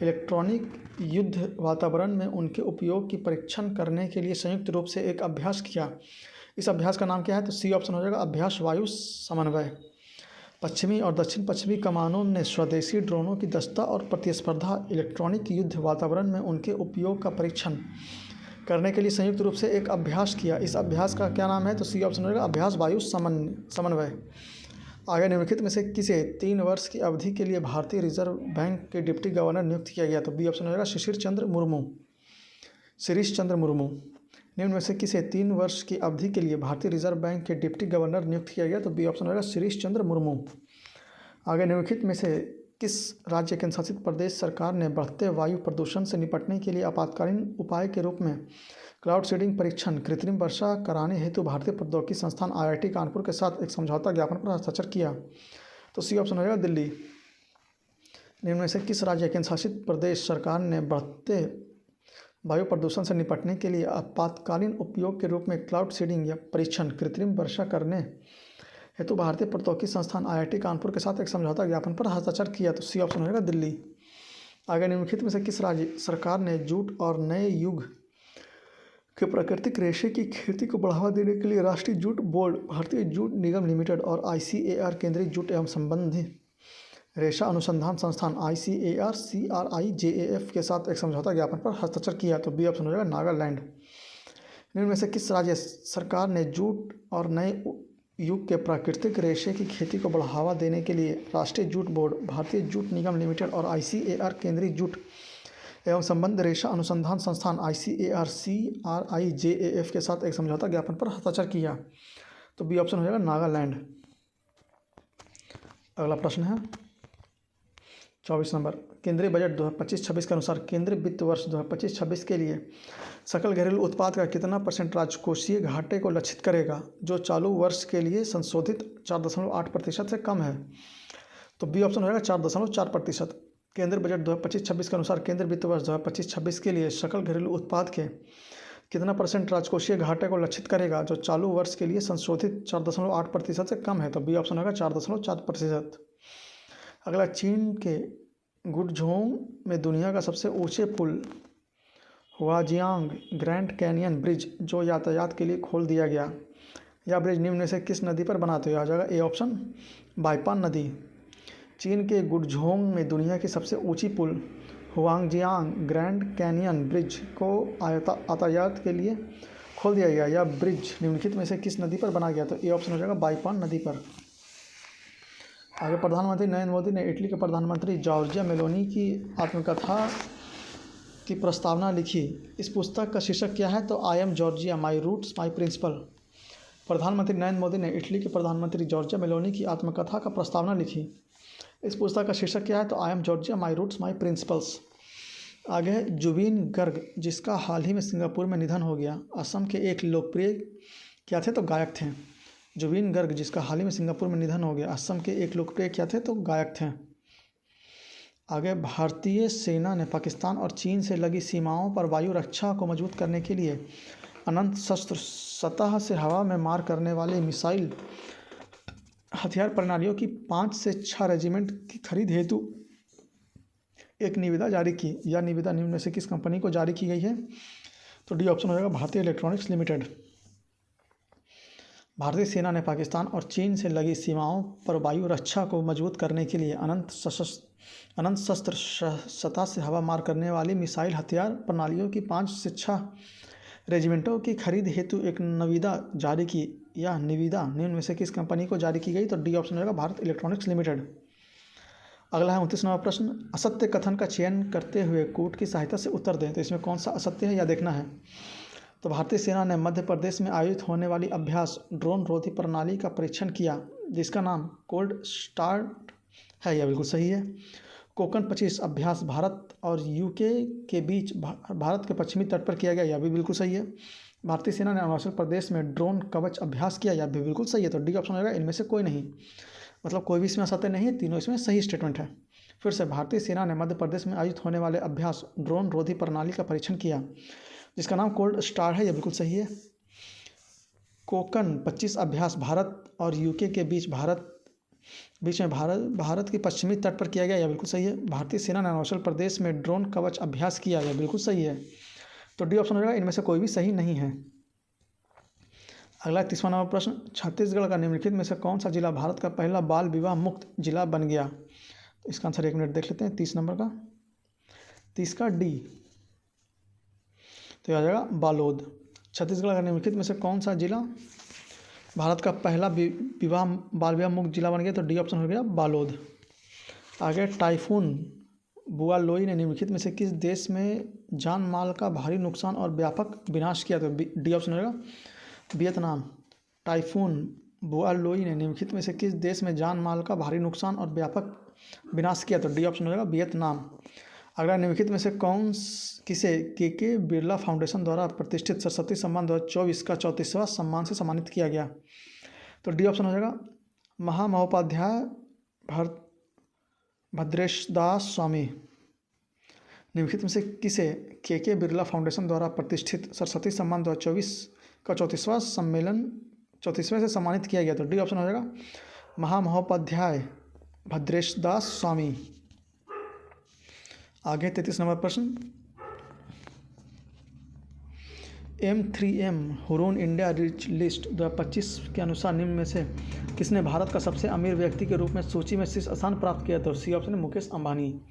इलेक्ट्रॉनिक युद्ध वातावरण में उनके उपयोग की परीक्षण करने के लिए संयुक्त रूप से एक अभ्यास किया। इस अभ्यास का नाम क्या है? तो सी ऑप्शन हो जाएगा अभ्यास वायु समन्वय। पश्चिमी और दक्षिण पश्चिमी कमानों ने स्वदेशी ड्रोनों की दक्षता और प्रतिस्पर्धा इलेक्ट्रॉनिक युद्ध वातावरण में उनके उपयोग का परीक्षण करने के लिए संयुक्त रूप से एक अभ्यास किया। इस अभ्यास का क्या नाम है? तो सी ऑप्शन होगा अभ्यास वायु समन्वय। आगे निम्नलिखित में से किसे 3 वर्ष की अवधि के लिए भारतीय रिजर्व बैंक के डिप्टी गवर्नर नियुक्त किया गया? तो बी ऑप्शन होगा शिरीष चंद्र मुर्मू। निम्न में से किसे 3 वर्ष की अवधि के लिए भारतीय रिजर्व बैंक के डिप्टी गवर्नर नियुक्त किया गया? तो बी ऑप्शन होगा शिरीष चंद्र मुर्मू। आगे निम्नलिखित में से किस राज्य केंद्र शासित प्रदेश सरकार ने बढ़ते वायु प्रदूषण से निपटने के लिए आपातकालीन उपाय के रूप में क्लाउड सीडिंग परीक्षण कृत्रिम वर्षा कराने हेतु भारतीय प्रौद्योगिकी संस्थान IIT कानपुर के साथ एक समझौता ज्ञापन पर हस्ताक्षर किया? तो सी ऑप्शन हो जाएगा दिल्ली। निम्न में से किस राज्य केंद्र शासित प्रदेश सरकार ने बढ़ते वायु प्रदूषण से निपटने के लिए आपातकालीन उपयोग के रूप में क्लाउड सीडिंग या परीक्षण कृत्रिम वर्षा करने हेतु भारतीय प्रौद्योगिकी संस्थान IIT कानपुर के साथ एक समझौता ज्ञापन पर हस्ताक्षर किया? तो सी ऑप्शन होगा दिल्ली। आगे निम्नलिखित में से किस राज्य सरकार ने जूट और नए युग के प्राकृतिक रेशे की खेती को बढ़ावा देने के लिए राष्ट्रीय जूट बोर्ड, भारतीय जूट निगम लिमिटेड और ICAR केंद्रीय जूट एवं संबंधी रेशा अनुसंधान संस्थान ICAR CRIJAF के साथ एक समझौता ज्ञापन पर हस्ताक्षर किया? तो बी ऑप्शन हो जाएगा नागालैंड। निम्न में से किस राज्य सरकार ने जूट और नए युग के प्राकृतिक रेशे की खेती को बढ़ावा देने के लिए राष्ट्रीय जूट बोर्ड, भारतीय जूट निगम लिमिटेड और ICAR केंद्रीय जूट एवं संबंध रेशा अनुसंधान संस्थान ICAR CRIJAF के साथ एक समझौता ज्ञापन पर हस्ताक्षर किया? तो बी ऑप्शन हो जाएगा नागालैंड। अगला प्रश्न है 24 नंबर। केंद्रीय बजट 2025-26 के अनुसार केंद्रीय वित्त वर्ष 2025-26 के लिए सकल घरेलू उत्पाद का कितना % राजकोषीय घाटे को लक्षित करेगा, जो चालू वर्ष के लिए संशोधित 4.8% से कम है? तो बी ऑप्शन हो जाएगा 4.4%। केंद्रीय बजट 2025-26 के अनुसार केंद्रीय वित्त वर्ष 2025-26 के लिए सकल घरेलू उत्पाद के कितना % राजकोषीय घाटे को लक्षित करेगा जो चालू वर्ष के लिए संशोधित 4.8% से कम है? तो बी ऑप्शन होगा 4.4%। अगला, चीन के गुडझोंग में दुनिया का सबसे ऊंचे पुल हुआजियांग ग्रैंड कैनियन ब्रिज जो यातायात के लिए खोल दिया गया, यह ब्रिज निम्न में से किस नदी पर बना? तो यह आ जाएगा ए ऑप्शन, बाइपान नदी। चीन के गुडझोंग में दुनिया की सबसे ऊंची पुल हुआंगजियांग ग्रैंड कैनियन ब्रिज को यातायात के लिए खोल दिया गया, यह ब्रिज निम्नलिखित में से किस नदी पर बना गया? तो ए ऑप्शन हो जाएगा बाइपान नदी पर। आगे, प्रधानमंत्री नरेंद्र मोदी ने इटली के प्रधानमंत्री जॉर्जिया मेलोनी की आत्मकथा की प्रस्तावना लिखी। इस पुस्तक का शीर्षक क्या है? तो I am Giorgia, my roots my principle. प्रधानमंत्री नरेंद्र मोदी ने इटली के प्रधानमंत्री जॉर्जिया मेलोनी की आत्मकथा का प्रस्तावना लिखी। इस पुस्तक का शीर्षक क्या है? तो I am Giorgia, my roots my principles. आगे है, जुबिन गर्ग जिसका हाल ही में सिंगापुर में निधन हो गया, असम के एक लोकप्रिय क्या थे? तो गायक थे। जुबिन गर्ग जिसका हाल ही में सिंगापुर में निधन हो गया, असम के एक लोकप्रिय क्या थे? तो गायक थे। आगे, भारतीय सेना ने पाकिस्तान और चीन से लगी सीमाओं पर वायु रक्षा को मजबूत करने के लिए अनंत शस्त्र सतह से हवा में मार करने वाले मिसाइल हथियार प्रणालियों की 5 से 6 रेजिमेंट की खरीद हेतु एक निविदा जारी की। यह निविदा निम्न में से किस कंपनी को जारी की गई है? तो डी ऑप्शन हो जाएगा भारतीय इलेक्ट्रॉनिक्स लिमिटेड। भारतीय सेना ने पाकिस्तान और चीन से लगी सीमाओं पर वायु रक्षा को मजबूत करने के लिए अनंत शस्त्र सतह से हवा मार करने वाली मिसाइल हथियार प्रणालियों की 5 से 6 रेजिमेंटों की खरीद हेतु एक निविदा जारी की। यह निविदा निम्न में से किस कंपनी को जारी की गई? तो डी ऑप्शन होगा भारत इलेक्ट्रॉनिक्स लिमिटेड। अगला है 29वां प्रश्न, असत्य कथन का चयन करते हुए कोर्ट की सहायता से उत्तर दें। तो इसमें कौन सा असत्य है यह देखना है। तो भारतीय सेना ने मध्य प्रदेश में आयोजित होने वाली अभ्यास ड्रोन रोधी प्रणाली का परीक्षण किया जिसका नाम कोल्ड स्टार्ट है, यह बिल्कुल सही है। कोकन 25 अभ्यास भारत और यूके के बीच भारत के पश्चिमी तट पर किया गया, यह भी बिल्कुल सही है। भारतीय सेना ने अरुणाचल प्रदेश में ड्रोन कवच अभ्यास किया, यह भी बिल्कुल सही है। तो डी ऑप्शन होगा इनमें से कोई नहीं, मतलब कोई भी इसमें असत्य नहीं है, तीनों इसमें सही स्टेटमेंट है। फिर से, भारतीय सेना ने मध्य प्रदेश में आयोजित होने वाले अभ्यास ड्रोन रोधी प्रणाली का परीक्षण किया जिसका नाम कोल्ड स्टार है, यह बिल्कुल सही है। कोकन 25 अभ्यास भारत और यूके के बीच भारत के पश्चिमी तट पर किया गया, यह बिल्कुल सही है। भारतीय सेना ने अरुणाचल प्रदेश में ड्रोन कवच अभ्यास किया, यह बिल्कुल सही है। तो डी ऑप्शन हो जाएगा इनमें से कोई भी सही नहीं है। अगला 30वां नंबर प्रश्न, छत्तीसगढ़ का निम्नलिखित में से कौन सा जिला भारत का पहला बाल विवाह मुक्त जिला बन गया? तो इसका आंसर 1 मिनट देख लेते हैं। 30 नंबर का 30 का डी, तो यह आ जाएगा बालोद। छत्तीसगढ़ का निम्नलिखित में से कौन सा जिला भारत का पहला बाल विवाह मुक्त जिला बन गया? तो डी ऑप्शन हो गया बालोद। आगे, टाइफून बुआलोई ने निम्नलिखित में से किस देश में जान माल का भारी नुकसान और व्यापक विनाश किया? तो डी ऑप्शन होगा वियतनाम। टाइफून बुआलोई ने निम्नलिखित में से किस देश में जान माल का भारी नुकसान और व्यापक विनाश किया? तो डी ऑप्शन होगा वियतनाम। अगला, निम्नलिखित में से किसे के बिरला फाउंडेशन द्वारा प्रतिष्ठित सरस्वती सम्मान 2024 का 34वां सम्मान से सम्मानित किया गया? तो डी ऑप्शन हो जाएगा महामहोपाध्याय भद्रेश दास स्वामी। निम्नलिखित में से किसे के बिरला फाउंडेशन द्वारा प्रतिष्ठित सरस्वती सम्मान 2024 का 34वें से सम्मानित किया गया? तो डी ऑप्शन हो जाएगा महामहोपाध्याय भद्रेश दास स्वामी। आगे 33 नंबर प्रश्न, M3M Hurun India rich list 2025 के अनुसार निम्न में से किसने भारत का सबसे अमीर व्यक्ति के रूप में सूची में शीर्ष स्थान प्राप्त किया? तो सी ऑप्शन है Mukesh Ambani.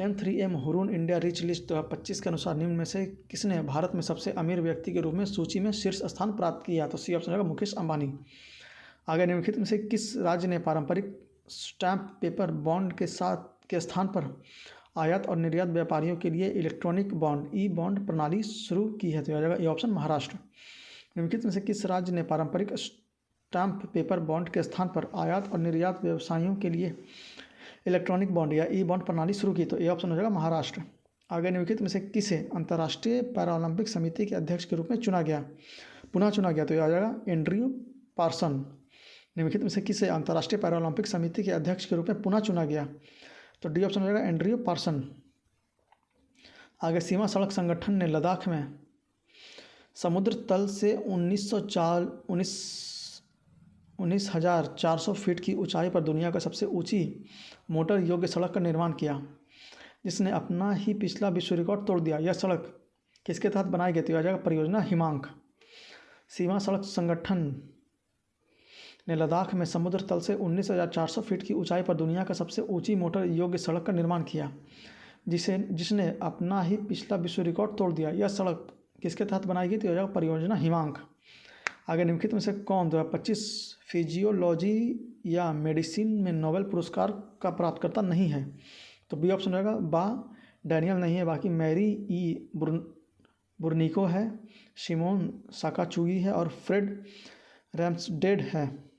M3M Hurun India rich list 2025 के अनुसार निम्न में से किसने भारत में सबसे अमीर व्यक्ति के रूप में सूची में शीर्ष स्थान प्राप्त किया? तो सी ऑप्शन होगा मुकेश अंबानी। आगे, निम्नलिखित में से किस राज्य ने पारंपरिक स्टैम्प पेपर बॉन्ड के स्थान पर आयात और निर्यात व्यापारियों के लिए इलेक्ट्रॉनिक बॉन्ड ई बॉन्ड प्रणाली शुरू की है? तो आ जाएगा ये ऑप्शन महाराष्ट्र। निम्नलिखित में से किस राज्य ने पारंपरिक स्टैम्प पेपर बॉन्ड के स्थान पर आयात और निर्यात व्यवसायियों के लिए इलेक्ट्रॉनिक बॉन्ड या ई बॉन्ड प्रणाली शुरू की? तो ए ऑप्शन हो जाएगा महाराष्ट्र। आगे, निम्नलिखित में से किसे अंतर्राष्ट्रीय पैरालंपिक समिति के अध्यक्ष के रूप में पुनः चुना गया? तो यह आ जाएगा एंड्रयू पार्सन। निम्नलिखित में से किसे अंतर्राष्ट्रीय पैरालंपिक समिति के अध्यक्ष के रूप में पुनः चुना गया? तो डी ऑप्शन हो जाएगा एंड्रयू पार्सन। आगे, सीमा सड़क संगठन ने लद्दाख में समुद्र तल से 19,400 फीट की ऊंचाई पर दुनिया की सबसे ऊंची मोटर योग्य सड़क का निर्माण किया, जिसने अपना ही पिछला विश्व रिकॉर्ड तोड़ दिया। यह सड़क किसके तहत बनाई गई थी? यह परियोजना हिमांक। सीमा सड़क संगठन ने लद्दाख में समुद्र तल से 19,400 फीट की ऊंचाई पर दुनिया का सबसे ऊंची मोटर योग्य सड़क का निर्माण किया, जिसने अपना ही पिछला विश्व रिकॉर्ड तोड़ दिया। यह सड़क किसके तहत बनाई गई थी? यह परियोजना हिमांक। आगे निम्नलिखित में से कौन 2025 फिजियोलॉजी या मेडिसिन में नोबेल पुरस्कार का प्राप्तकर्ता नहीं है? तो बी ऑप्शन रहेगा। बा डैनियल नहीं है, बाकी मैरी ई बुर्निको है, शिमोन साकाचुगी है और फ्रेड रैम्सडेड है।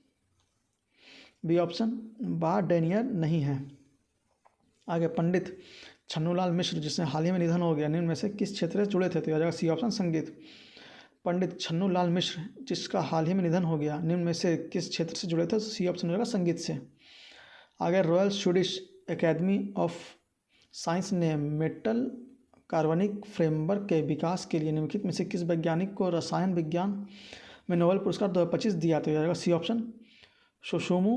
बी ऑप्शन बा डैनियल नहीं है। आगे पंडित छन्नूलाल मिश्र, जिसने हाल ही में निधन हो गया, निम्न में से किस क्षेत्र से जुड़े थे? तो यह सी ऑप्शन संगीत। पंडित छन्नूलाल मिश्र, जिसका हाल ही में निधन हो गया, निम्न में से किस क्षेत्र से जुड़े थे? सी ऑप्शन रहेगा संगीत से। आगे royal Swedish Academy of science ने मेटल कार्बनिक फ्रेमवर्क के विकास के लिए निम्नलिखित में से किस वैज्ञानिक को रसायन विज्ञान में नोबेल पुरस्कार 2025 दिया? तो यह C option Susumu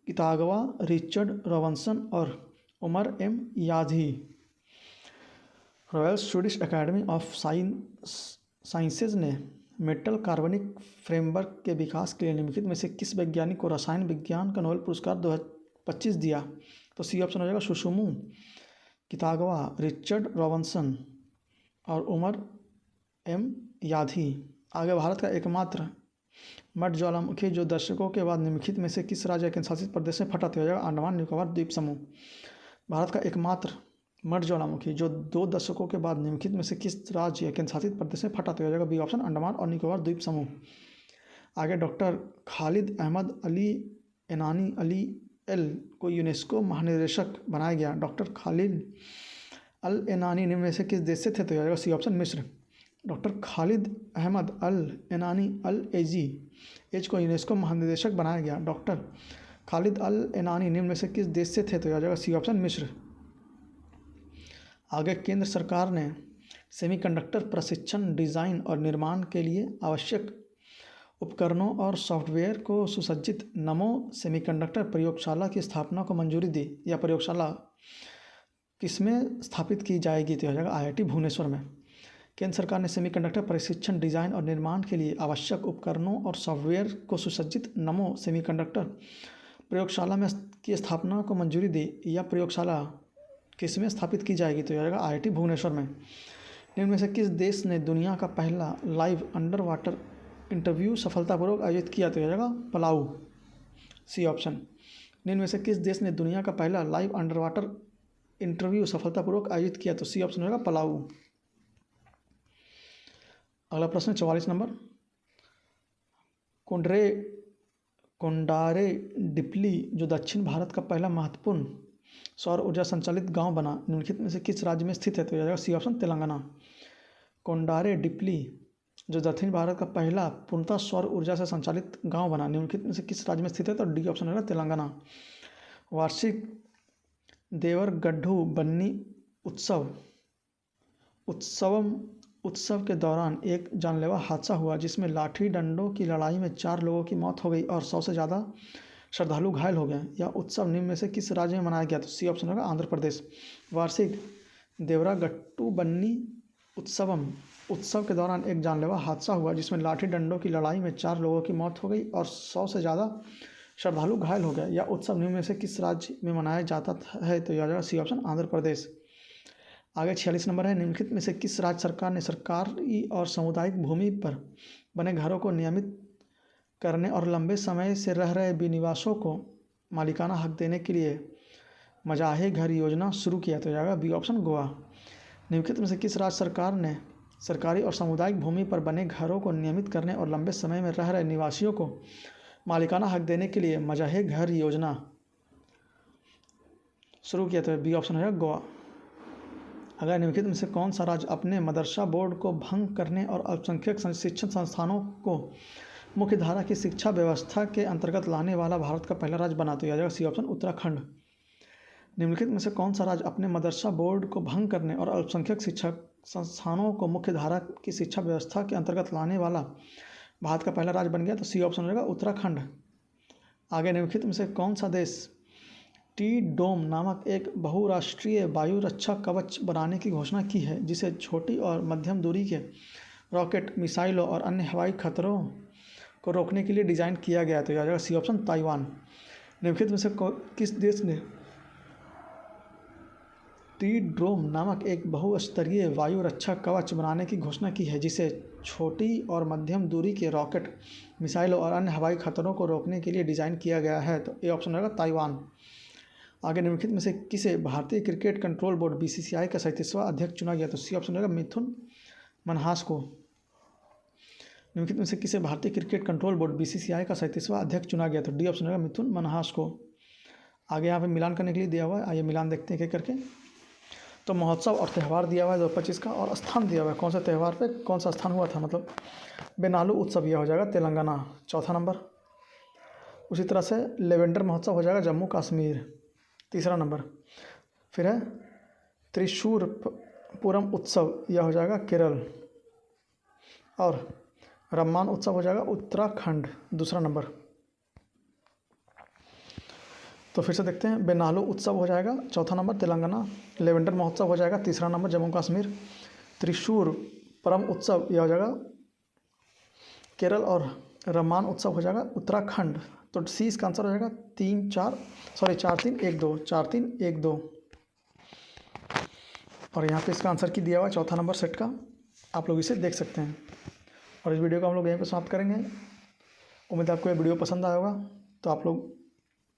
Kitagawa, Richard Robinson और Omar M Yaghi. Royal Swedish Academy of Sciences ने मेटल कार्बनिक फ्रेमवर्क के विकास के लिए निम्नलिखित में से किस वैज्ञानिक को रसायन विज्ञान का नोबेल पुरस्कार 2025 दिया? तो सी ऑप्शन हो जाएगा सुसुमु कितागवा, रिचर्ड रॉबिन्सन और उमर एम याझी। आगे भारत का एकमात्र मर्द ज्वालामुखी जो दशकों के बाद निम्नलिखित में से किस राज्य केंद्र शासित प्रदेश में फटा? तो हो जाएगा अंडमान निकोबार द्वीप समूह। भारत का एकमात्र मर्द ज्वालामुखी जो 2 दशकों के बाद निम्नलिखित में से किस राज्य केंद्र शासित प्रदेश में फटा? तो हो जाएगा बी ऑप्शन अंडमान और निकोबार द्वीप समूह। आगे डॉक्टर खालिद अहमद अली एनानी अली एल को यूनेस्को महानिदेशक बनाया गया। डॉक्टर खालिद अल एनानी निम्न में से किस देश से थे? तो हो जाएगा सी ऑप्शन मिस्र। डॉक्टर खालिद अहमद अल एनानी अल एज को यूनेस्को महानिदेशक बनाया गया। डॉक्टर खालिद अल एनानी निम्न में से किस देश से थे? तो यह जाएगा सी ऑप्शन मिस्र। आगे केंद्र सरकार ने सेमीकंडक्टर प्रशिक्षण, डिज़ाइन और निर्माण के लिए आवश्यक उपकरणों और सॉफ्टवेयर को सुसज्जित नमो सेमीकंडक्टर प्रयोगशाला की स्थापना को मंजूरी दी। यह प्रयोगशाला किसमें स्थापित की जाएगी? तो यह जाएगा IIT भुवनेश्वर में। केंद्र सरकार ने सेमीकंडक्टर प्रशिक्षण, डिज़ाइन और निर्माण के लिए आवश्यक उपकरणों और सॉफ्टवेयर को सुसज्जित नमो सेमीकंडक्टर प्रयोगशाला में की स्थापना को मंजूरी दी। यह प्रयोगशाला किसमें स्थापित की जाएगी? तो यह जाएगा IIT भुवनेश्वर में। निम्न में से किस देश ने दुनिया का पहला लाइव अंडर वाटर इंटरव्यू सफलतापूर्वक आयोजित किया? तो यह जाएगा पलाऊ, सी ऑप्शन। निम्न में से किस देश ने दुनिया का पहला लाइव अंडर वाटर इंटरव्यू सफलतापूर्वक आयोजित किया? तो सी ऑप्शन होगा पलाऊ। अगला प्रश्न 44 नंबर। कोंडारे डिप्ली जो दक्षिण भारत का पहला महत्वपूर्ण सौर ऊर्जा संचालित गांव बना, निम्नलिखित में से किस राज्य में स्थित है? तो यह सी ऑप्शन तेलंगाना। कोंडारे डिप्ली जो दक्षिण भारत का पहला पूर्णतः सौर ऊर्जा से संचालित गांव बना, निम्नलिखित में से किस राज्य में स्थित है? तो डी ऑप्शन होगा तेलंगाना। वार्षिक देवरगढ़ु बन्नी उत्सव के दौरान एक जानलेवा हादसा हुआ, जिसमें लाठी डंडों की लड़ाई में 4 लोगों की मौत हो गई और 100 से ज़्यादा श्रद्धालु घायल हो गए। यह उत्सव निम्न में से किस राज्य में मनाया गया? तो सी ऑप्शन होगा आंध्र प्रदेश। वार्षिक देवरागट्टू बन्नी उत्सव के दौरान एक जानलेवा हादसा हुआ, जिसमें लाठी डंडों की लड़ाई में 4 लोगों की मौत हो गई और 100 से ज़्यादा श्रद्धालु घायल हो गए। यह उत्सव निम्न में से किस राज्य में मनाया जाता है? तो यह सी ऑप्शन आंध्र प्रदेश। आगे 46 नंबर है। निम्नलिखित में से किस राज्य सरकार ने सरकारी और सामुदायिक भूमि पर बने घरों को नियमित करने और लंबे समय से रह रहे विनिवासियों को मालिकाना हक देने के लिए मजाहे घर योजना शुरू किया? तो जाएगा बी ऑप्शन गोवा। निम्नलिखित में से किस राज्य सरकार ने सरकारी और सामुदायिक भूमि पर बने घरों को नियमित करने और लंबे समय में रह रहे निवासियों को मालिकाना हक देने के लिए मजाहे घर योजना शुरू किया? तो बी ऑप्शन है गोवा। अगर निम्नलिखित में से कौन सा राज्य अपने मदरसा बोर्ड को भंग करने और अल्पसंख्यक शिक्षण संस्थानों को मुख्य धारा की शिक्षा व्यवस्था के अंतर्गत लाने वाला भारत का पहला राज्य बना? तो यह जाएगा सी ऑप्शन उत्तराखंड। निम्नलिखित में से कौन सा राज्य अपने मदरसा बोर्ड को भंग करने और अल्पसंख्यक संस्थानों को मुख्य धारा की शिक्षा व्यवस्था के अंतर्गत लाने वाला भारत का पहला राज्य बन गया, तो सी ऑप्शन हो जाएगा उत्तराखंड। आगे निम्नलिखित में से कौन सा देश टी डोम नामक एक बहुराष्ट्रीय वायु रक्षा कवच बनाने की घोषणा की है, जिसे छोटी और मध्यम दूरी के रॉकेट, मिसाइलों और अन्य हवाई खतरों को रोकने के लिए डिज़ाइन किया गया है? तो यह आ जाएगा सी ऑप्शन ताइवान। निम्नलिखित में से किस देश ने टी ड्रोम नामक एक बहुस्तरीय वायु रक्षा कवच बनाने की घोषणा की है, जिसे छोटी और मध्यम दूरी के रॉकेट, मिसाइलों और अन्य हवाई खतरों को रोकने के लिए डिज़ाइन किया गया है? तो ये ऑप्शन होगा ताइवान। आगे निम्नलिखित में से किसे भारतीय क्रिकेट कंट्रोल बोर्ड बीसीसीआई का 37वां अध्यक्ष चुना गया? तो सी ऑप्शन होगा मिथुन मनहास को। निम्नलिखित में से किसे भारतीय क्रिकेट कंट्रोल बोर्ड बीसीसीआई का 37वां अध्यक्ष चुना गया? तो डी ऑप्शन होगा मिथुन मनहास को। आगे यहाँ पे मिलान करने के लिए दिया हुआ है, आइए मिलान देखते हैं एक करके। तो महोत्सव और त्यौहार दिया हुआ है 2025 का, और स्थान दिया हुआ है कौन सा त्यौहार पे कौन सा स्थान हुआ था, मतलब बेनालू उत्सव यह हो जाएगा तेलंगाना, चौथा नंबर। उसी तरह से लेवेंडर महोत्सव हो जाएगा जम्मू कश्मीर, तीसरा नंबर। फिर है त्रिशूर पूरम उत्सव, यह हो जाएगा केरल। और रम्मान उत्सव हो जाएगा उत्तराखंड, दूसरा नंबर। तो फिर से देखते हैं, बेनालू उत्सव हो जाएगा चौथा नंबर तेलंगाना, लेवेंडर महोत्सव हो जाएगा तीसरा नंबर जम्मू कश्मीर, त्रिशूर परम उत्सव यह हो जाएगा केरल, और रम्मान उत्सव हो जाएगा उत्तराखंड। तो सी इसका आंसर हो जाएगा 4-3-1-2। और यहाँ पे इसका आंसर की दिया हुआ चौथा नंबर सेट का, आप लोग इसे देख सकते हैं। और इस वीडियो को हम लोग यहीं पे समाप्त करेंगे। उम्मीद है आपको ये वीडियो पसंद आया होगा। तो आप लोग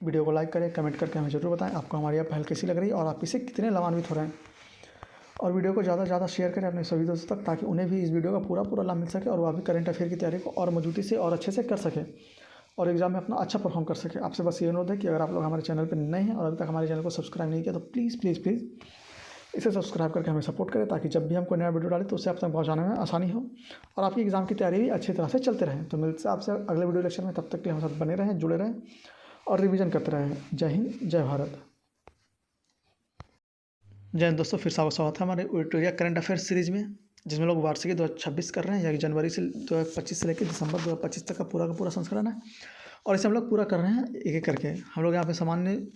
वीडियो को लाइक करें, कमेंट करके हमें ज़रूर बताएं आपको हमारी यह पहल कैसी लग रही है और आप इससे कितने लाभान्वित हो रहे हैं। और वीडियो को ज़्यादा से ज़्यादा शेयर करें अपने सभी दोस्तों तक, ताकि उन्हें भी इस वीडियो का पूरा लाभ मिल सके और वह भी करंट अफेयर की तैयारी को और मजबूती से और अच्छे से कर सके और एग्जाम में अपना अच्छा परफॉर्म कर सके। आपसे बस ये अनुरोध है कि अगर आप लोग हमारे चैनल पर नए हैं और अभी तक हमारे चैनल को सब्सक्राइब नहीं किया, तो प्लीज़ इसे सब्सक्राइब करके हमें सपोर्ट करें, ताकि जब भी हम कोई नया वीडियो डालें तो उसे आप तक पहुँचाने में आसानी हो और आपकी एग्जाम की तैयारी भी अच्छी तरह से चलते रहें। तो मिलते हैं आपसे अगले वीडियो लेक्चर में, तब तक के लिए हम साथ बने रहें, जुड़े रहें और रिवीजन करते रहें। जय हिंद, जय भारत। जय हिंद दोस्तों, फिर से स्वागत है हमारे विक्टोरिया करंट अफेयर सीरीज़ में, जिसमें लोग वार्षिकी 2026 कर रहे हैं, यानी जनवरी से 2025 से लेकर दिसंबर 2025 तक का पूरा संस्करण है। और इसे हम लोग पूरा कर रहे हैं एक एक करके। हम लोग यहाँ पे सामान्य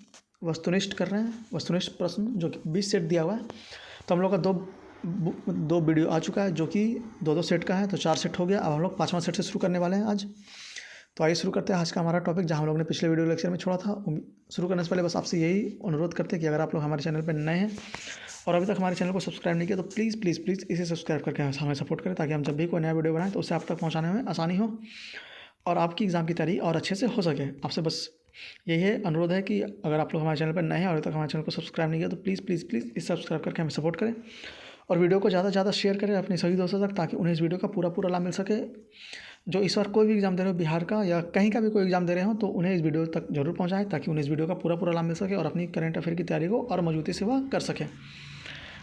वस्तुनिष्ठ कर रहे हैं, वस्तुनिष्ठ प्रश्न जो कि 20 सेट दिया हुआ है। तो हम लोग का दो वीडियो आ चुका है जो कि 2-2 सेट का है, तो 4 सेट हो गया। अब हम लोग 5वां सेट से शुरू करने वाले हैं आज। तो आइए शुरू करते हैं आज का हमारा टॉपिक, जहाँ हम लोग ने पिछले वीडियो लेक्चर में छोड़ा था। शुरू करने से पहले बस आपसे यही अनुरोध करते हैं कि अगर आप लोग हमारे चैनल पर नए हैं और अभी तक हमारे चैनल को सब्सक्राइब नहीं किया, तो प्लीज़ इसे सब्सक्राइब करके हमें सपोर्ट करें, ताकि हम जब भी कोई नया वीडियो बनाएं तो उसे आप तक पहुँचाने में आसानी हो और आपकी एग्ज़ाम की तैयारी और अच्छे से हो सके। आपसे बस यही है अनुरोध है कि अगर आप लोग हमारे चैनल पर नए हैं और अभी तक हमारे चैनल को सब्सक्राइब नहीं किया, तो प्लीज़ इस सब्सक्राइब करके हमें सपोर्ट करें और वीडियो को ज़्यादा से ज़्यादा शेयर करें अपने सभी दोस्तों तक, ताकि उन्हें इस वीडियो का पूरा लाभ मिल सके। जो इस बार कोई भी एग्ज़ाम दे रहे हो, बिहार का या कहीं का भी कोई एग्ज़ाम दे रहे हो, तो उन्हें इस वीडियो तक जरूर पहुँचाएं, ताकि उन्हें इस वीडियो का पूरा लाभ मिल सके और अपनी करंट अफेयर की तैयारी को और मजबूती से वह कर सकें।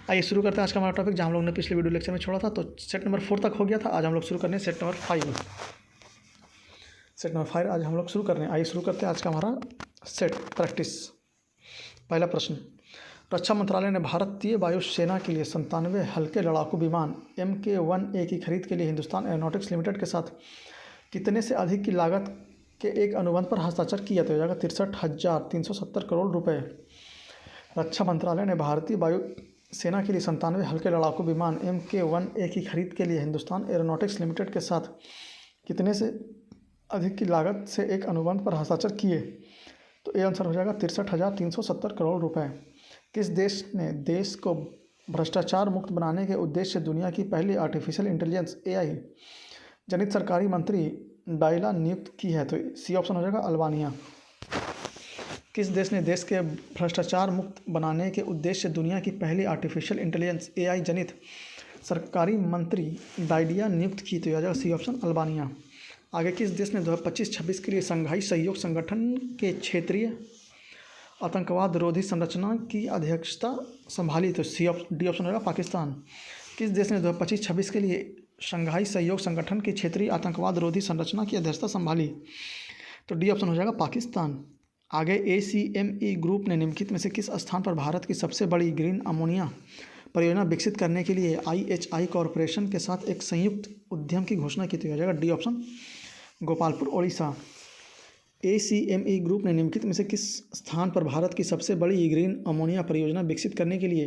आइए शुरू करते हैं आज का हमारा टॉपिक, जहाँ हम लोग ने पिछले वीडियो लेक्चर में छोड़ा था। तो सेट नंबर 4 तक हो गया था। आज हम लोग शुरू करने सेट नंबर 5 आज हम लोग शुरू कर रहे हैं। आइए शुरू करते हैं आज का हमारा सेट प्रैक्टिस। पहला प्रश्न, रक्षा मंत्रालय ने भारतीय वायुसेना के लिए 97 हल्के लड़ाकू विमान MK-1A की खरीद के लिए हिंदुस्तान एरोनॉटिक्स लिमिटेड के साथ कितने से अधिक की लागत के एक अनुबंध पर हस्ताक्षर किया? तो हो जाएगा 63,370 करोड़ रुपए। रक्षा मंत्रालय ने भारतीय वायुसेना के लिए 97 हल्के लड़ाकू विमान MK-1A की खरीद के लिए हिंदुस्तान एरोनॉटिक्स लिमिटेड के साथ कितने से अधिक की लागत से एक अनुबंध पर हस्ताक्षर किए? तो ये आंसर हो जाएगा 63,370 करोड़ रुपए। किस देश ने देश को भ्रष्टाचार मुक्त बनाने के उद्देश्य से दुनिया की पहली आर्टिफिशियल इंटेलिजेंस AI जनित सरकारी मंत्री डायला नियुक्त की है? तो सी ऑप्शन हो जाएगा अल्बानिया। किस देश ने देश के भ्रष्टाचार मुक्त बनाने के उद्देश्य से दुनिया की पहली आर्टिफिशियल इंटेलिजेंस AI जनित सरकारी मंत्री डायडिया नियुक्त की? तो यह जाएगा सी ऑप्शन अल्बानिया। आगे, किस देश ने 2025-26 के लिए संघाई सहयोग संगठन के क्षेत्रीय आतंकवाद रोधी संरचना की अध्यक्षता संभाली? तो डी ऑप्शन होगा पाकिस्तान। किस देश ने 2025-26 के लिए शंघाई सहयोग संगठन की क्षेत्रीय आतंकवाद रोधी संरचना की अध्यक्षता संभाली? तो डी ऑप्शन हो जाएगा पाकिस्तान। आगे, ACME ग्रुप ने निम्नलिखित में से किस स्थान पर भारत की सबसे बड़ी ग्रीन अमोनिया परियोजना विकसित करने के लिए IHI कॉरपोरेशन के साथ एक संयुक्त उद्यम की घोषणा की तो हो जाएगा D option Gopalpur Odisha. ACME group ने निम्नलिखित में से किस स्थान पर भारत की सबसे बड़ी ग्रीन अमोनिया परियोजना विकसित करने के लिए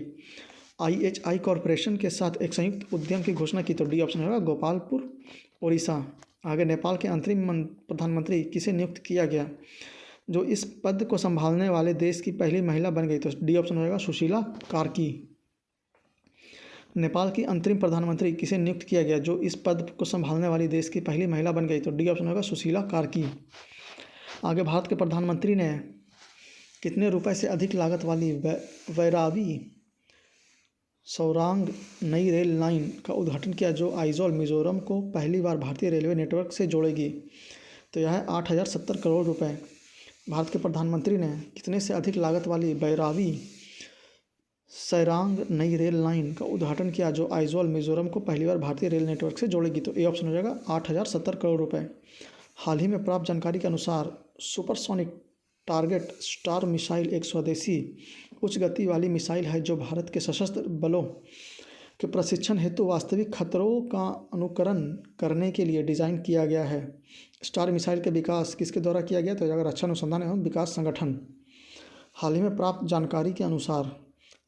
IHI कॉरपोरेशन के साथ एक संयुक्त उद्यम की घोषणा की तो डी ऑप्शन होगा गोपालपुर ओडिशा। आगे नेपाल के अंतरिम प्रधानमंत्री किसे नियुक्त किया गया जो इस पद को संभालने वाले देश की पहली महिला बन गई तो डी ऑप्शन होगा सुशीला कार्की। नेपाल की अंतरिम प्रधानमंत्री किसे नियुक्त किया गया जो इस पद को संभालने वाली देश की पहली महिला बन गई तो डी ऑप्शन होगा सुशीला कार्की। आगे भारत के प्रधानमंत्री ने कितने रुपए से अधिक लागत वाली वैरावी सौरांग नई रेल लाइन का उद्घाटन किया जो आइजोल मिजोरम को पहली बार भारतीय रेलवे नेटवर्क से जोड़ेगी तो यह है 8,070 करोड़ रुपए। भारत के प्रधानमंत्री ने कितने से अधिक लागत वाली बैरावी सैरांग नई रेल लाइन का उद्घाटन किया जो आइजोल मिजोरम को पहली बार भारतीय रेल नेटवर्क से जोड़ेगी तो ए ऑप्शन हो जाएगा 8,070 करोड़ रुपए। हाल ही में प्राप्त जानकारी के अनुसार सुपरसोनिक टारगेट स्टार मिसाइल एक स्वदेशी उच्च गति वाली मिसाइल है जो भारत के सशस्त्र बलों के प्रशिक्षण हेतु वास्तविक खतरों का अनुकरण करने के लिए डिज़ाइन किया गया है। स्टार मिसाइल का विकास किसके द्वारा किया गया तो अगर रक्षा अनुसंधान एवं विकास संगठन। हाल ही में प्राप्त जानकारी के अनुसार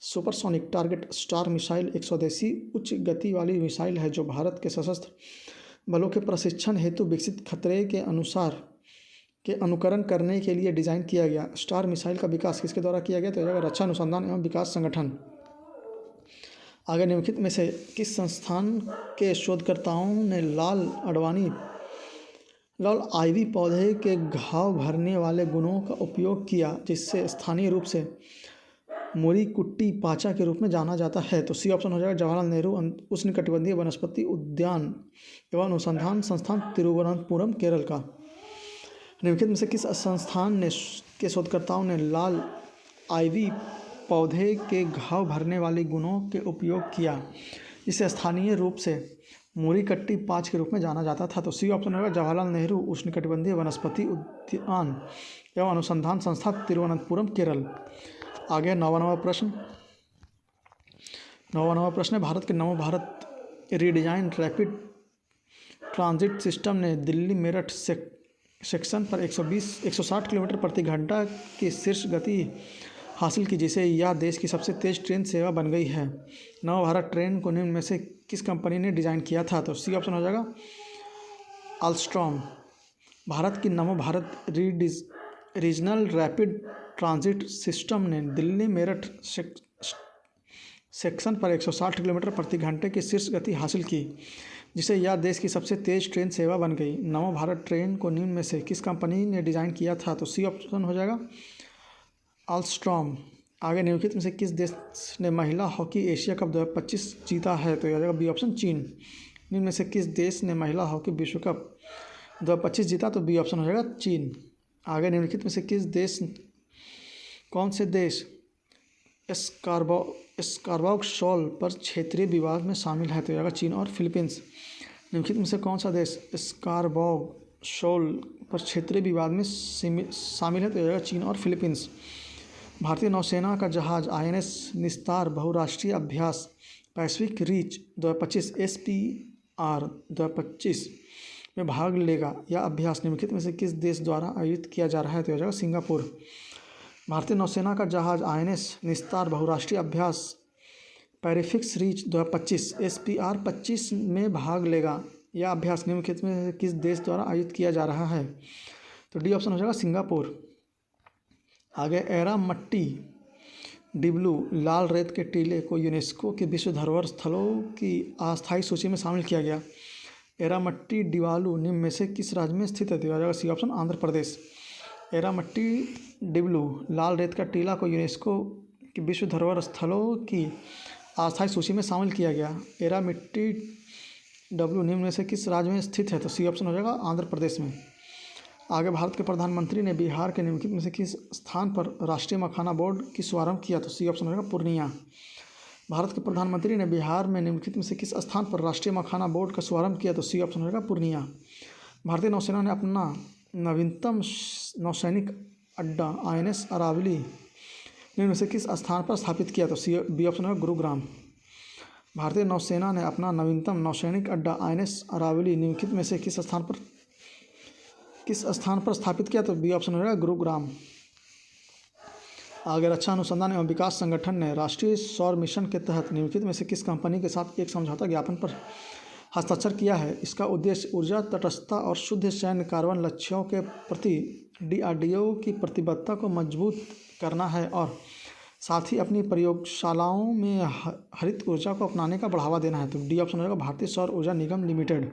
सुपरसोनिक टारगेट स्टार मिसाइल एक स्वदेशी उच्च गति वाली मिसाइल है जो भारत के सशस्त्र बलों के प्रशिक्षण हेतु विकसित खतरे के अनुकरण करने के लिए डिज़ाइन किया गया। स्टार मिसाइल का विकास किसके द्वारा किया गया तो अगर रक्षा अनुसंधान एवं विकास संगठन। आगे निम्नलिखित में से किस संस्थान के शोधकर्ताओं ने लाल आइवी पौधे के घाव भरने वाले गुणों का उपयोग किया जिससे स्थानीय रूप से मोरीकुट्टी पाचा के रूप में जाना जाता है तो सी ऑप्शन हो जाएगा जवाहरलाल नेहरू उष्णकटिबंधीय वनस्पति उद्यान एवं अनुसंधान संस्थान तिरुवनंतपुरम केरल का। निम्नलिखित में से किस संस्थान के शोधकर्ताओं ने लाल आइवी पौधे के घाव भरने वाले गुणों के उपयोग किया जिसे स्थानीय रूप से मोरीकट्टी पाच के रूप में जाना जाता था तो सी ऑप्शन होगा जवाहरलाल नेहरू उष्णकटिबंधीय वनस्पति उद्यान एवं अनुसंधान संस्था तिरुवनंतपुरम केरल। आगे नवा प्रश्न है भारत के नव Bharat redesign rapid transit system ने दिल्ली मेरठ सेक्शन पर 160 किलोमीटर प्रति घंटा की शीर्ष गति हासिल की जिसे यह देश की सबसे तेज़ ट्रेन सेवा बन गई है। नव भारत ट्रेन को निम्न में से किस कंपनी ने डिज़ाइन किया था तो सी ऑप्शन हो जाएगा अल्स्ट्रॉम। भारत की नव Bharat regional rapid transit system ने दिल्ली मेरठ सेक्शन पर 160 किलोमीटर प्रति घंटे की शीर्ष गति हासिल की जिसे यह देश की सबसे तेज़ ट्रेन सेवा बन गई। नव भारत ट्रेन को निम्न में से किस कंपनी ने डिज़ाइन किया था तो सी ऑप्शन हो जाएगा अल्स्ट्रॉम। आगे निम्नलिखित में से किस देश ने महिला हॉकी एशिया कप 2025 जीता है तो यह जाएगा बी ऑप्शन चीन। निम्न में से किस देश ने महिला हॉकी विश्व कप 2025 जीता तो बी ऑप्शन हो जाएगा चीन। आगे निम्नलिखित में से कौन से देश स्कारबॉग शॉल पर क्षेत्रीय विवाद में शामिल है तो यह चीन और फिलीपींस। निम्नलिखित में से कौन सा देश स्कारबॉग शॉल पर क्षेत्रीय विवाद में शामिल है तो यह चीन और फिलीपींस। भारतीय नौसेना का जहाज INS निस्तार बहुराष्ट्रीय अभ्यास पैसिफिक रीच 2025 SPR 2025 में भाग लेगा। यह अभ्यास निम्नलिखित में से किस देश द्वारा आयोजित किया जा रहा है तो यह जाएगा सिंगापुर। भारतीय नौसेना का जहाज INS निस्तार बहुराष्ट्रीय अभ्यास पैसिफिक रीच 2025 SPR 25 में भाग लेगा। यह अभ्यास निम्नलिखित में से किस देश द्वारा आयोजित किया जा रहा है तो डी ऑप्शन हो जाएगा सिंगापुर। आगे एरामट्टी डिब्लू लाल रेत के टीले को यूनेस्को के विश्व धरोहर स्थलों की अस्थायी सूची में शामिल किया गया। एरामट्टी डिवालू निम्न में से किस राज्य में स्थित है तो जाएगा सी ऑप्शन आंध्र प्रदेश। एरामट्टी डिब्लू लाल रेत का टीला को यूनेस्को के विश्व धरोहर स्थलों की अस्थायी सूची में शामिल किया गया। एरामट्टी डब्लू निम्न में से किस राज्य में स्थित है तो सी ऑप्शन हो जाएगा आंध्र प्रदेश में। आगे भारत के प्रधानमंत्री ने बिहार के निम्नलिखित में से किस स्थान पर राष्ट्रीय मखाना बोर्ड की शुभारंभ किया तो सी ऑप्शन होगा पूर्णिया। भारत के प्रधानमंत्री ने बिहार में निम्नलिखित में से किस स्थान पर राष्ट्रीय मखाना बोर्ड का शुभारंभ किया तो सी ऑप्शन होगा पूर्णिया। भारतीय नौसेना ने अपना नवीनतम नौसैनिक अड्डा INS अरावली निम्न में से किस स्थान पर स्थापित किया तो सी बी ऑप्शन होगा गुरुग्राम। भारतीय नौसेना ने अपना नवीनतम नौसैनिक अड्डा INS अरावली निम्नलिखित में से किस स्थान पर स्थापित किया? तो बी ऑप्शन हो जाएगा गुरुग्राम। आगे रक्षा अनुसंधान एवं विकास संगठन ने राष्ट्रीय सौर मिशन के तहत निम्नलिखित में से किस कंपनी के साथ एक समझौता ज्ञापन पर हस्ताक्षर किया है? इसका उद्देश्य ऊर्जा तटस्थता और शुद्ध सैन्य कार्बन लक्ष्यों के प्रति DRDO की प्रतिबद्धता को मजबूत करना है और साथ ही अपनी प्रयोगशालाओं में हरित ऊर्जा को अपनाने का बढ़ावा देना है। तो डी ऑप्शन होगा भारतीय सौर ऊर्जा निगम लिमिटेड।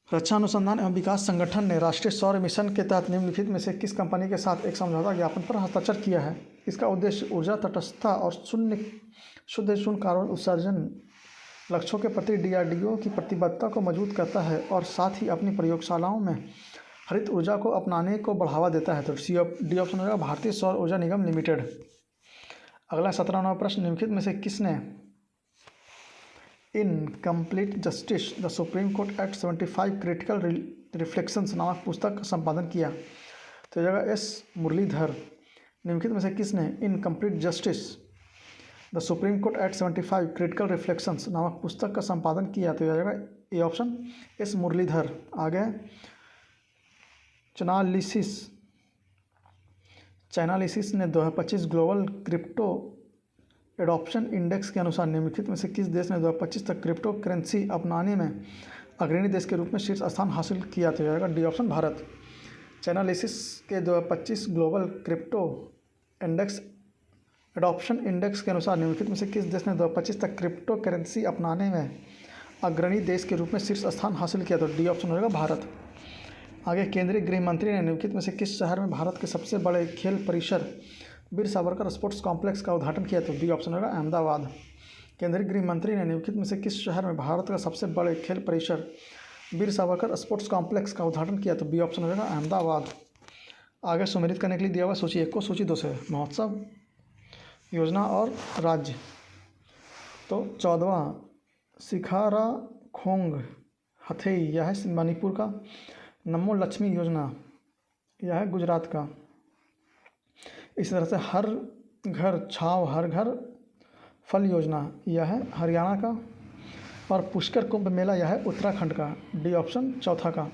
रक्षा अनुसंधान एवं विकास संगठन ने राष्ट्रीय सौर मिशन के तहत निम्नलिखित में से किस कंपनी के साथ एक समझौता ज्ञापन पर हस्ताक्षर किया है? इसका उद्देश्य ऊर्जा तटस्थता और शुद्ध शून्य कार्बन उत्सर्जन लक्ष्यों के प्रति DRDO की प्रतिबद्धता को मजबूत करता है और साथ ही अपनी प्रयोगशालाओं में हरित ऊर्जा को अपनाने को बढ़ावा देता है। तो डी ऑप्शन होगा भारतीय सौर ऊर्जा निगम लिमिटेड। अगला 17वां प्रश्न, निम्नलिखित में से किसने in complete justice the supreme court act 75 critical reflections नामक पुस्तक का संपादन किया? तो जगह एस मुरलीधर। निम्नलिखित में से किसने in complete justice the supreme court act 75 critical reflections नामक पुस्तक का संपादन किया? तो जगह ए ऑप्शन एस मुरलीधर। आगे चाइनालिसिस ने 2025 ग्लोबल क्रिप्टो एडॉप्शन इंडेक्स के अनुसार निम्नलिखित में से किस देश ने 2025 तक क्रिप्टो करेंसी अपनाने में अग्रणी देश के रूप में शीर्ष स्थान हासिल किया? तो जाएगा डी ऑप्शन भारत। चाइनालिसिस के 2025 global crypto index adoption index के अनुसार निम्नलिखित में से किस देश ने 2025 तक क्रिप्टो करेंसी अपनाने में अग्रणी देश के रूप में शीर्ष स्थान हासिल किया? तो डी ऑप्शन होगा भारत। आगे केंद्रीय गृह मंत्री ने निम्नलिखित में से किस शहर में भारत के सबसे बड़े खेल परिसर वीर सावरकर स्पोर्ट्स कॉम्प्लेक्स का उद्घाटन किया? तो बी ऑप्शन होगा अहमदाबाद। केंद्रीय गृह मंत्री ने निम्नलिखित में से किस शहर में भारत का सबसे बड़े खेल परिसर वीर सावरकर स्पोर्ट्स कॉम्प्लेक्स का उद्घाटन किया? तो बी ऑप्शन होगा अहमदाबाद। आगे सुमेलित करने के लिए दिया हुआ सूची 1 को सूची 2 से महोत्सव योजना और राज्य। तो 14वां सिखारा खोंग हथेई, यह है मणिपुर का। नमो लक्ष्मी योजना, यह है गुजरात का। इस तरह से हर घर छाव हर घर फल योजना, यह है हरियाणा का। और पुष्कर कुंभ मेला, यह है उत्तराखंड का। डी ऑप्शन चौथा का।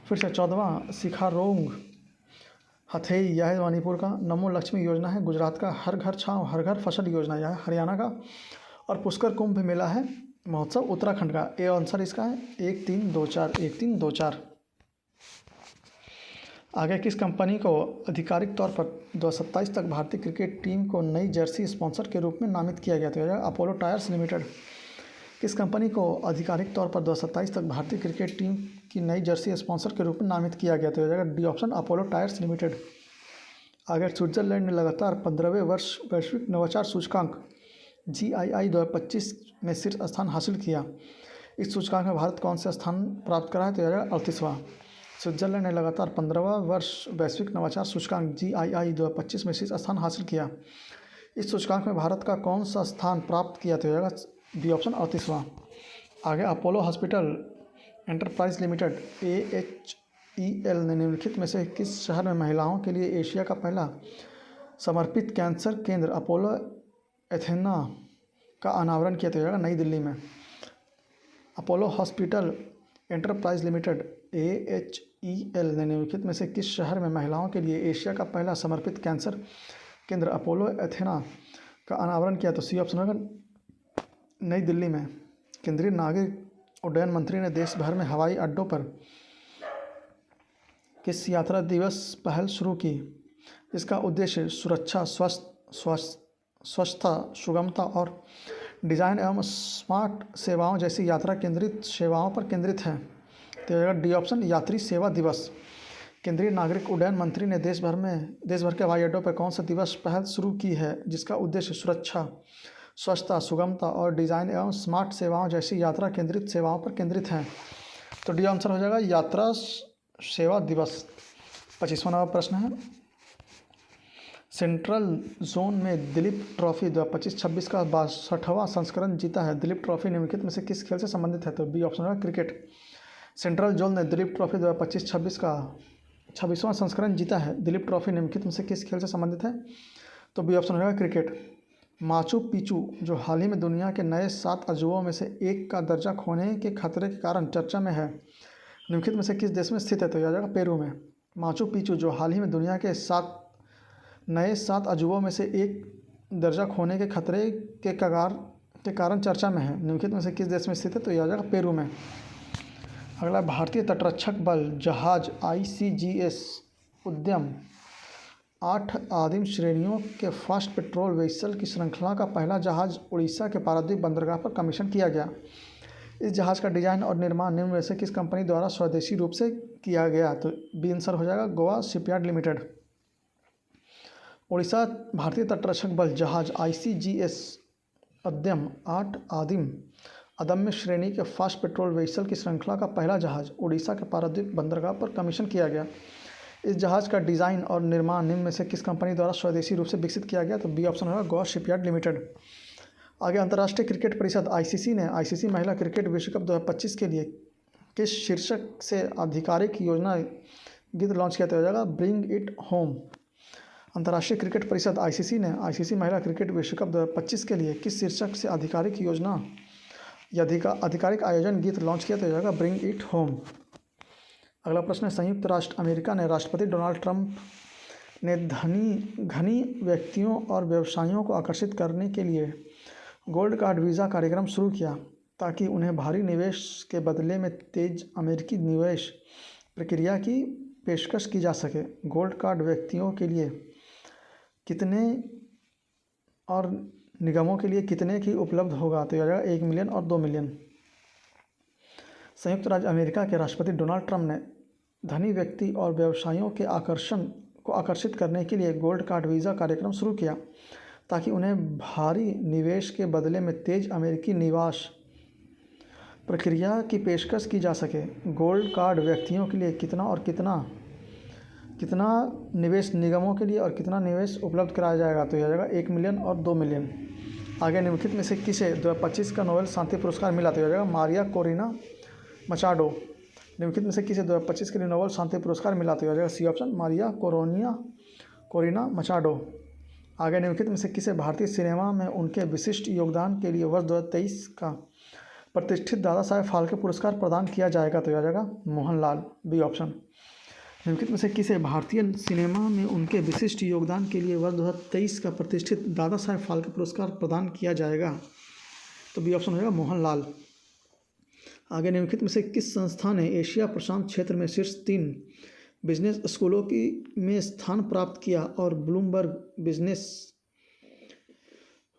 फिर से 14वां सिखारोंग हथेई, यह है मणिपुर का। नमो लक्ष्मी योजना है गुजरात का। हर घर छाव हर घर फसल योजना, यह है हरियाणा का। और पुष्कर कुंभ मेला है महोत्सव उत्तराखंड का। ए आंसर इसका है 1 3 2 4 1 3 2 4। आगे किस कंपनी को आधिकारिक तौर पर 2027 तक भारतीय क्रिकेट टीम को नई जर्सी स्पॉन्सर के रूप में नामित किया गया? तो अपोलो टायर्स लिमिटेड। किस कंपनी को आधिकारिक तौर पर 2027 तक भारतीय क्रिकेट टीम की नई जर्सी स्पॉन्सर के रूप में नामित किया गया? तो D option Apollo tyres limited. आगे स्विट्जरलैंड ने लगातार 15वें वर्ष वैश्विक नवाचार सूचकांक GII 2025 में शीर्ष स्थान हासिल किया। इस सूचकांक में भारत कौन सा स्थान प्राप्त करा है? तो 38वां। स्विट्जरलैंड ने लगातार 15वां वर्ष वैश्विक नवाचार सूचकांक GII 2025 में शीर्ष स्थान हासिल किया। इस सूचकांक में भारत का कौन सा स्थान प्राप्त किया? तो बी ऑप्शन 38वां। आगे Apollo Hospital Enterprise Limited AHEL ने निम्नलिखित में से किस शहर में महिलाओं के लिए एशिया का पहला समर्पित कैंसर केंद्र अपोलो एथेना का अनावरण किया? तो नई दिल्ली में। Apollo Hospital Enterprise Limited AHEL ने निम्नलिखित में से किस शहर में महिलाओं के लिए एशिया का पहला समर्पित कैंसर केंद्र अपोलो एथेना का अनावरण किया? तो सी ऑप्शन होगा नई दिल्ली में। केंद्रीय नागरिक उड्डयन मंत्री ने देश भर में हवाई अड्डों पर किस यात्रा दिवस पहल शुरू की? इसका उद्देश्य सुरक्षा, स्वच्छता, सुगमता और डिज़ाइन एवं स्मार्ट सेवाओं जैसी यात्रा केंद्रित सेवाओं पर केंद्रित है। तो डी ऑप्शन यात्री सेवा दिवस। केंद्रीय नागरिक उड्डयन मंत्री ने देश भर के हवाई अड्डों पर कौन सा दिवस पहल शुरू की है जिसका उद्देश्य सुरक्षा, स्वच्छता, सुगमता और डिज़ाइन एवं स्मार्ट सेवाओं जैसी यात्रा केंद्रित सेवाओं पर केंद्रित है? तो डी आंसर हो जाएगा यात्रा सेवा दिवस। 25वां प्रश्न है, सेंट्रल जोन में दिलीप ट्रॉफी 2025-26 का 62वां संस्करण जीता है। दिलीप ट्रॉफी निम्नलिखित में से किस खेल से संबंधित है? तो बी ऑप्शन होगा क्रिकेट। सेंट्रल जोन ने दिलीप ट्रॉफी 2025-26 का 26वां संस्करण जीता है। दिलीप ट्रॉफी निम्नलिखित में से किस खेल से संबंधित है? तो बी ऑप्शन होगा क्रिकेट। माचू पिचू जो हाल ही में दुनिया के नए 7 अजूबों में से एक का दर्जा खोने के खतरे के कारण चर्चा में है, निम्नलिखित में से किस देश में स्थित है? तो यह आ जाएगा पेरू में। माचू पिचू जो हाल ही में दुनिया के नए 7 अजूबों में से एक दर्जा खोने के खतरे के कारण चर्चा में है, निम्नलिखित में से किस देश में स्थित है? तो यह आ जाएगा पेरू में। अगला, भारतीय तटरक्षक बल जहाज ICGS उद्यम 8 आदिम श्रेणियों के फास्ट पेट्रोल वेसल की श्रृंखला का पहला जहाज उड़ीसा के पारादीप बंदरगाह पर कमीशन किया गया। इस जहाज़ का डिज़ाइन और निर्माण निम्न में से किस कंपनी द्वारा स्वदेशी रूप से किया गया? तो बी आंसर हो जाएगा गोवा शिपयार्ड लिमिटेड। उड़ीसा भारतीय तटरक्षक बल जहाज ICGS उद्यम 8 अदम्य श्रेणी के फास्ट पेट्रोल वेसल की श्रृंखला का पहला जहाज उड़ीसा के पारादीप बंदरगाह पर कमीशन किया गया। इस जहाज़ का डिज़ाइन और निर्माण निम्न में से किस कंपनी द्वारा स्वदेशी रूप से विकसित किया गया? तो बी ऑप्शन होगा गोवा शिपयार्ड लिमिटेड। आगे, अंतर्राष्ट्रीय क्रिकेट परिषद ICC ने ICC महिला क्रिकेट विश्व कप 2025 के लिए किस शीर्षक से आधिकारिक योजना गीत लॉन्च किया? तो हो जाएगा ब्रिंग इट होम। अंतर्राष्ट्रीय क्रिकेट परिषद ICC ने ICC महिला क्रिकेट विश्व कप 2025 के लिए किस शीर्षक से आधिकारिक योजना या आधिकारिक आयोजन गीत लॉन्च किया? तो हो जाएगा ब्रिंग इट होम। अगला प्रश्न है, संयुक्त राष्ट्र अमेरिका ने राष्ट्रपति डोनाल्ड ट्रंप ने धनी व्यक्तियों और व्यवसायियों को आकर्षित करने के लिए गोल्ड कार्ड वीज़ा कार्यक्रम शुरू किया ताकि उन्हें भारी निवेश के बदले में तेज अमेरिकी निवेश प्रक्रिया की पेशकश की जा सके। गोल्ड कार्ड व्यक्तियों के लिए कितने और निगमों के लिए कितने की उपलब्ध होगा? तो यह 1 मिलियन और 2 मिलियन। संयुक्त राज्य अमेरिका के राष्ट्रपति डोनाल्ड ट्रंप ने धनी व्यक्ति और व्यवसायियों के आकर्षित करने के लिए गोल्ड कार्ड वीज़ा कार्यक्रम शुरू किया ताकि उन्हें भारी निवेश के बदले में तेज अमेरिकी निवास प्रक्रिया की पेशकश की जा सके। गोल्ड कार्ड व्यक्तियों के लिए कितना निवेश निगमों के लिए और कितना निवेश उपलब्ध कराया जाएगा? तो यह जाएगा 1 मिलियन और 2 मिलियन। आगे, निम्नलिखित में से किसे 2025 का नोबेल शांति पुरस्कार मिला? तो यह जाएगा मारिया कोरिना मचाडो। निम्नलिखित में से किसे 2025 के लिए नोबेल शांति पुरस्कार मिला? तो यह जाएगा C option Maria Corina Machado. आगे, निम्नलिखित में से किसे भारतीय सिनेमा में उनके विशिष्ट योगदान के लिए वर्ष 2023 का प्रतिष्ठित दादा साहेब फाल्के पुरस्कार प्रदान किया जाएगा? तो यह जाएगा मोहनलाल, बी ऑप्शन। निम्नलिखित में से किसे भारतीय सिनेमा में उनके विशिष्ट योगदान के लिए वर्ष 2023 का प्रतिष्ठित दादा साहेब फाल्के पुरस्कार प्रदान किया जाएगा? तो बी ऑप्शन हो जाएगा मोहनलाल। आगे, निम्नलिखित में से किस संस्था ने एशिया प्रशांत क्षेत्र में शीर्ष 3 बिजनेस स्कूलों में स्थान प्राप्त किया और Bloomberg business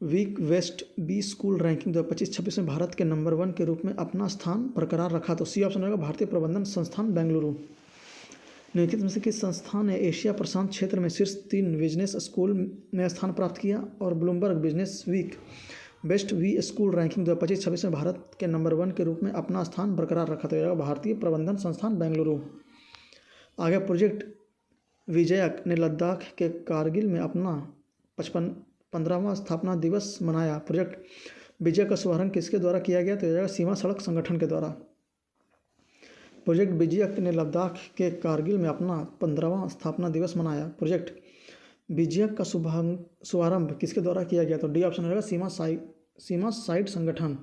week best B school ranking 2025-26 में भारत के नंबर 1 के रूप में अपना स्थान बरकरार रखा? तो सी ऑप्शन होगा भारतीय प्रबंधन संस्थान बेंगलुरु। निम्नलिखित में से किस संस्था ने एशिया प्रशांत क्षेत्र में शीर्ष 3 बिजनेस स्कूल में स्थान प्राप्त किया और Bloomberg Businessweek best B school ranking 2025-26 में भारत के नंबर 1 के रूप में अपना स्थान बरकरार रखा? तो भारतीय प्रबंधन संस्थान बेंगलुरु। आगे, प्रोजेक्ट विजयक ने लद्दाख के कारगिल में अपना 15वां स्थापना दिवस मनाया। प्रोजेक्ट विजय का शुभारंभ किसके द्वारा किया गया? तो यह सीमा सड़क संगठन के द्वारा। प्रोजेक्ट विजयक ने लद्दाख के कारगिल में अपना 15वां स्थापना दिवस मनाया। प्रोजेक्ट विजयक का शुभारंभ किसके द्वारा किया गया? तो डी ऑप्शन रहेगा सीमा साइड संगठन।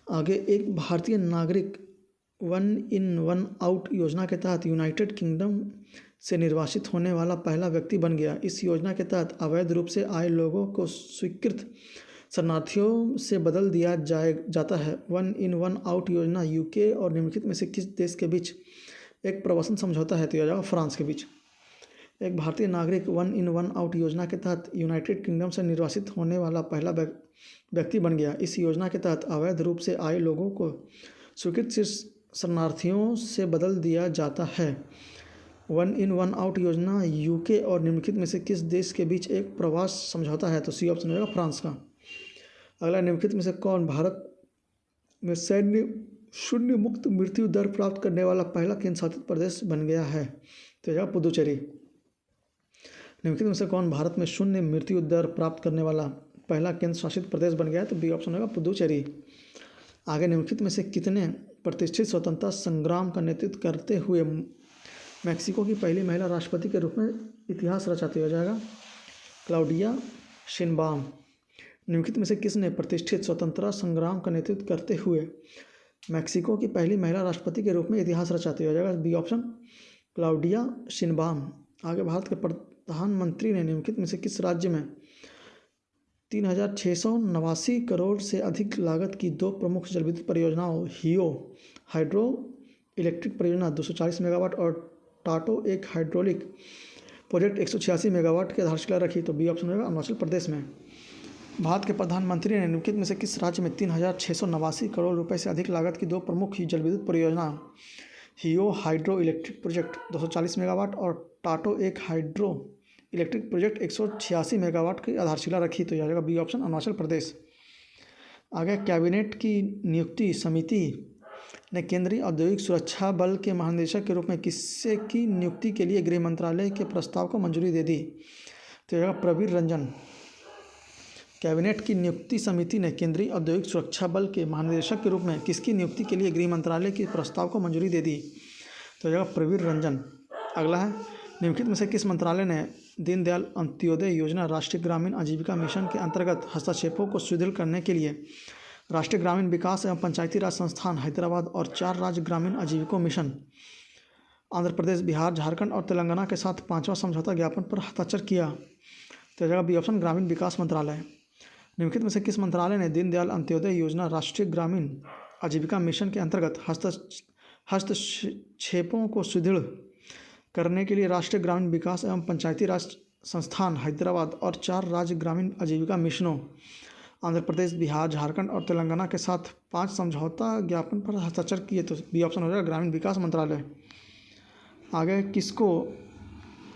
आगे, एक भारतीय नागरिक 1 इन 1 आउट योजना के तहत यूनाइटेड किंगडम से निर्वासित होने वाला पहला व्यक्ति बन गया। इस योजना के तहत अवैध रूप से आए लोगों को स्वीकृत शरणार्थियों से बदल दिया जाता है। 1 इन 1 आउट योजना UK और निम्नलिखित में से किस देश के बीच एक प्रवासन समझौता है? तो यह जाएगा फ्रांस के बीच। एक भारतीय नागरिक 1 इन 1 आउट योजना के तहत यूनाइटेड किंगडम से निर्वासित होने वाला पहला व्यक्ति बन गया। इस योजना के तहत अवैध रूप से आए लोगों को स्वीकृत शरणार्थियों से बदल दिया जाता है। 1 इन 1 आउट योजना UK और निम्नलिखित में से किस देश के बीच एक प्रवास समझौता है? तो सी ऑप्शन होगा फ्रांस का। अगला, निम्नलिखित में से कौन भारत में शून्य मुक्त मृत्यु दर प्राप्त करने वाला पहला केंद्र शासित प्रदेश बन गया है? तो यह पुदुचेरी। निम्नलिखित में से कौन भारत में शून्य मृत्यु दर प्राप्त करने वाला पहला केंद्र शासित प्रदेश बन गया है? तो बी ऑप्शन होगा पुदुचेरी। आगे, निम्नलिखित में से कितने प्रतिष्ठित स्वतंत्रता संग्राम का नेतृत्व करते हुए मैक्सिको की पहली महिला राष्ट्रपति के रूप में इतिहास रचाती हो जाएगा? Claudia Sheinbaum. निम्नलिखित में से किसने प्रतिष्ठित स्वतंत्रता संग्राम का नेतृत्व करते हुए मैक्सिको की पहली महिला राष्ट्रपति के रूप में इतिहास रचाती हो जाएगा? B option Claudia Sheinbaum. आगे, भारत के प्रधानमंत्री ने निम्नलिखित में से किस राज्य में 3,689 करोड़ से अधिक लागत की दो प्रमुख जलविद्युत परियोजनाओं हियो हाइड्रो इलेक्ट्रिक परियोजना 240 मेगावाट और टाटो एक हाइड्रोलिक प्रोजेक्ट 186 मेगावाट की आधारशिला रखी? तो बी ऑप्शन होगा अरुणाचल प्रदेश में। भारत के प्रधानमंत्री ने निम्नलिखित में से किस राज्य में 3,689 करोड़ रुपए से अधिक लागत की दो प्रमुख जलविद्युत परियोजना हियो हाइड्रो इलेक्ट्रिक प्रोजेक्ट 240 मेगावाट और टाटो एक हाइड्रो इलेक्ट्रिक प्रोजेक्ट 186 मेगावाट की आधारशिला रखी? तो यह जाएगा बी ऑप्शन अरुणाचल प्रदेश। आगे, कैबिनेट की नियुक्ति समिति ने केंद्रीय औद्योगिक सुरक्षा बल के महानिदेशक के रूप में किससे की नियुक्ति के लिए गृह मंत्रालय के प्रस्ताव को मंजूरी दे दी? तो यह प्रवीर रंजन। कैबिनेट की नियुक्ति समिति ने केंद्रीय औद्योगिक सुरक्षा बल के महानिदेशक के रूप में किसकी नियुक्ति के लिए गृह मंत्रालय के प्रस्ताव को मंजूरी दे दी? तो यह प्रवीर रंजन। अगला है, निम्नलिखित में से किस मंत्रालय ने दीनदयाल अंत्योदय योजना राष्ट्रीय ग्रामीण आजीविका मिशन के अंतर्गत हस्तक्षेपों को सुदृढ़ करने के लिए राष्ट्रीय ग्रामीण विकास एवं पंचायती राज संस्थान हैदराबाद और 4 राज्य ग्रामीण आजीविका मिशन आंध्र प्रदेश, बिहार, झारखंड और तेलंगाना के साथ 5वां समझौता ज्ञापन पर हस्ताक्षर किया? तो जगह बी ऑप्शन ग्रामीण विकास मंत्रालय। निम्नलिखित में से किस मंत्रालय ने दीनदयाल अंत्योदय योजना राष्ट्रीय ग्रामीण आजीविका मिशन के अंतर्गत हस्तक्षेपों को सुदृढ़ करने के लिए राष्ट्रीय ग्रामीण विकास एवं पंचायती राज संस्थान हैदराबाद और 4 राज्य ग्रामीण आजीविका मिशनों आंध्र प्रदेश, बिहार, झारखंड और तेलंगाना के साथ 5 समझौता ज्ञापन पर हस्ताक्षर किए? तो बी ऑप्शन हो जाएगा ग्रामीण विकास मंत्रालय। आगे, किसको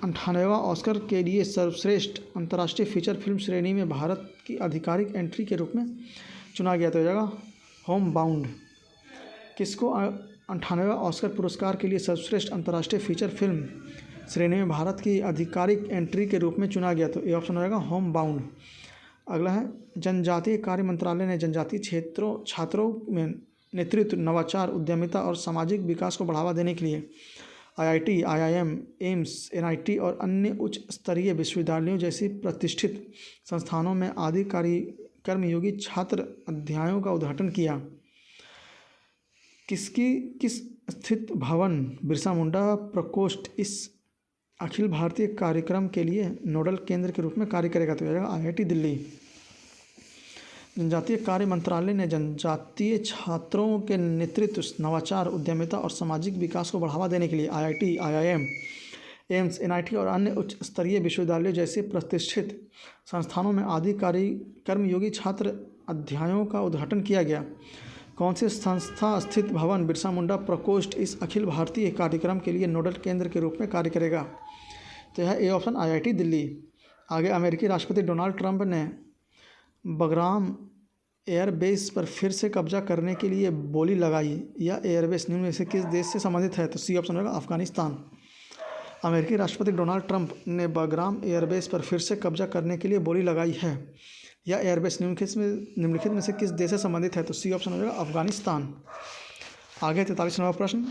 98वां ऑस्कर के लिए सर्वश्रेष्ठ अंतर्राष्ट्रीय फीचर फिल्म श्रेणी में भारत की आधिकारिक एंट्री के रूप में चुना गया? तो हो जाएगा होम बाउंड। किसको 98वां ऑस्कर पुरस्कार के लिए सर्वश्रेष्ठ अंतर्राष्ट्रीय फीचर फिल्म श्रेणी में भारत की आधिकारिक एंट्री के रूप में चुना गया? तो ये ऑप्शन हो जाएगा होम बाउंड। अगला है, जनजातीय कार्य मंत्रालय ने जनजातीय छात्रों में नेतृत्व, नवाचार, उद्यमिता और सामाजिक विकास को बढ़ावा देने के लिए IIT, IIM, एम्स, NIT और अन्य उच्च स्तरीय विश्वविद्यालयों जैसी प्रतिष्ठित संस्थानों में आदि कर्मयोगी छात्र अध्यायों का उद्घाटन किया? किस स्थित भवन बिरसा मुंडा प्रकोष्ठ इस अखिल भारतीय कार्यक्रम के लिए नोडल केंद्र के रूप में कार्य करेगा? तो जाएगा IIT दिल्ली। जनजातीय कार्य मंत्रालय ने जनजातीय छात्रों के नेतृत्व, नवाचार, उद्यमिता और सामाजिक विकास को बढ़ावा देने के लिए IIT, IIM, एम्स, NIT और अन्य उच्च स्तरीय विश्वविद्यालयों जैसे प्रतिष्ठित संस्थानों में आदि कर्मयोगी छात्र अध्यायों का उद्घाटन किया गया? कौन सी संस्था स्थित भवन बिरसा मुंडा प्रकोष्ठ इस अखिल भारतीय कार्यक्रम के लिए नोडल केंद्र के रूप में कार्य करेगा? तो यह ए ऑप्शन IIT दिल्ली। आगे, अमेरिकी राष्ट्रपति डोनाल्ड ट्रंप ने बगराम एयरबेस पर फिर से कब्जा करने के लिए बोली लगाई? यह एयरबेस निम्न में से किस देश से संबंधित है? तो सी ऑप्शन होगा अफगानिस्तान। अमेरिकी राष्ट्रपति डोनाल्ड ट्रंप ने बगराम एयरबेस पर फिर से कब्जा करने के लिए बोली लगाई है? यह एयरबेस निम्नलिखित में से किस देश से संबंधित है? तो सी ऑप्शन हो जाएगा अफगानिस्तान। आगे 43वां प्रश्न,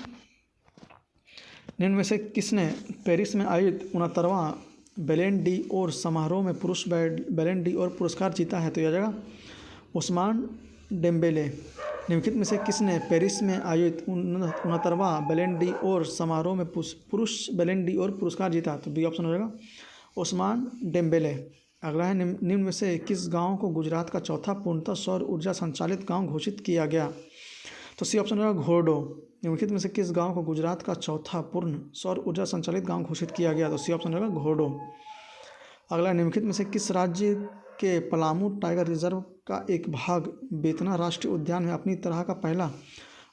निम्न में से किसने पेरिस में आयोजित 69वां बैलेन डी ओर समारोह में पुरुष बैलेन डी ओर पुरस्कार जीता है? तो यह जाएगा उस्मान डेम्बेले। निम्नलिखित में से किसने पेरिस में आयोजित 69वां बैलेन डी ओर समारोह में पुरुष बैलेन डी ओर पुरस्कार जीता? तो बी ऑप्शन हो जाएगा उस्मान डेम्बेले। अगला है, निम्न में से किस गांव को गुजरात का चौथा पूर्णतः सौर ऊर्जा संचालित गांव घोषित किया गया? तो सी ऑप्शन होगा घोरडो। निम्नलिखित में से किस गांव को गुजरात का चौथा पूर्ण सौर ऊर्जा संचालित गांव घोषित किया गया? तो सी ऑप्शन होगा घोरडो। अगला, निम्नलिखित में से किस राज्य के पलामू टाइगर रिजर्व का एक भाग बेतना राष्ट्रीय उद्यान में अपनी तरह का पहला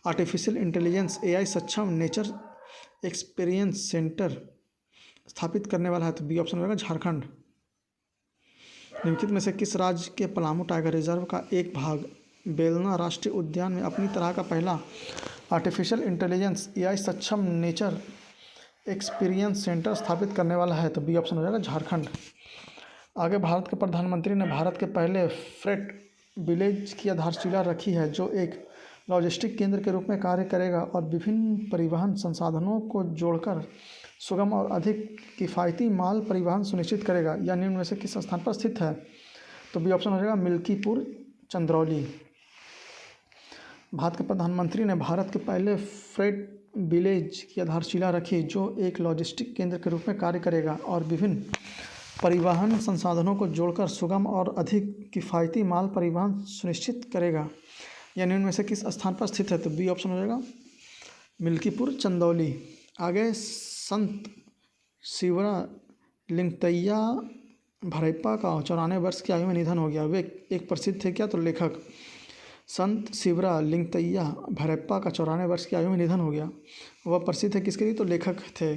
आर्टिफिशियल इंटेलिजेंस AI सक्षम नेचर एक्सपीरियंस सेंटर स्थापित करने वाला है? तो बी ऑप्शन होगा झारखंड। निम्नलिखित में से किस राज्य के पलामू टाइगर रिजर्व का एक भाग बेलना राष्ट्रीय उद्यान में अपनी तरह का पहला आर्टिफिशियल इंटेलिजेंस AI सक्षम नेचर एक्सपीरियंस सेंटर स्थापित करने वाला है? तो बी ऑप्शन हो जाएगा झारखंड। आगे, भारत के प्रधानमंत्री ने भारत के पहले फ्रेट विलेज की आधारशिला रखी है जो एक लॉजिस्टिक केंद्र के रूप में कार्य करेगा और विभिन्न परिवहन संसाधनों को जोड़कर सुगम और अधिक किफ़ायती माल परिवहन सुनिश्चित करेगा? या निम्न में से किस स्थान पर स्थित है? तो बी ऑप्शन हो जाएगा मिल्कीपुर चंद्रौली। भारत के प्रधानमंत्री ने भारत के पहले फ्रेट विलेज की आधारशिला रखी जो एक लॉजिस्टिक केंद्र के रूप में कार्य करेगा और विभिन्न परिवहन संसाधनों को जोड़कर सुगम और अधिक किफ़ायती माल परिवहन सुनिश्चित करेगा। यह निम्न में से किस स्थान पर स्थित है? तो बी ऑप्शन हो जाएगा मिल्कीपुर चंदौली। आगे संत शिवरा लिंगतैया भरैप्पा का 94 वर्ष की आयु में निधन हो गया। वे एक प्रसिद्ध थे क्या? तो लेखक। संत शिवरा लिंगतैया भरैप्पा का 94 वर्ष की आयु में निधन हो गया। वह प्रसिद्ध है किसके लिए? तो लेखक थे।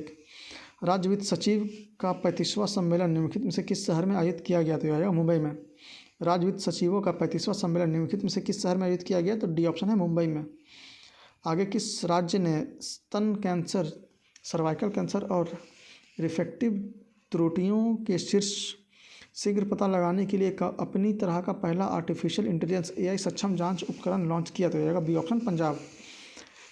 राज्य वित्त सचिव का 35वां सम्मेलन निम्नलिखित में से किस शहर में आयोजित किया गया? तो आएगा मुंबई में। राज्य वित्त सचिवों का 35वां सम्मेलन निम्नलिखित में से किस शहर में आयोजित किया गया? तो डी ऑप्शन है मुंबई में। आगे किस राज्य ने स्तन कैंसर, सर्वाइकल कैंसर और रिफ्रैक्टिव त्रुटियों के शीघ्र पता लगाने के लिए अपनी तरह का पहला आर्टिफिशियल इंटेलिजेंस AI सक्षम जांच उपकरण लॉन्च किया? तो जाएगा बी ऑप्शन पंजाब।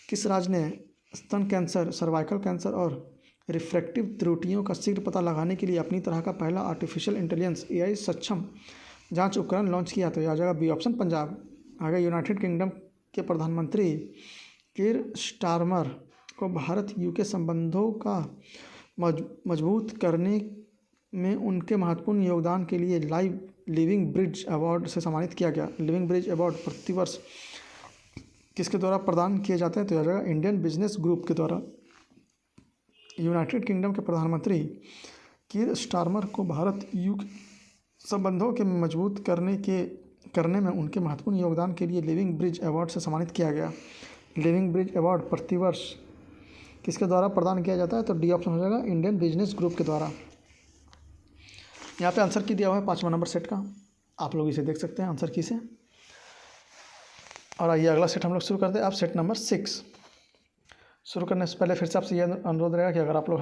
किस राज्य ने स्तन कैंसर, सर्वाइकल कैंसर और रिफ्रैक्टिव त्रुटियों का शीघ्र पता लगाने के लिए अपनी तरह का पहला आर्टिफिशियल इंटेलिजेंस AI सक्षम जांच उपकरण लॉन्च किया? तो यह आ जाएगा बी ऑप्शन पंजाब। आगे यूनाइटेड किंगडम के प्रधानमंत्री कीर स्टारमर को भारत UK संबंधों का मजबूत करने में उनके महत्वपूर्ण योगदान के लिए लिविंग ब्रिज अवार्ड से सम्मानित किया गया। लिविंग ब्रिज अवार्ड प्रतिवर्ष किसके द्वारा प्रदान किए जाते हैं? तो यह जाएगा इंडियन बिजनेस ग्रुप के द्वारा। यूनाइटेड किंगडम के प्रधानमंत्री कीर स्टारमर को भारत UK संबंधों के मजबूत करने में उनके महत्वपूर्ण योगदान के लिए लिविंग ब्रिज अवार्ड से सम्मानित किया गया। लिविंग ब्रिज अवार्ड प्रतिवर्ष किसके द्वारा प्रदान किया जाता है? तो डी ऑप्शन हो जाएगा इंडियन बिजनेस ग्रुप के द्वारा। यहाँ पे आंसर की दिया हुआ है 5वां नंबर सेट का, आप लोग इसे देख सकते हैं आंसर की से। और आइए अगला सेट हम लोग शुरू करते हैं। अब सेट नंबर 6 शुरू करने से पहले फिर से आपसे यह अनुरोध रहेगा कि अगर आप लोग